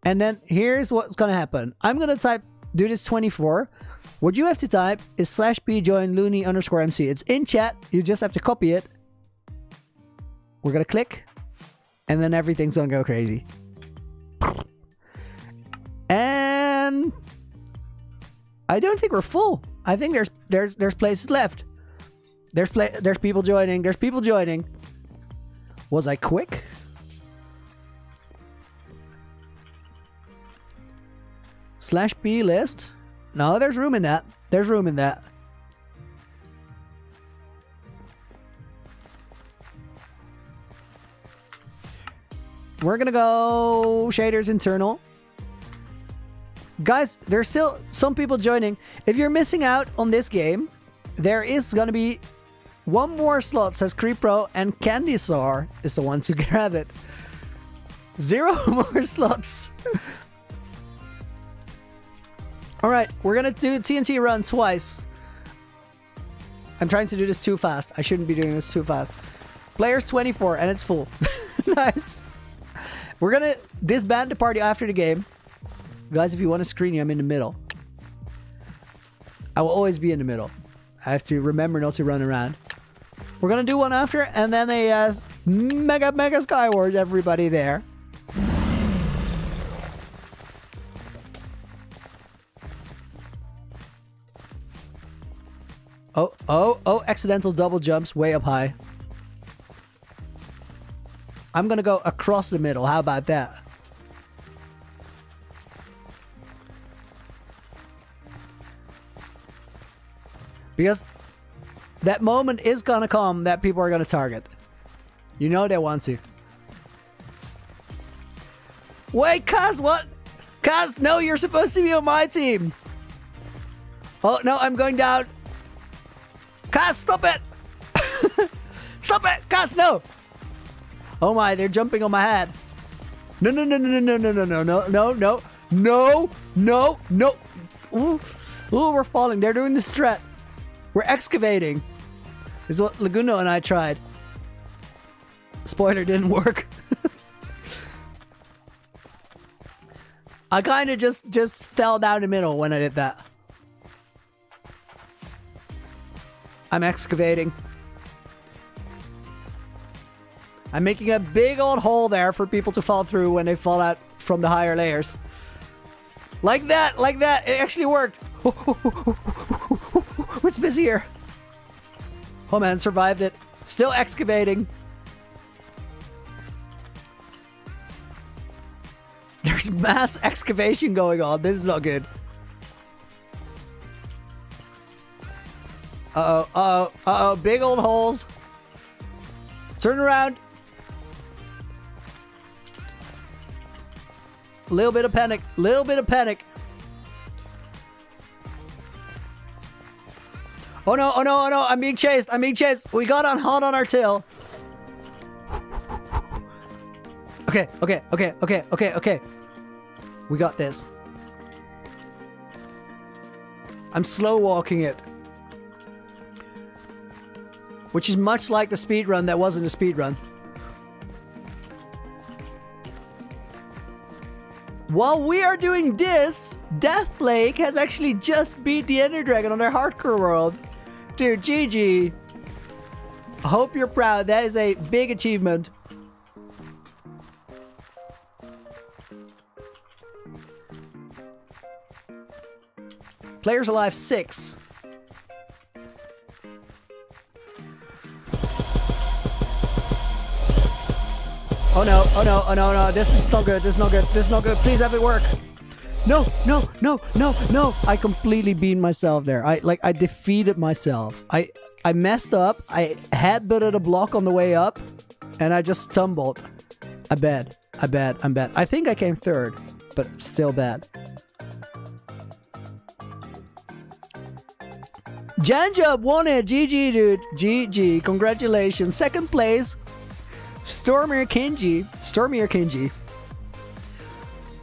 And then here's what's gonna happen. I'm gonna type do this 24. What you have to type is /b join looney_mc. It's in chat. You just have to copy it. We're gonna click. And then everything's gonna go crazy. And I don't think we're full. I think there's places left. There's people joining. There's people joining. Was I quick? /b list. No, there's room in that. There's room in that. We're gonna go shaders internal. Guys, there's still some people joining. If you're missing out on this game, there is gonna be 1 more slot, says Creepro, and Candysaur is the one to grab it. 0 more slots. Alright, we're gonna do TNT Run twice. I'm trying to do this too fast. I shouldn't be doing this too fast. Players 24 and it's full. Nice. We're gonna disband the party after the game. Guys, if you want to screen you, I'm in the middle. I will always be in the middle. I have to remember not to run around. We're gonna do one after, and then a mega Skywars, everybody there. Oh, accidental double jumps way up high. I'm gonna go across the middle. How about that? Because that moment is gonna come that people are gonna target. You know they want to. Wait, Kaz, what? Kaz, no, you're supposed to be on my team. Oh, no, I'm going down. Kaz, stop it. Stop it, Kaz, no. Oh my, they're jumping on my head. No, no, no, no, no, no, no, no, no, no, no, no, no, no. Ooh, ooh, we're falling. They're doing the strat. We're excavating. Is what Laguna and I tried. Spoiler, didn't work. I kind of just fell down the middle when I did that. I'm excavating. I'm making a big old hole there for people to fall through when they fall out from the higher layers. Like that, like that. It actually worked. What's busy here? Oh man, survived it. Still excavating. There's mass excavation going on. This is not good. Uh-oh, uh-oh, uh-oh. Big old holes. Turn around. Little bit of panic. Little bit of panic. Oh no, oh no, oh no. I'm being chased. I'm being chased. We got on hot on our tail. Okay, okay, okay, okay, okay, okay. We got this. I'm slow walking it. Which is much like the speedrun that wasn't a speedrun. While we are doing this, Death Lake has actually just beat the Ender Dragon on their hardcore world. Dude, GG. I hope you're proud. That is a big achievement. Players alive 6. Oh no, oh no, oh no, no, this is not good, this is not good, this is not good, please have it work. No, no, no, no, no. I completely beat myself there. I defeated myself. I messed up, I headbutted a block on the way up, and I just stumbled. I'm bad. I think I came third, but still bad. Janjob won it, GG dude, GG, congratulations. Second place, Stormier Kinji.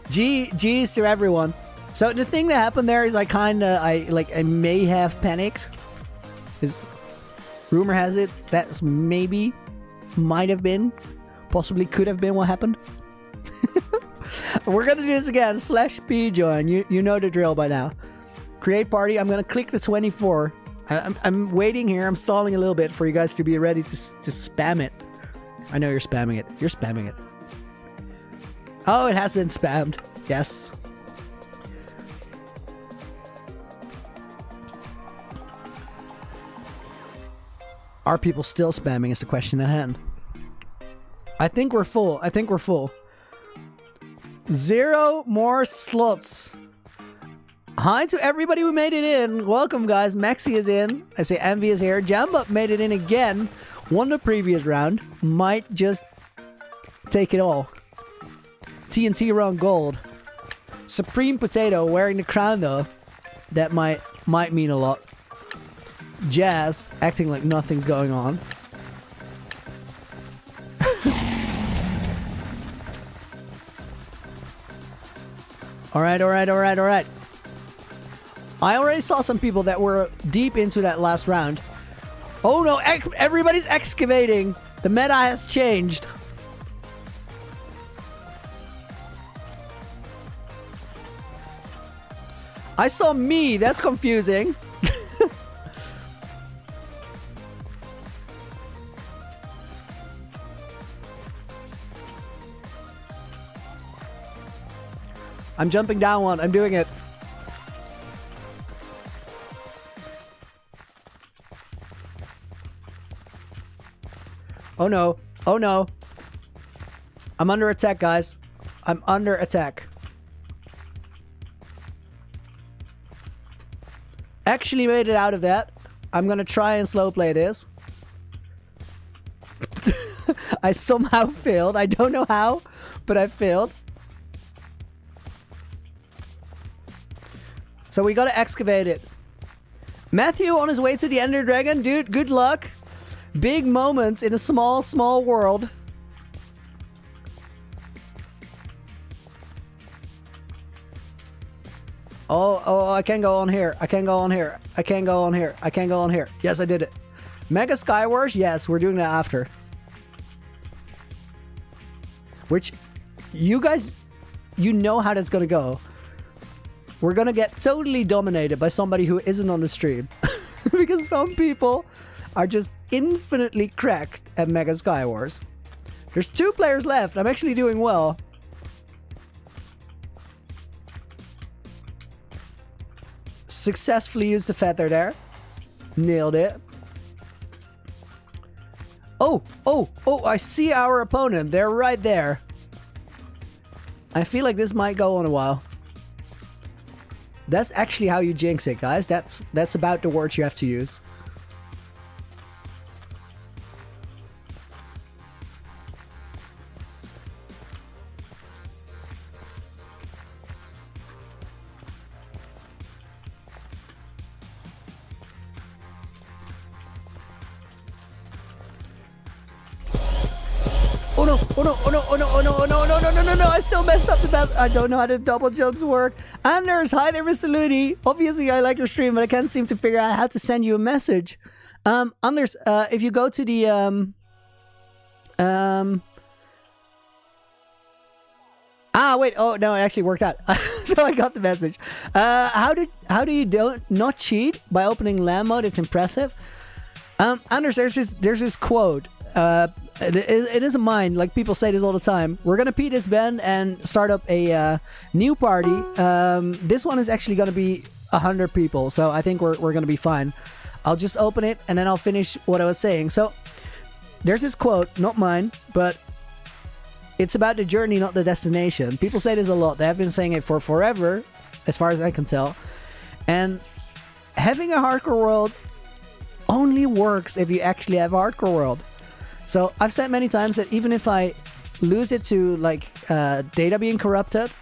GG's to everyone. So the thing that happened there is I may have panicked. Rumor has it that's maybe, might have been, possibly could have been what happened. We're gonna do this again. /p join. You know the drill by now. Create party. I'm gonna click the 24. I'm waiting here. I'm stalling a little bit for you guys to be ready to spam it. I know you're spamming it. You're spamming it. Oh, it has been spammed. Yes. Are people still spamming is the question at hand. I think we're full. 0 more slots. Hi to everybody who made it in. Welcome, guys. Maxi is in. I say Envy is here. Jambup made it in again. Won the previous round. Might just take it all. TNT Run Gold. Supreme Potato wearing the crown though. That might mean a lot. Jazz acting like nothing's going on. Alright. I already saw some people that were deep into that last round. Oh no, everybody's excavating. The meta has changed. I saw me, that's confusing. I'm jumping down one, I'm doing it. Oh no, oh no. I'm under attack, guys. I'm under attack. Actually made it out of that. I'm gonna try and slow play this. I somehow failed. I don't know how, but I failed. So we gotta excavate it. Matthew on his way to the Ender Dragon. Dude, good luck. Big moments in a small, small world. Oh, I can't go on here. I can't go on here. I can't go on here. I can't go on here. Yes, I did it. Mega Skywars? Yes, we're doing that after. Which, you guys, you know how that's gonna go. We're gonna get totally dominated by somebody who isn't on the stream. Because some people are just infinitely cracked at Mega Skywars. There's 2 players left. I'm actually doing well. Successfully used the feather there. Nailed it. Oh, I see our opponent. They're right there. I feel like this might go on a while. That's actually how you jinx it, guys. That's about the words you have to use. Oh no, oh no, oh no, oh no, oh no, oh no, no, no, no, no, no, I still messed up the battle. I don't know how the double jumps work. Anders, hi there, Mr. Looney. Obviously, I like your stream, but I can't seem to figure out how to send you a message. Anders, if you go to the, wait, oh, no, it actually worked out. So I got the message. How do you not cheat by opening LAN mode? It's impressive. Anders, there's this quote. It isn't mine. Like, people say this all the time. We're gonna pee this Ben and start up a new party. This one is actually gonna be 100 people, so I think we're gonna be fine. I'll just open it and then I'll finish what I was saying. So there's this quote, not mine, but it's about the journey, not the destination. People say this a lot. They have been saying it for forever, as far as I can tell. And having a hardcore world only works if you actually have a hardcore world. So I've said many times that even if I lose it to like data being corrupted,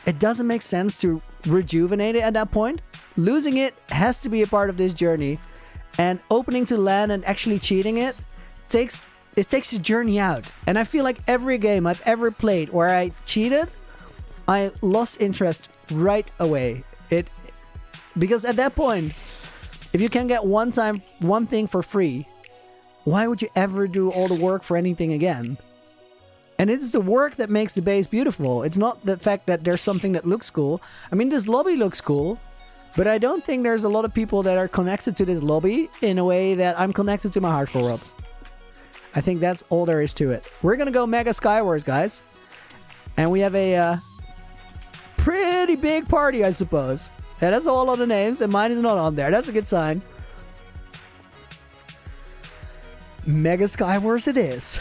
it doesn't make sense to rejuvenate it at that point. Losing it has to be a part of this journey, and opening to LAN and actually cheating it takes the journey out. And I feel like every game I've ever played where I cheated, I lost interest right away. Because at that point, if you can get one thing for free, why would you ever do all the work for anything again? And it's the work that makes the base beautiful. It's not the fact that there's something that looks cool. I mean, this lobby looks cool, but I don't think there's a lot of people that are connected to this lobby in a way that I'm connected to my hardcore world. I think that's all there is to it. We're gonna go Mega Skywars, guys. And we have a pretty big party, I suppose. Yeah, that's all on the names, and mine is not on there. That's a good sign. Mega Skywars it is.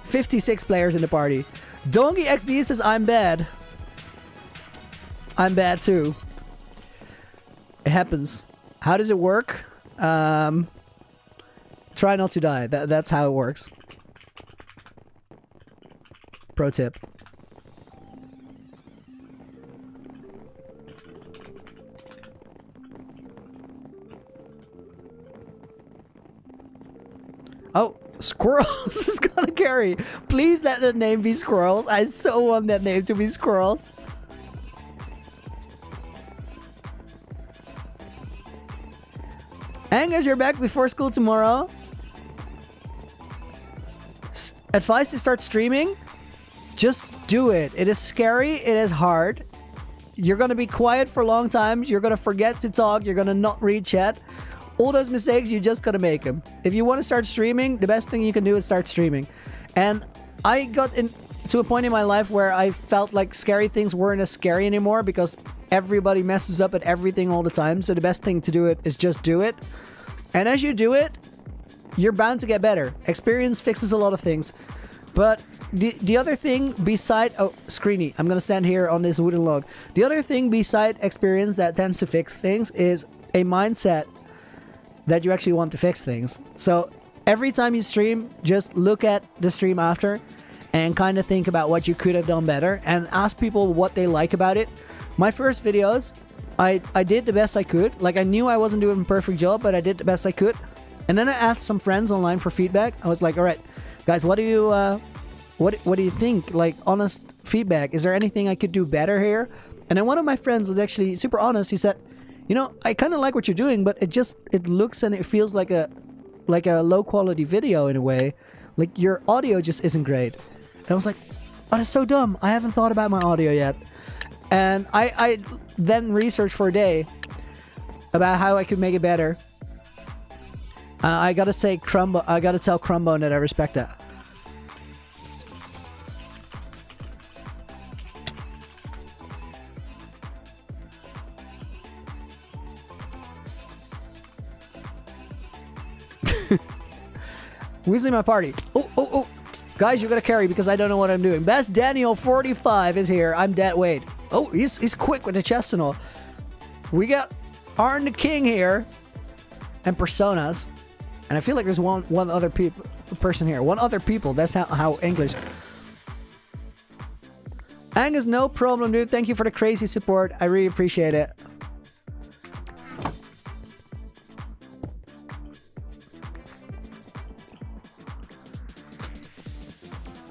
$56 players in the party. Donkey XD says, I'm bad. I'm bad too. It happens. How does it work? Try not to die. That's how it works. Pro tip. Oh, Squirrels is gonna carry. Please let the name be Squirrels. I so want that name to be Squirrels. Angus, you're back before school tomorrow. Advice to start streaming? Just do it. It is scary. It is hard. You're gonna be quiet for a long time. You're gonna forget to talk. You're gonna not read chat. All those mistakes, you just gotta make them. If you want to start streaming, the best thing you can do is start streaming. And I got to a point in my life where I felt like scary things weren't as scary anymore because everybody messes up at everything all the time. So the best thing to do it is just do it. And as you do it, you're bound to get better. Experience fixes a lot of things. But the other thing beside... Oh, Screeny, I'm gonna stand here on this wooden log. The other thing beside experience that tends to fix things is a mindset that you actually want to fix things. So every time you stream, just look at the stream after and kind of think about what you could have done better and ask people what they like about it. My first videos, I did the best I could. Like, I knew I wasn't doing a perfect job, but I did the best I could. And then I asked some friends online for feedback. I was like, all right, guys, what do you think? Like, honest feedback. Is there anything I could do better here? And then one of my friends was actually super honest. He said, you know, I kind of like what you're doing, but it looks and it feels like a low quality video in a way. Like, your audio just isn't great. And I was like, oh, that's so dumb. I haven't thought about my audio yet. And I then researched for a day about how I could make it better. I gotta say, I gotta tell Crumbone that I respect that. Who's in my party? Oh. Guys, you gotta carry because I don't know what I'm doing. Best Daniel 45 is here. I'm dead weight. Oh, he's quick with the chest and all. We got Arn the King here. And Personas. And I feel like there's one other person here. One other people. That's how English. Angus, no problem, dude. Thank you for the crazy support. I really appreciate it.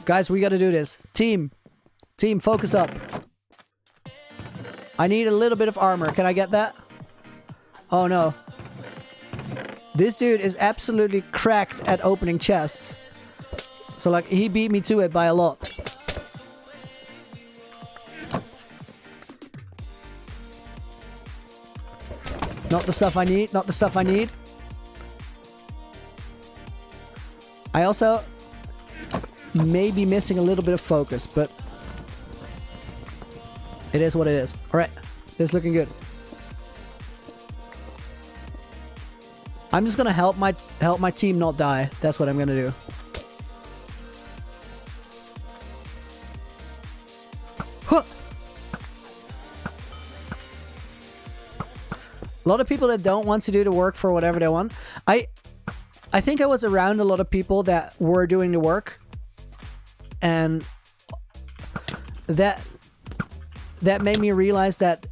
Guys, we gotta do this. Team, focus up. I need a little bit of armor. Can I get that? Oh no. This dude is absolutely cracked at opening chests. So like, he beat me to it by a lot. Not the stuff I need. Not the stuff I need. I also may be missing a little bit of focus, but it is what it is. Alright, this is looking good. I'm just gonna help my team not die. That's what I'm gonna do. Huh. A lot of people that don't want to do the work for whatever they want. I think I was around a lot of people that were doing the work. And that made me realize that,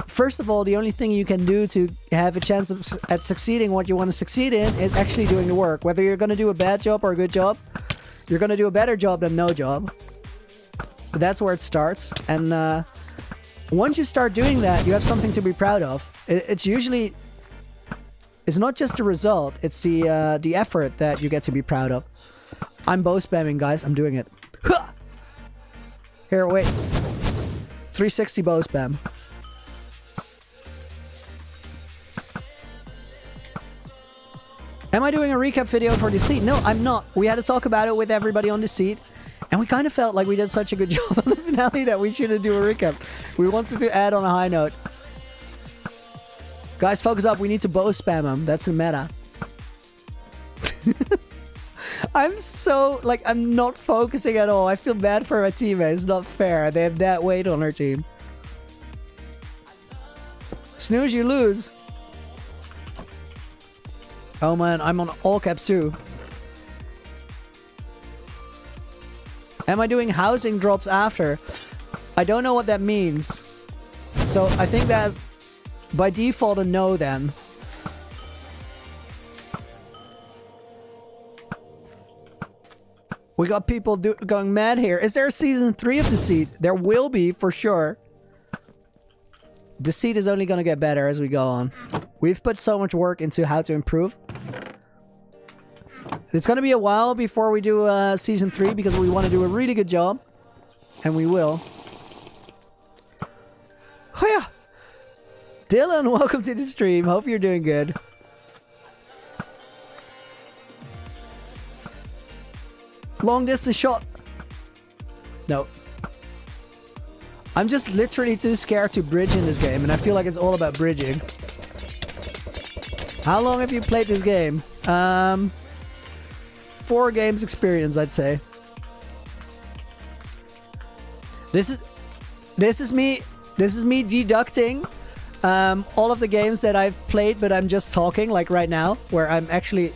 first of all, the only thing you can do to have a chance at succeeding what you want to succeed in is actually doing the work. Whether you're going to do a bad job or a good job, you're going to do a better job than no job. That's where it starts. And once you start doing that, you have something to be proud of. It's not just the result, it's the effort that you get to be proud of. I'm bow spamming, guys. I'm doing it. Here, wait. 360 bow spam. Am I doing a recap video for Deceit? No, I'm not. We had to talk about it with everybody on Deceit. And we kind of felt like we did such a good job on the finale that we shouldn't do a recap. We wanted to add on a high note. Guys, focus up. We need to bow spam them. That's the meta. I'm so, like, I'm not focusing at all. I feel bad for my teammates. It's not fair. They have that weight on our team. Snooze, you lose. Oh man, I'm on all caps too. Am I doing housing drops after? I don't know what that means. So I think that's by default a no then. We got people going mad here. Is there a season 3 of Deceit? There will be for sure. Deceit is only going to get better as we go on. We've put so much work into how to improve. It's going to be a while before we do season 3 because we want to do a really good job. And we will. Oh yeah. Dylan, welcome to the stream. Hope you're doing good. Long distance shot. No. I'm just literally too scared to bridge in this game, and I feel like it's all about bridging. How long have you played this game? 4 games experience, I'd say. This is me deducting all of the games that I've played, but I'm just talking, like right now, where I'm actually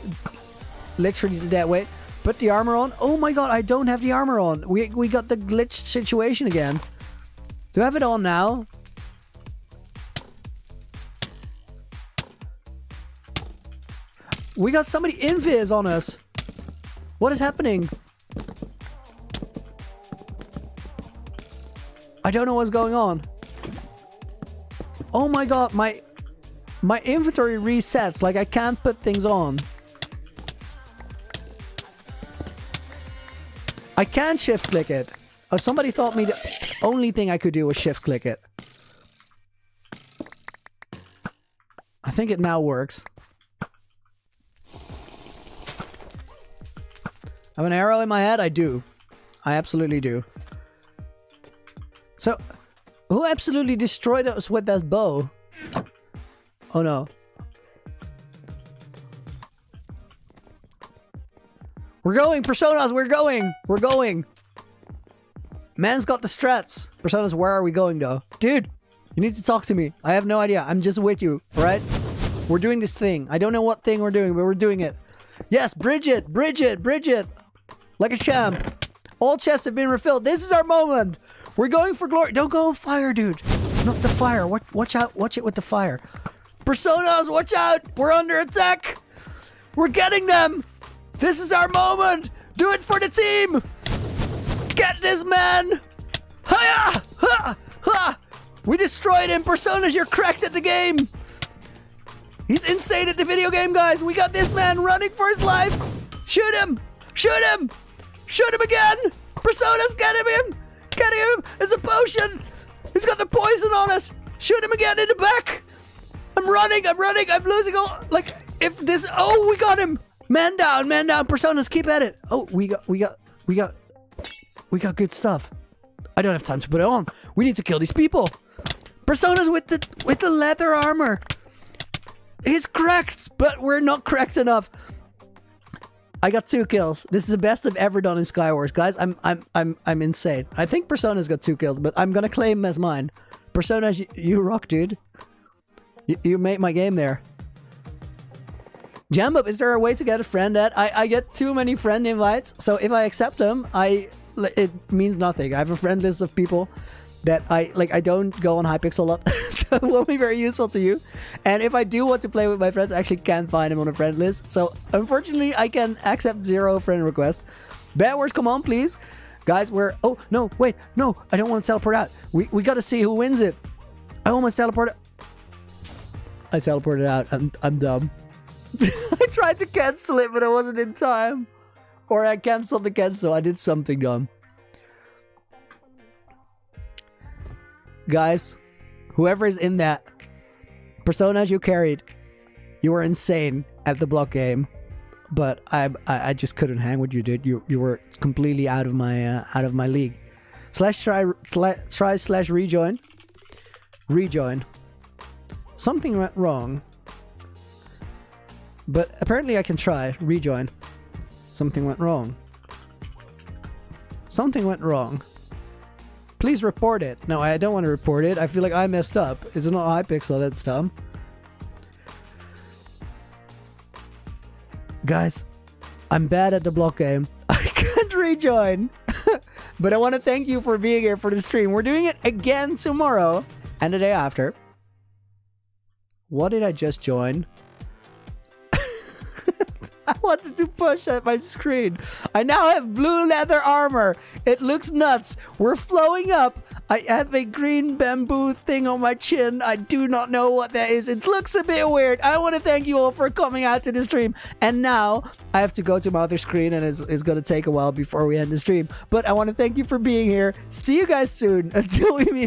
literally the dead weight. Put the armor on. Oh my god, I don't have the armor on. We got the glitched situation again. Do I have it on now? We got somebody invis on us. What is happening? I don't know what's going on. Oh my god, my inventory resets. Like I can't put things on. I can't shift click it. Oh, somebody thought me the only thing I could do was shift click it. I think it now works. I have an arrow in my head? I do. I absolutely do. So, who absolutely destroyed us with that bow? Oh no. We're going, Personas, we're going! We're going! Man's got the strats. Personas, where are we going though? Dude, you need to talk to me. I have no idea. I'm just with you, alright? We're doing this thing. I don't know what thing we're doing, but we're doing it. Yes, Bridget! Bridget! Bridget! Like a champ. All chests have been refilled. This is our moment. We're going for glory. Don't go on fire, dude. Not the fire. Watch out. Watch it with the fire. Personas, watch out. We're under attack. We're getting them. This is our moment. Do it for the team. Get this man. Hiya! Ha! Ha! We destroyed him. Personas, you're cracked at the game. He's insane at the video game, guys. We got this man running for his life. Shoot him. Shoot him. Shoot him again. Personas, get him in. Get him. It's a potion. He's got the poison on us. Shoot him again in the back. I'm running. I'm losing all. Like, if this. Oh, we got him. Man down. Man down. Personas, keep at it. Oh, we got good stuff. I don't have time to put it on. We need to kill these people. Personas with the leather armor. He's cracked, but we're not cracked enough. I got 2 kills. This is the best I've ever done in Skywars, guys. I'm insane. I think Persona's got 2 kills, but I'm gonna claim him as mine. Persona, you rock, dude. You made my game there. Jambup, is there a way to get a friend at? I get too many friend invites, so if I accept them, it means nothing. I have a friend list of people that I don't go on Hypixel a lot, so it won't be very useful to you. And if I do want to play with my friends, I actually can't find them on a friend list. So unfortunately, I can accept 0 friend requests. Bad words, come on, please. Guys, oh, no, wait, no, I don't want to teleport out. We got to see who wins it. I almost teleported. I teleported out. I'm dumb. I tried to cancel it, but I wasn't in time. Or I canceled the cancel. I did something dumb. Guys, whoever is in that, Personas you carried, you were insane at the block game, but I just couldn't hang with you, dude. You were completely out of my league. /rejoin. Rejoin. Something went wrong, but apparently I can try rejoin. Something went wrong. Something went wrong. Please report it. No, I don't want to report it. I feel like I messed up. It's not Hypixel, that's dumb. Guys, I'm bad at the block game. I can't rejoin. But I want to thank you for being here for the stream. We're doing it again tomorrow and the day after. What did I just join? I wanted to push at my screen. I now have blue leather armor. It looks nuts. We're flowing up. I have a green bamboo thing on my chin. I do not know what that is. It looks a bit weird. I want to thank you all for coming out to the stream. And now I have to go to my other screen and it's going to take a while before we end the stream. But I want to thank you for being here. See you guys soon. Until we meet again.